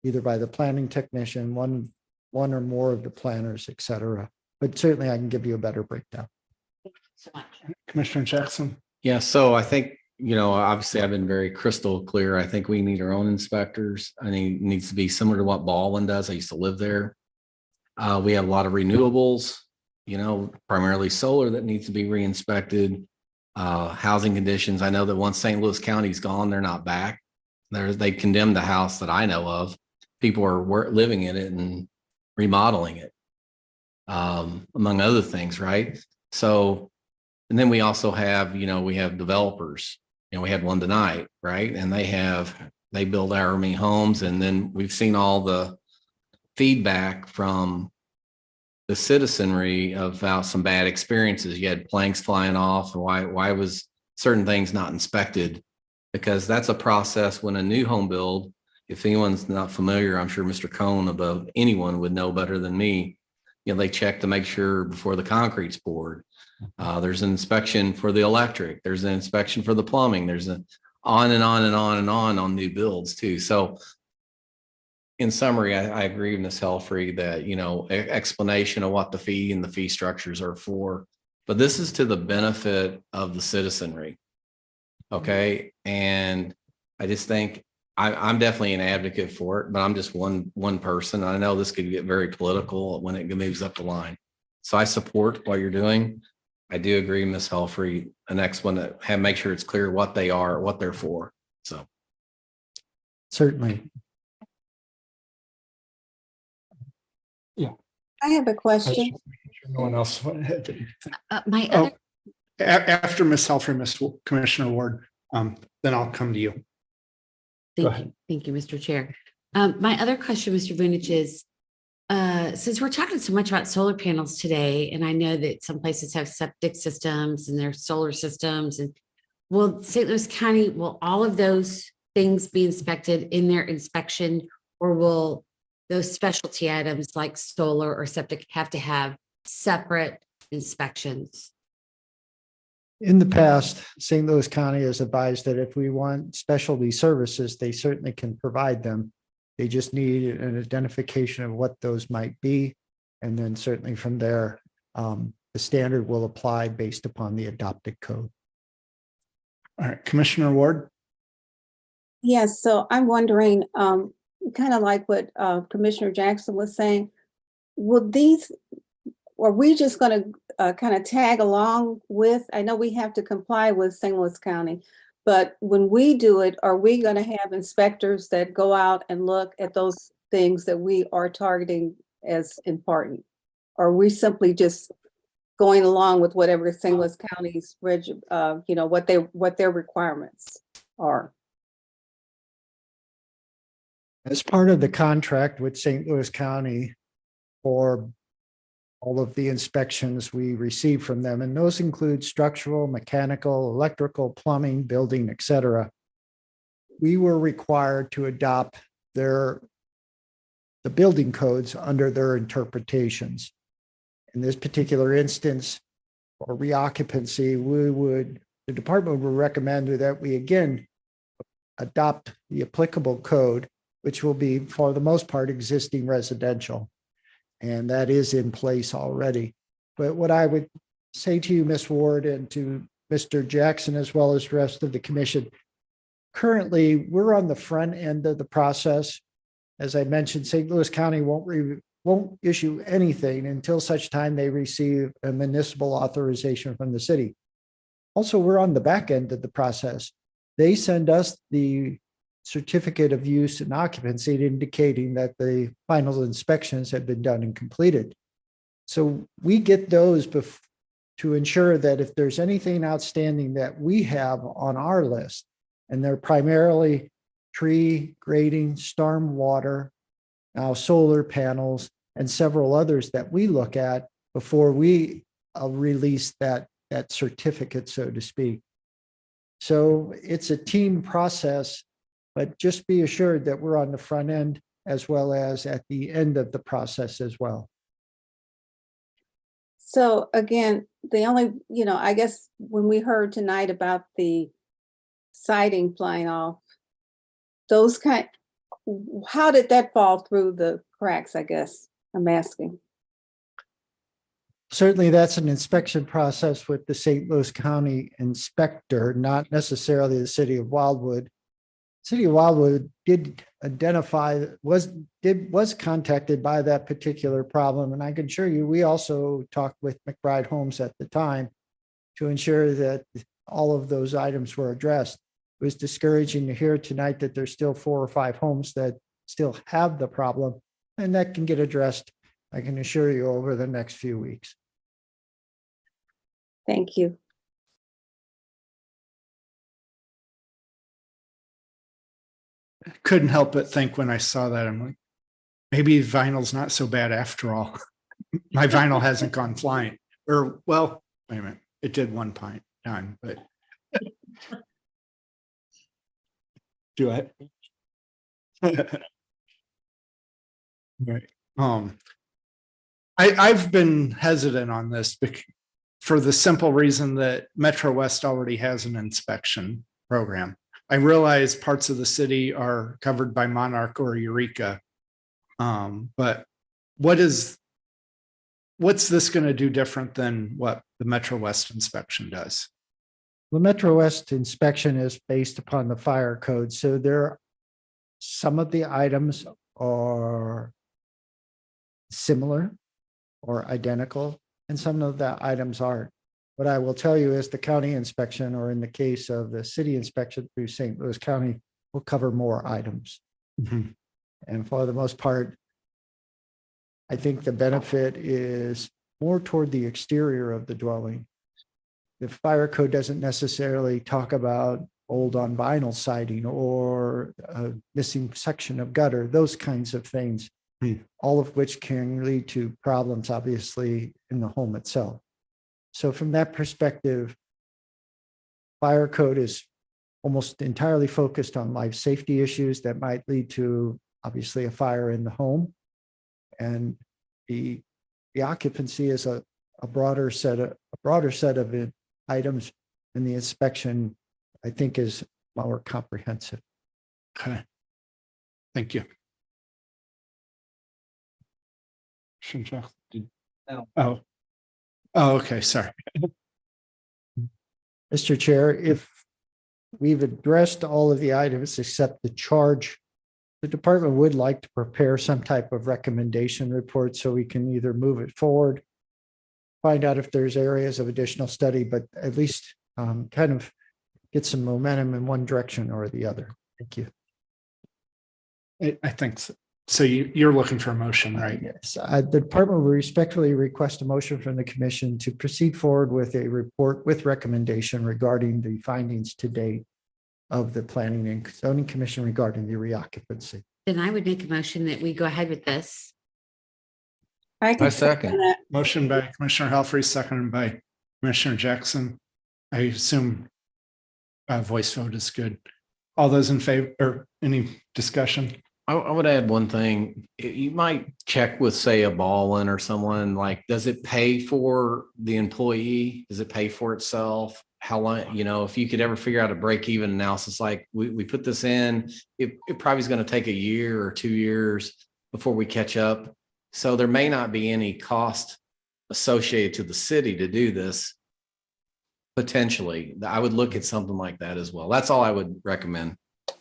either by the planning technician, one or more of the planners, et cetera. But certainly I can give you a better breakdown. So much. Commissioner Jackson. Yeah, so I think, obviously I've been very crystal clear. I think we need our own inspectors. I think it needs to be similar to what Baldwin does. I used to live there. We have a lot of renewables, primarily solar that needs to be re-inspected. Housing conditions. I know that once St. Louis County's gone, they're not back. They condemned the house that I know of. People are living in it and remodeling it, among other things, right? So, and then we also have, we have developers. We had one tonight, right? And they build however many homes, and then we've seen all the feedback from the citizenry about some bad experiences. You had planks flying off. Why was certain things not inspected? Because that's a process when a new home build, if anyone's not familiar, I'm sure Mr. Cohn above anyone would know better than me. They check to make sure before the concrete's poured. There's an inspection for the electric. There's an inspection for the plumbing. There's on and on and on and on new builds too. So in summary, I agree with Ms. Helfrey that, explanation of what the fee and the fee structures are for, but this is to the benefit of the citizenry. Okay. And I just think I'm definitely an advocate for it, but I'm just one person. I know this could get very political when it moves up the line. So I support what you're doing. I do agree, Ms. Helfrey, the next one that make sure it's clear what they are, what they're for. So. Certainly. I have a question. No one else. My Oh, other, after Ms. Helfrey, Commissioner Ward, then I'll come to you. thank you, Mr. Chair. My other question, Mr. Vunich, is since we're talking so much about solar panels today, and I know that some places have septic systems and their solar systems, and will St. Louis County, will all of those things be inspected in their inspection, or will those specialty items like solar or septic have to have separate inspections? In the past, St. Louis County has advised that if we want specialty services, they certainly can provide them. They just need an identification of what those might be. And then certainly from there, the standard will apply based upon the adopted code. All right, Commissioner Ward. Yes, so I'm wondering, kind of like what Commissioner Jackson was saying, are we just going to kind of tag along with, I know we have to comply with St. Louis County, but when we do it, are we going to have inspectors that go out and look at those things that we are targeting as important? Or are we simply just going along with whatever St. Louis County's, what their requirements are? As part of the contract with St. Louis County for all of the inspections we receive from them, and those include structural, mechanical, electrical, plumbing, building, et cetera, we were required to adopt the building codes under their interpretations. In this particular instance, for reoccupancy, the department would recommend that we again adopt the applicable code, which will be, for the most part, existing residential. And that is in place already. But what I would say to you, Ms. Ward, and to Mr. Jackson, as well as the rest of the commission, currently, we're on the front end of the process. As I mentioned, St. Louis County won't issue anything until such time they receive a municipal authorization from the city. Also, we're on the back end of the process. They send us the certificate of use and occupancy indicating that the final inspections have been done and completed. So we get those to ensure that if there's anything outstanding that we have on our list, and they're primarily tree grading, storm water, now solar panels, and several others that we look at before we release that certificate, so to speak. So it's a team process, but just be assured that we're on the front end as well as at the end of the process as well. So again, the only, I guess when we heard tonight about the siding flying off, how did that fall through the cracks, I guess I'm asking? Certainly, that's an inspection process with the St. Louis County inspector, not necessarily the city of Wildwood. City of Wildwood did identify, was contacted by that particular problem. And I can assure you, we also talked with McBride Homes at the time to ensure that all of those items were addressed. It was discouraging to hear tonight that there's still 4 or 5 homes that still have the problem, and that can get addressed, I can assure you, over the next few weeks. Thank you. Couldn't help but think when I saw that, I'm like, maybe vinyl's not so bad after all. My vinyl hasn't gone flying. Or, well, wait a minute, it did one time, but do I? Right. I've been hesitant on this for the simple reason that Metro West already has an inspection program. I realize parts of the city are covered by Monarch or Eureka. But what's this going to do different than what the Metro West inspection does? The Metro West inspection is based upon the fire code. So some of the items are similar or identical, and some of the items aren't. What I will tell you is the county inspection, or in the case of the city inspection through St. Louis County, will cover more items. Mhm. And for the most part, I think the benefit is more toward the exterior of the dwelling. The fire code doesn't necessarily talk about old on vinyl siding or a missing section of gutter, those kinds of things, all of which can lead to problems, obviously, in the home itself. So from that perspective, fire code is almost entirely focused on life safety issues that might lead to, obviously, a fire in the home. And the occupancy is a broader set of items, and the inspection, I think, is more comprehensive. Okay. Thank you. Oh, okay, sorry. Mr. Chair, if we've addressed all of the items except the charge, the department would like to prepare some type of recommendation report so we can either move it forward, find out if there's areas of additional study, but at least kind of get some momentum in one direction or the other. Thank you. I think so. So you're looking for a motion, right? Yes, the department will respectfully request a motion from the commission to proceed forward with a report with recommendation regarding the findings to date of the Planning and Zoning Commission regarding the reoccupancy. Then I would make a motion that we go ahead with this. I second. that. Motion by Commissioner Helfrey, seconded by Commissioner Jackson. I assume voice vote is good. All those in favor, or any discussion? I would add one thing. You might check with, say, a Baldwin or someone, like, does it pay for the employee? Does it pay for itself? How long, if you could ever figure out a break even analysis, like we put this in, it probably is going to take a year or 2 years before we catch up. So there may not be any cost associated to the city to do this. Potentially, I would look at something like that as well. That's all I would recommend.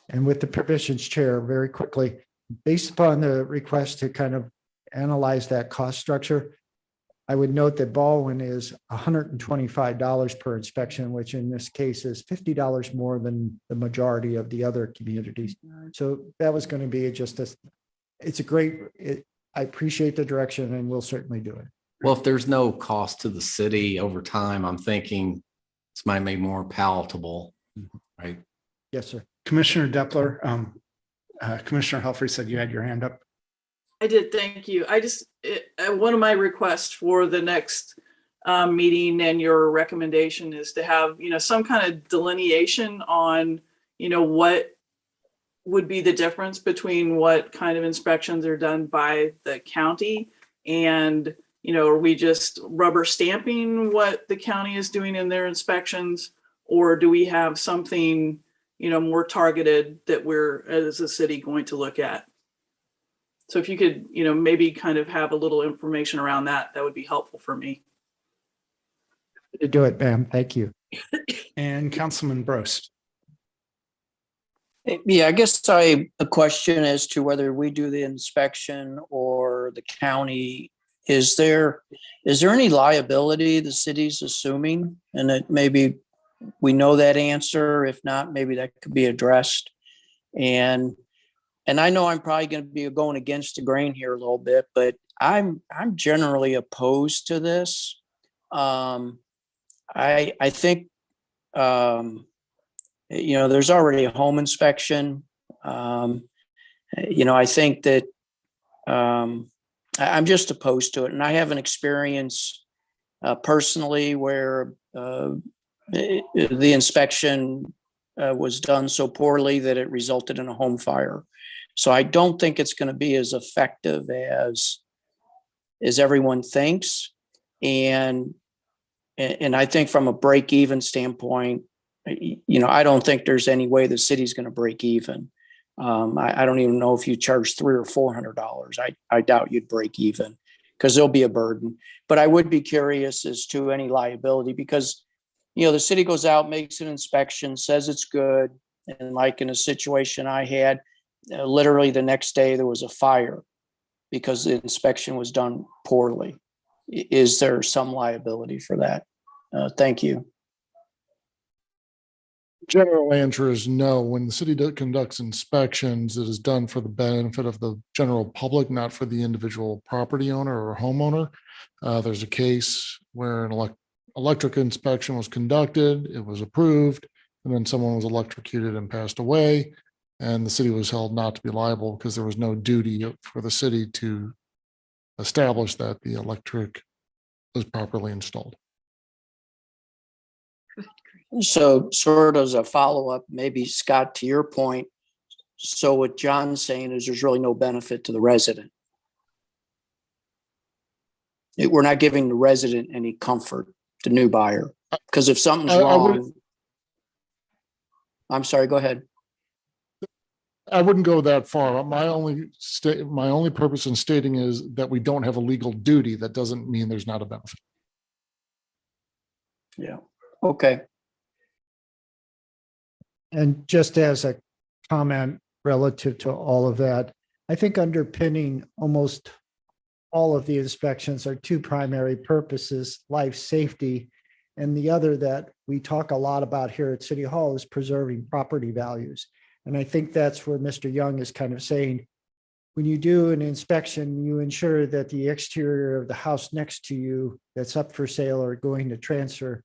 And with the provisions chair, very quickly, based upon the request to kind of analyze that cost structure, I would note that Baldwin is $125 per inspection, which in this case is $50 more than the majority of the other communities. So that was going to be I appreciate the direction, and we'll certainly do it. Well, if there's no cost to the city over time, I'm thinking this might make more palatable, right? Yes, sir. Commissioner Depler, Commissioner Helfrey said you had your hand up. I did, thank you. One of my requests for the next meeting and your recommendation is to have, some kind of delineation on, what would be the difference between what kind of inspections are done by the county and, are we just rubber stamping what the county is doing in their inspections? Or do we have something, more targeted that we're, as a city, going to look at? So if you could, maybe kind of have a little information around that, that would be helpful for me. To do it, ma'am. Thank you. And Councilman Brost. Yeah, I guess a question as to whether we do the inspection or the county. Is there any liability the city's assuming? And that maybe we know that answer. If not, maybe that could be addressed. And I know I'm probably going to be going against the grain here a little bit, but I'm generally opposed to this. I think there's already a home inspection. I think that I'm just opposed to it, and I have an experience personally where the inspection was done so poorly that it resulted in a home fire. So I don't think it's going to be as effective as everyone thinks. And I think from a break even standpoint, I don't think there's any way the city's going to break even. I don't even know if you charge $300 or $400. I doubt you'd break even because there'll be a burden. But I would be curious as to any liability because, the city goes out, makes an inspection, says it's good. And like in a situation I had, literally the next day there was a fire because the inspection was done poorly. Is there some liability for that? Thank you. General answer is no. When the city conducts inspections, it is done for the benefit of the general public, not for the individual property owner or homeowner. There's a case where an electric inspection was conducted, it was approved, and then someone was electrocuted and passed away. And the city was held not to be liable because there was no duty for the city to establish that the electric was properly installed. So sort of as a follow-up, maybe Scott, to your point. So what John's saying is there's really no benefit to the resident. We're not giving the resident any comfort, the new buyer, because if something's wrong. I'm sorry, go ahead. I wouldn't go that far. My only purpose in stating is that we don't have a legal duty. That doesn't mean there's not a benefit. Yeah. Okay. And just as a comment relative to all of that, I think underpinning almost all of the inspections are two primary purposes: life safety, and the other that we talk a lot about here at City Hall is preserving property values. And I think that's where Mr. Young is kind of saying, when you do an inspection, you ensure that the exterior of the house next to you that's up for sale or going to transfer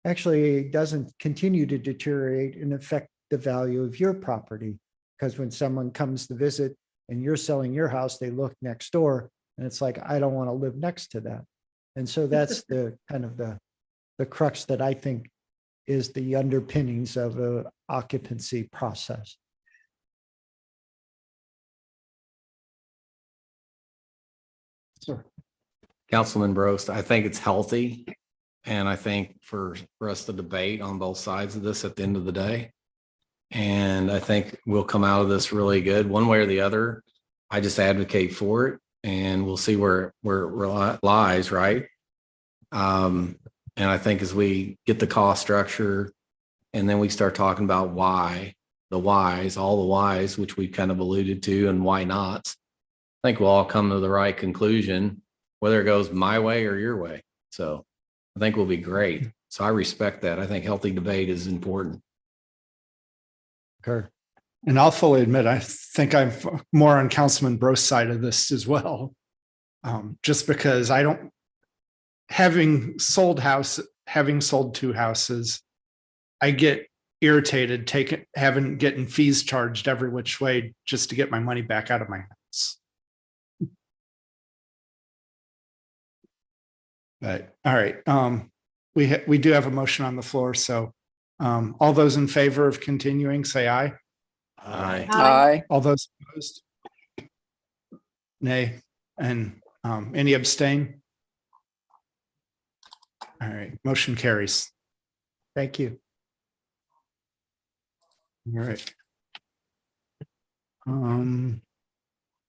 actually doesn't continue to deteriorate and affect the value of your property. Because when someone comes to visit and you're selling your house, they look next door and it's like, I don't want to live next to that. And so that's the kind of the crux that I think is the underpinnings of a occupancy process. Sure. Councilman Brost, I think it's healthy. And I think for us to debate on both sides of this at the end of the day. And I think we'll come out of this really good one way or the other. I just advocate for it and we'll see where it lies, right? And I think as we get the cost structure and then we start talking about why, the whys, all the whys, which we kind of alluded to, and why nots, I think we'll all come to the right conclusion, whether it goes my way or your way. So I think we'll be great. So I respect that. I think healthy debate is important. Okay. And I'll fully admit, I think I'm more on Councilman Brost's side of this as well. Just because having sold two houses, I get irritated getting fees charged every which way just to get my money back out of my house. But, all right, we do have a motion on the floor, so all those in favor of continuing, say aye. Aye. Aye. All those opposed? Nay, and any abstain? All right, motion carries. Thank you. All right.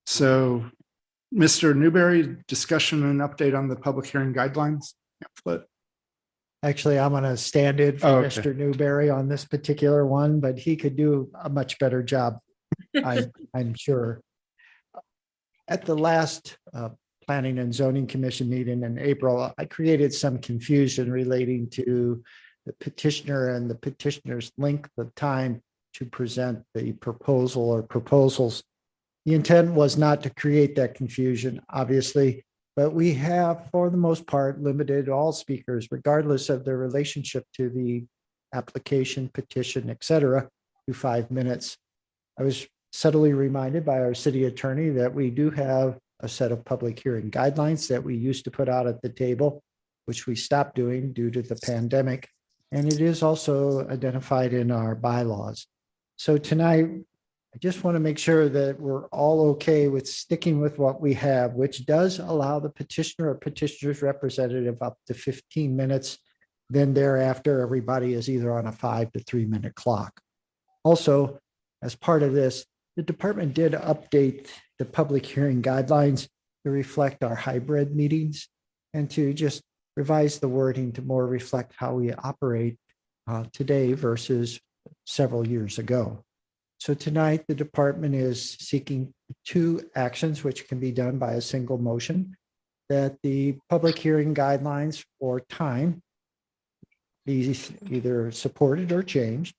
So, Mr. Newberry, discussion and update on the public hearing guidelines pamphlet. Actually, I'm going to stand in for Oh, okay. Mr. Newberry on this particular one, but he could do a much better job, I'm sure. At the last Planning and Zoning Commission meeting in April, I created some confusion relating to the petitioner and the petitioner's length of time to present the proposal or proposals. The intent was not to create that confusion, obviously, but we have, for the most part, limited all speakers, regardless of their relationship to the application, petition, et cetera, to 5 minutes. I was subtly reminded by our city attorney that we do have a set of public hearing guidelines that we used to put out at the table, which we stopped doing due to the pandemic. And it is also identified in our bylaws. So tonight, I just want to make sure that we're all okay with sticking with what we have, which does allow the petitioner or petitioner's representative up to 15 minutes. Then thereafter, everybody is either on a 5 to 3 minute clock. Also, as part of this, the department did update the public hearing guidelines to reflect our hybrid meetings and to just revise the wording to more reflect how we operate today versus several years ago. So tonight, the department is seeking 2 actions, which can be done by a single motion, that the public hearing guidelines or time be either supported or changed,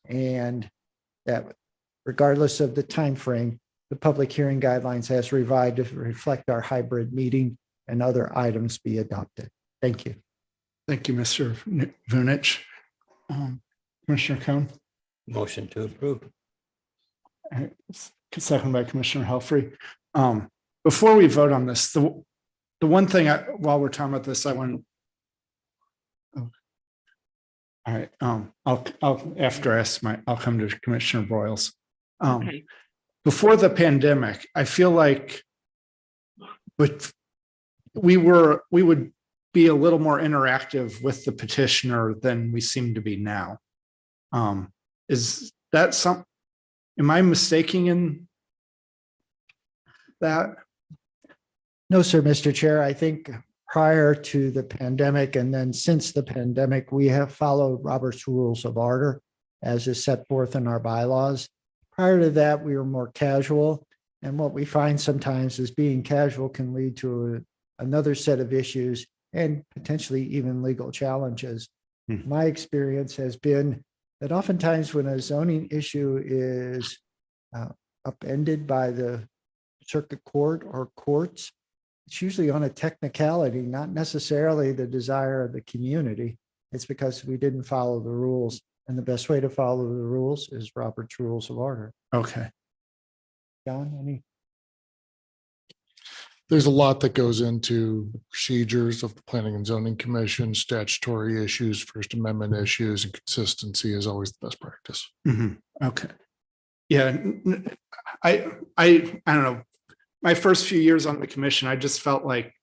and that regardless of the time frame, the public hearing guidelines as revised to reflect our hybrid meeting and other items be adopted. Thank you. Thank you, Mr. Vunich. Commissioner Cohn. Motion to approve. Second by Commissioner Helfrey. Before we vote on this, the one thing while we're talking about this, I want. All right. I'll after I'll come to Commissioner Broyles. Okay. Before the pandemic, I feel like, but we would be a little more interactive with the petitioner than we seem to be now. Is that some? Am I mistaking in that? No, sir, Mr. Chair. I think prior to the pandemic and then since the pandemic, we have followed Robert's Rules of Order as is set forth in our bylaws. Prior to that, we were more casual. And what we find sometimes is being casual can lead to another set of issues and potentially even legal challenges. My experience has been that oftentimes when a zoning issue is upended by the circuit court or courts, it's usually on a technicality, not necessarily the desire of the community. It's because we didn't follow the rules. And the best way to follow the rules is Robert's Rules of Order. Okay. John, any? There's a lot that goes into procedures of the Planning and Zoning Commission, statutory issues, First Amendment issues, and consistency is always the best practice. Okay. Yeah, I don't know. My first few years on the commission, I just felt like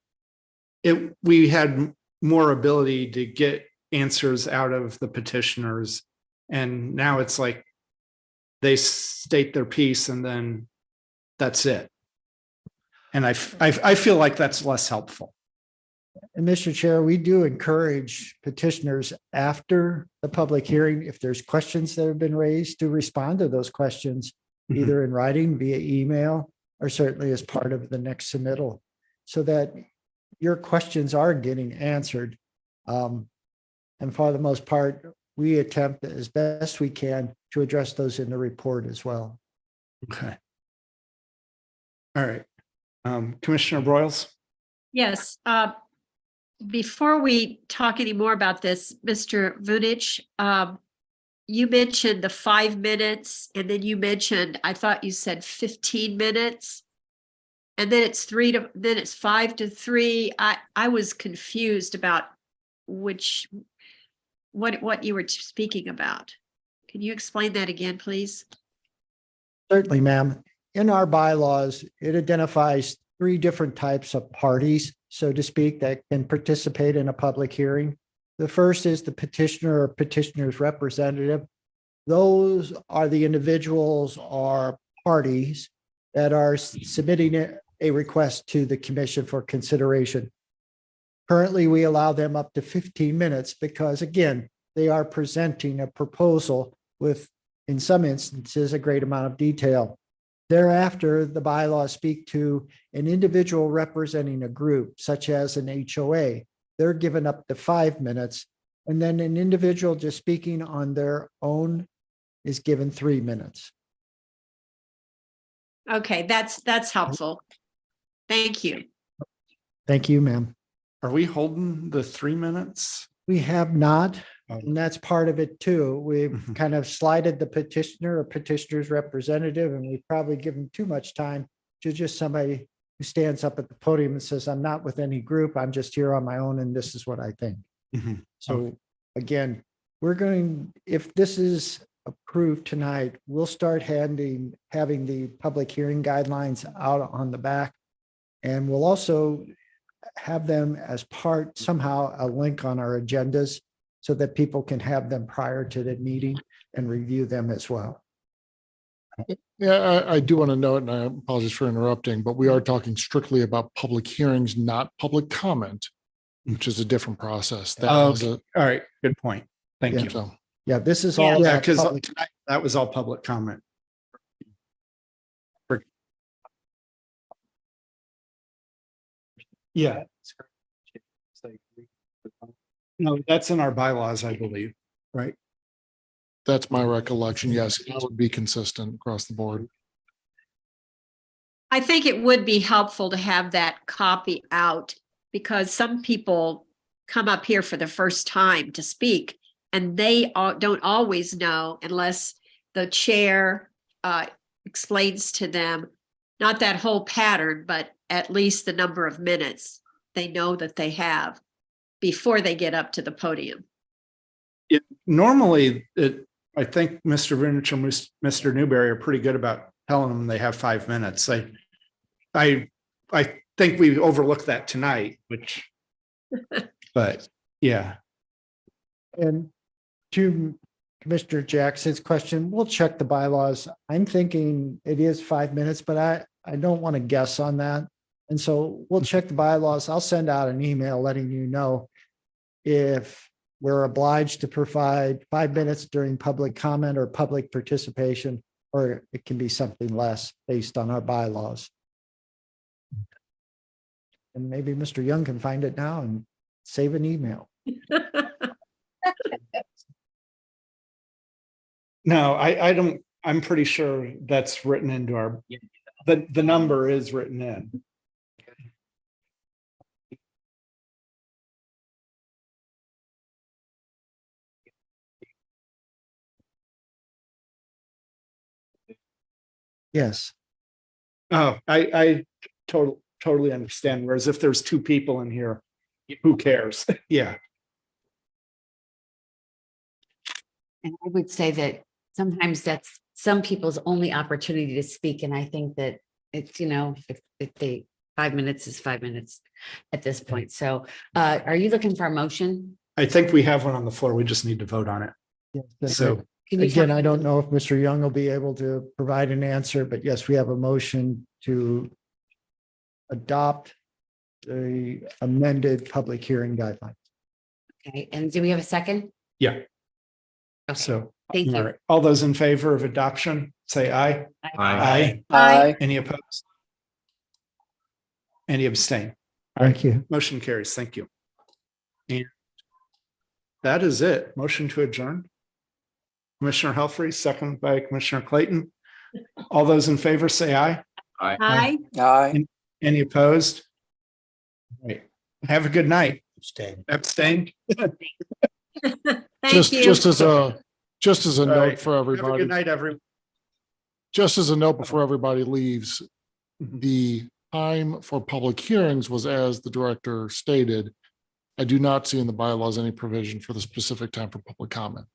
we had more ability to get answers out of the petitioners. And now it's like they state their piece and then that's it. And I feel like that's less helpful. And Mr. Chair, we do encourage petitioners after the public hearing, if there's questions that have been raised, to respond to those questions, either in writing, via email, or certainly as part of the next submittal, so that your questions are getting answered. And for the most part, we attempt as best we can to address those in the report as well. Okay. All right. Commissioner Broyles? Yes. Before we talk any more about this, Mr. Vunich, you mentioned the 5 minutes and then you mentioned, I thought you said 15 minutes. And then then it's 5 to 3. I was confused about what you were speaking about. Can you explain that again, please? Certainly, ma'am. In our bylaws, it identifies 3 different types of parties, so to speak, that can participate in a public hearing. The first is the petitioner or petitioner's representative. Those are the individuals or parties that are submitting a request to the commission for consideration. Currently, we allow them up to 15 minutes because, again, they are presenting a proposal with, in some instances, a great amount of detail. Thereafter, the bylaws speak to an individual representing a group, such as an HOA. They're given up to 5 minutes, and then an individual just speaking on their own is given 3 minutes. Okay, that's helpful. Thank you. Thank you, ma'am. Are we holding the 3 minutes? We have not, and that's part of it too. We've kind of slided the petitioner or petitioner's representative, and we've probably given too much time to just somebody who stands up at the podium and says, I'm not with any group, I'm just here on my own, and this is what I think. So again, if this is approved tonight, we'll start having the public hearing guidelines out on the back. And we'll also have them as part, somehow a link on our agendas so that people can have them prior to the meeting and review them as well. Yeah, I do want to note, and I apologize for interrupting, but we are talking strictly about public hearings, not public comment, which is a different process. All right, good point. Thank you. So, yeah, this is all. Yeah, about because public- that was all public comment. Yeah. No, that's in our bylaws, I believe, right? that's my recollection. Yes, it would be consistent across the board. I think it would be helpful to have that copy out because some people come up here for the first time to speak and they don't always know unless the chair explains to them, not that whole pattern, but at least the number of minutes they know that they have before they get up to the podium. Normally, I think Mr. Vinich and Mr. Newberry are pretty good about telling them they have 5 minutes. I think we overlooked that tonight, but yeah. And to Commissioner Jackson's question, we'll check the bylaws. I'm thinking it is 5 minutes, but I don't want to guess on that. And so we'll check the bylaws. I'll send out an email letting you know if we're obliged to provide 5 minutes during public comment or public participation, or it can be something less based on our bylaws. And maybe Mr. Young can find it now and save an email. No, I don't, I'm pretty sure that's written into our, the number is written in. Yes. Oh, I totally understand. Whereas if there's 2 people in here, who cares? Yeah. And I would say that sometimes that's some people's only opportunity to speak. And I think that it's, if they 5 minutes is 5 minutes at this point. So are you looking for a motion? I think we have one on the floor. We just need to vote on it. Yes, So again, I don't know if Mr. Young will be able to provide an answer, but yes, we have a motion to adopt the amended public hearing guidelines. Okay, and do we have a second? yeah. Okay, So thank you. all right. All those in favor of adoption, say aye. Aye. Aye. Any opposed? Any abstain? Thank you. Motion carries. Thank you. And that is it. Motion to adjourn. Commissioner Helfrey, second by Commissioner Clayton. All those in favor say aye. Hi. Aye. Any opposed? All right. Have a good night. Abstain. Abstain. Thank you. Just as a All note right. for Have a everybody, good night, everyone. just as a note before everybody leaves, the time for public hearings was as the director stated. I do not see in the bylaws any provision for the specific time for public comment.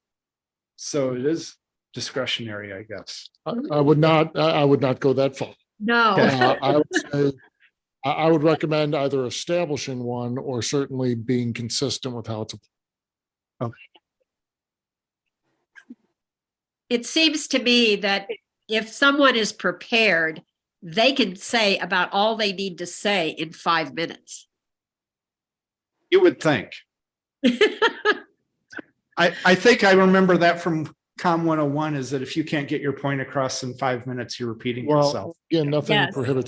So it is discretionary, I guess. I would not go that far. No. I would say, I would recommend either establishing one or certainly being consistent with how it's. It seems to me that if someone is prepared, they can say about all they need to say in 5 minutes. You would think. I think I remember that from COM 101 is that if you can't get your point across in 5 minutes, you're repeating yourself. Well, again, nothing Yes. prohibits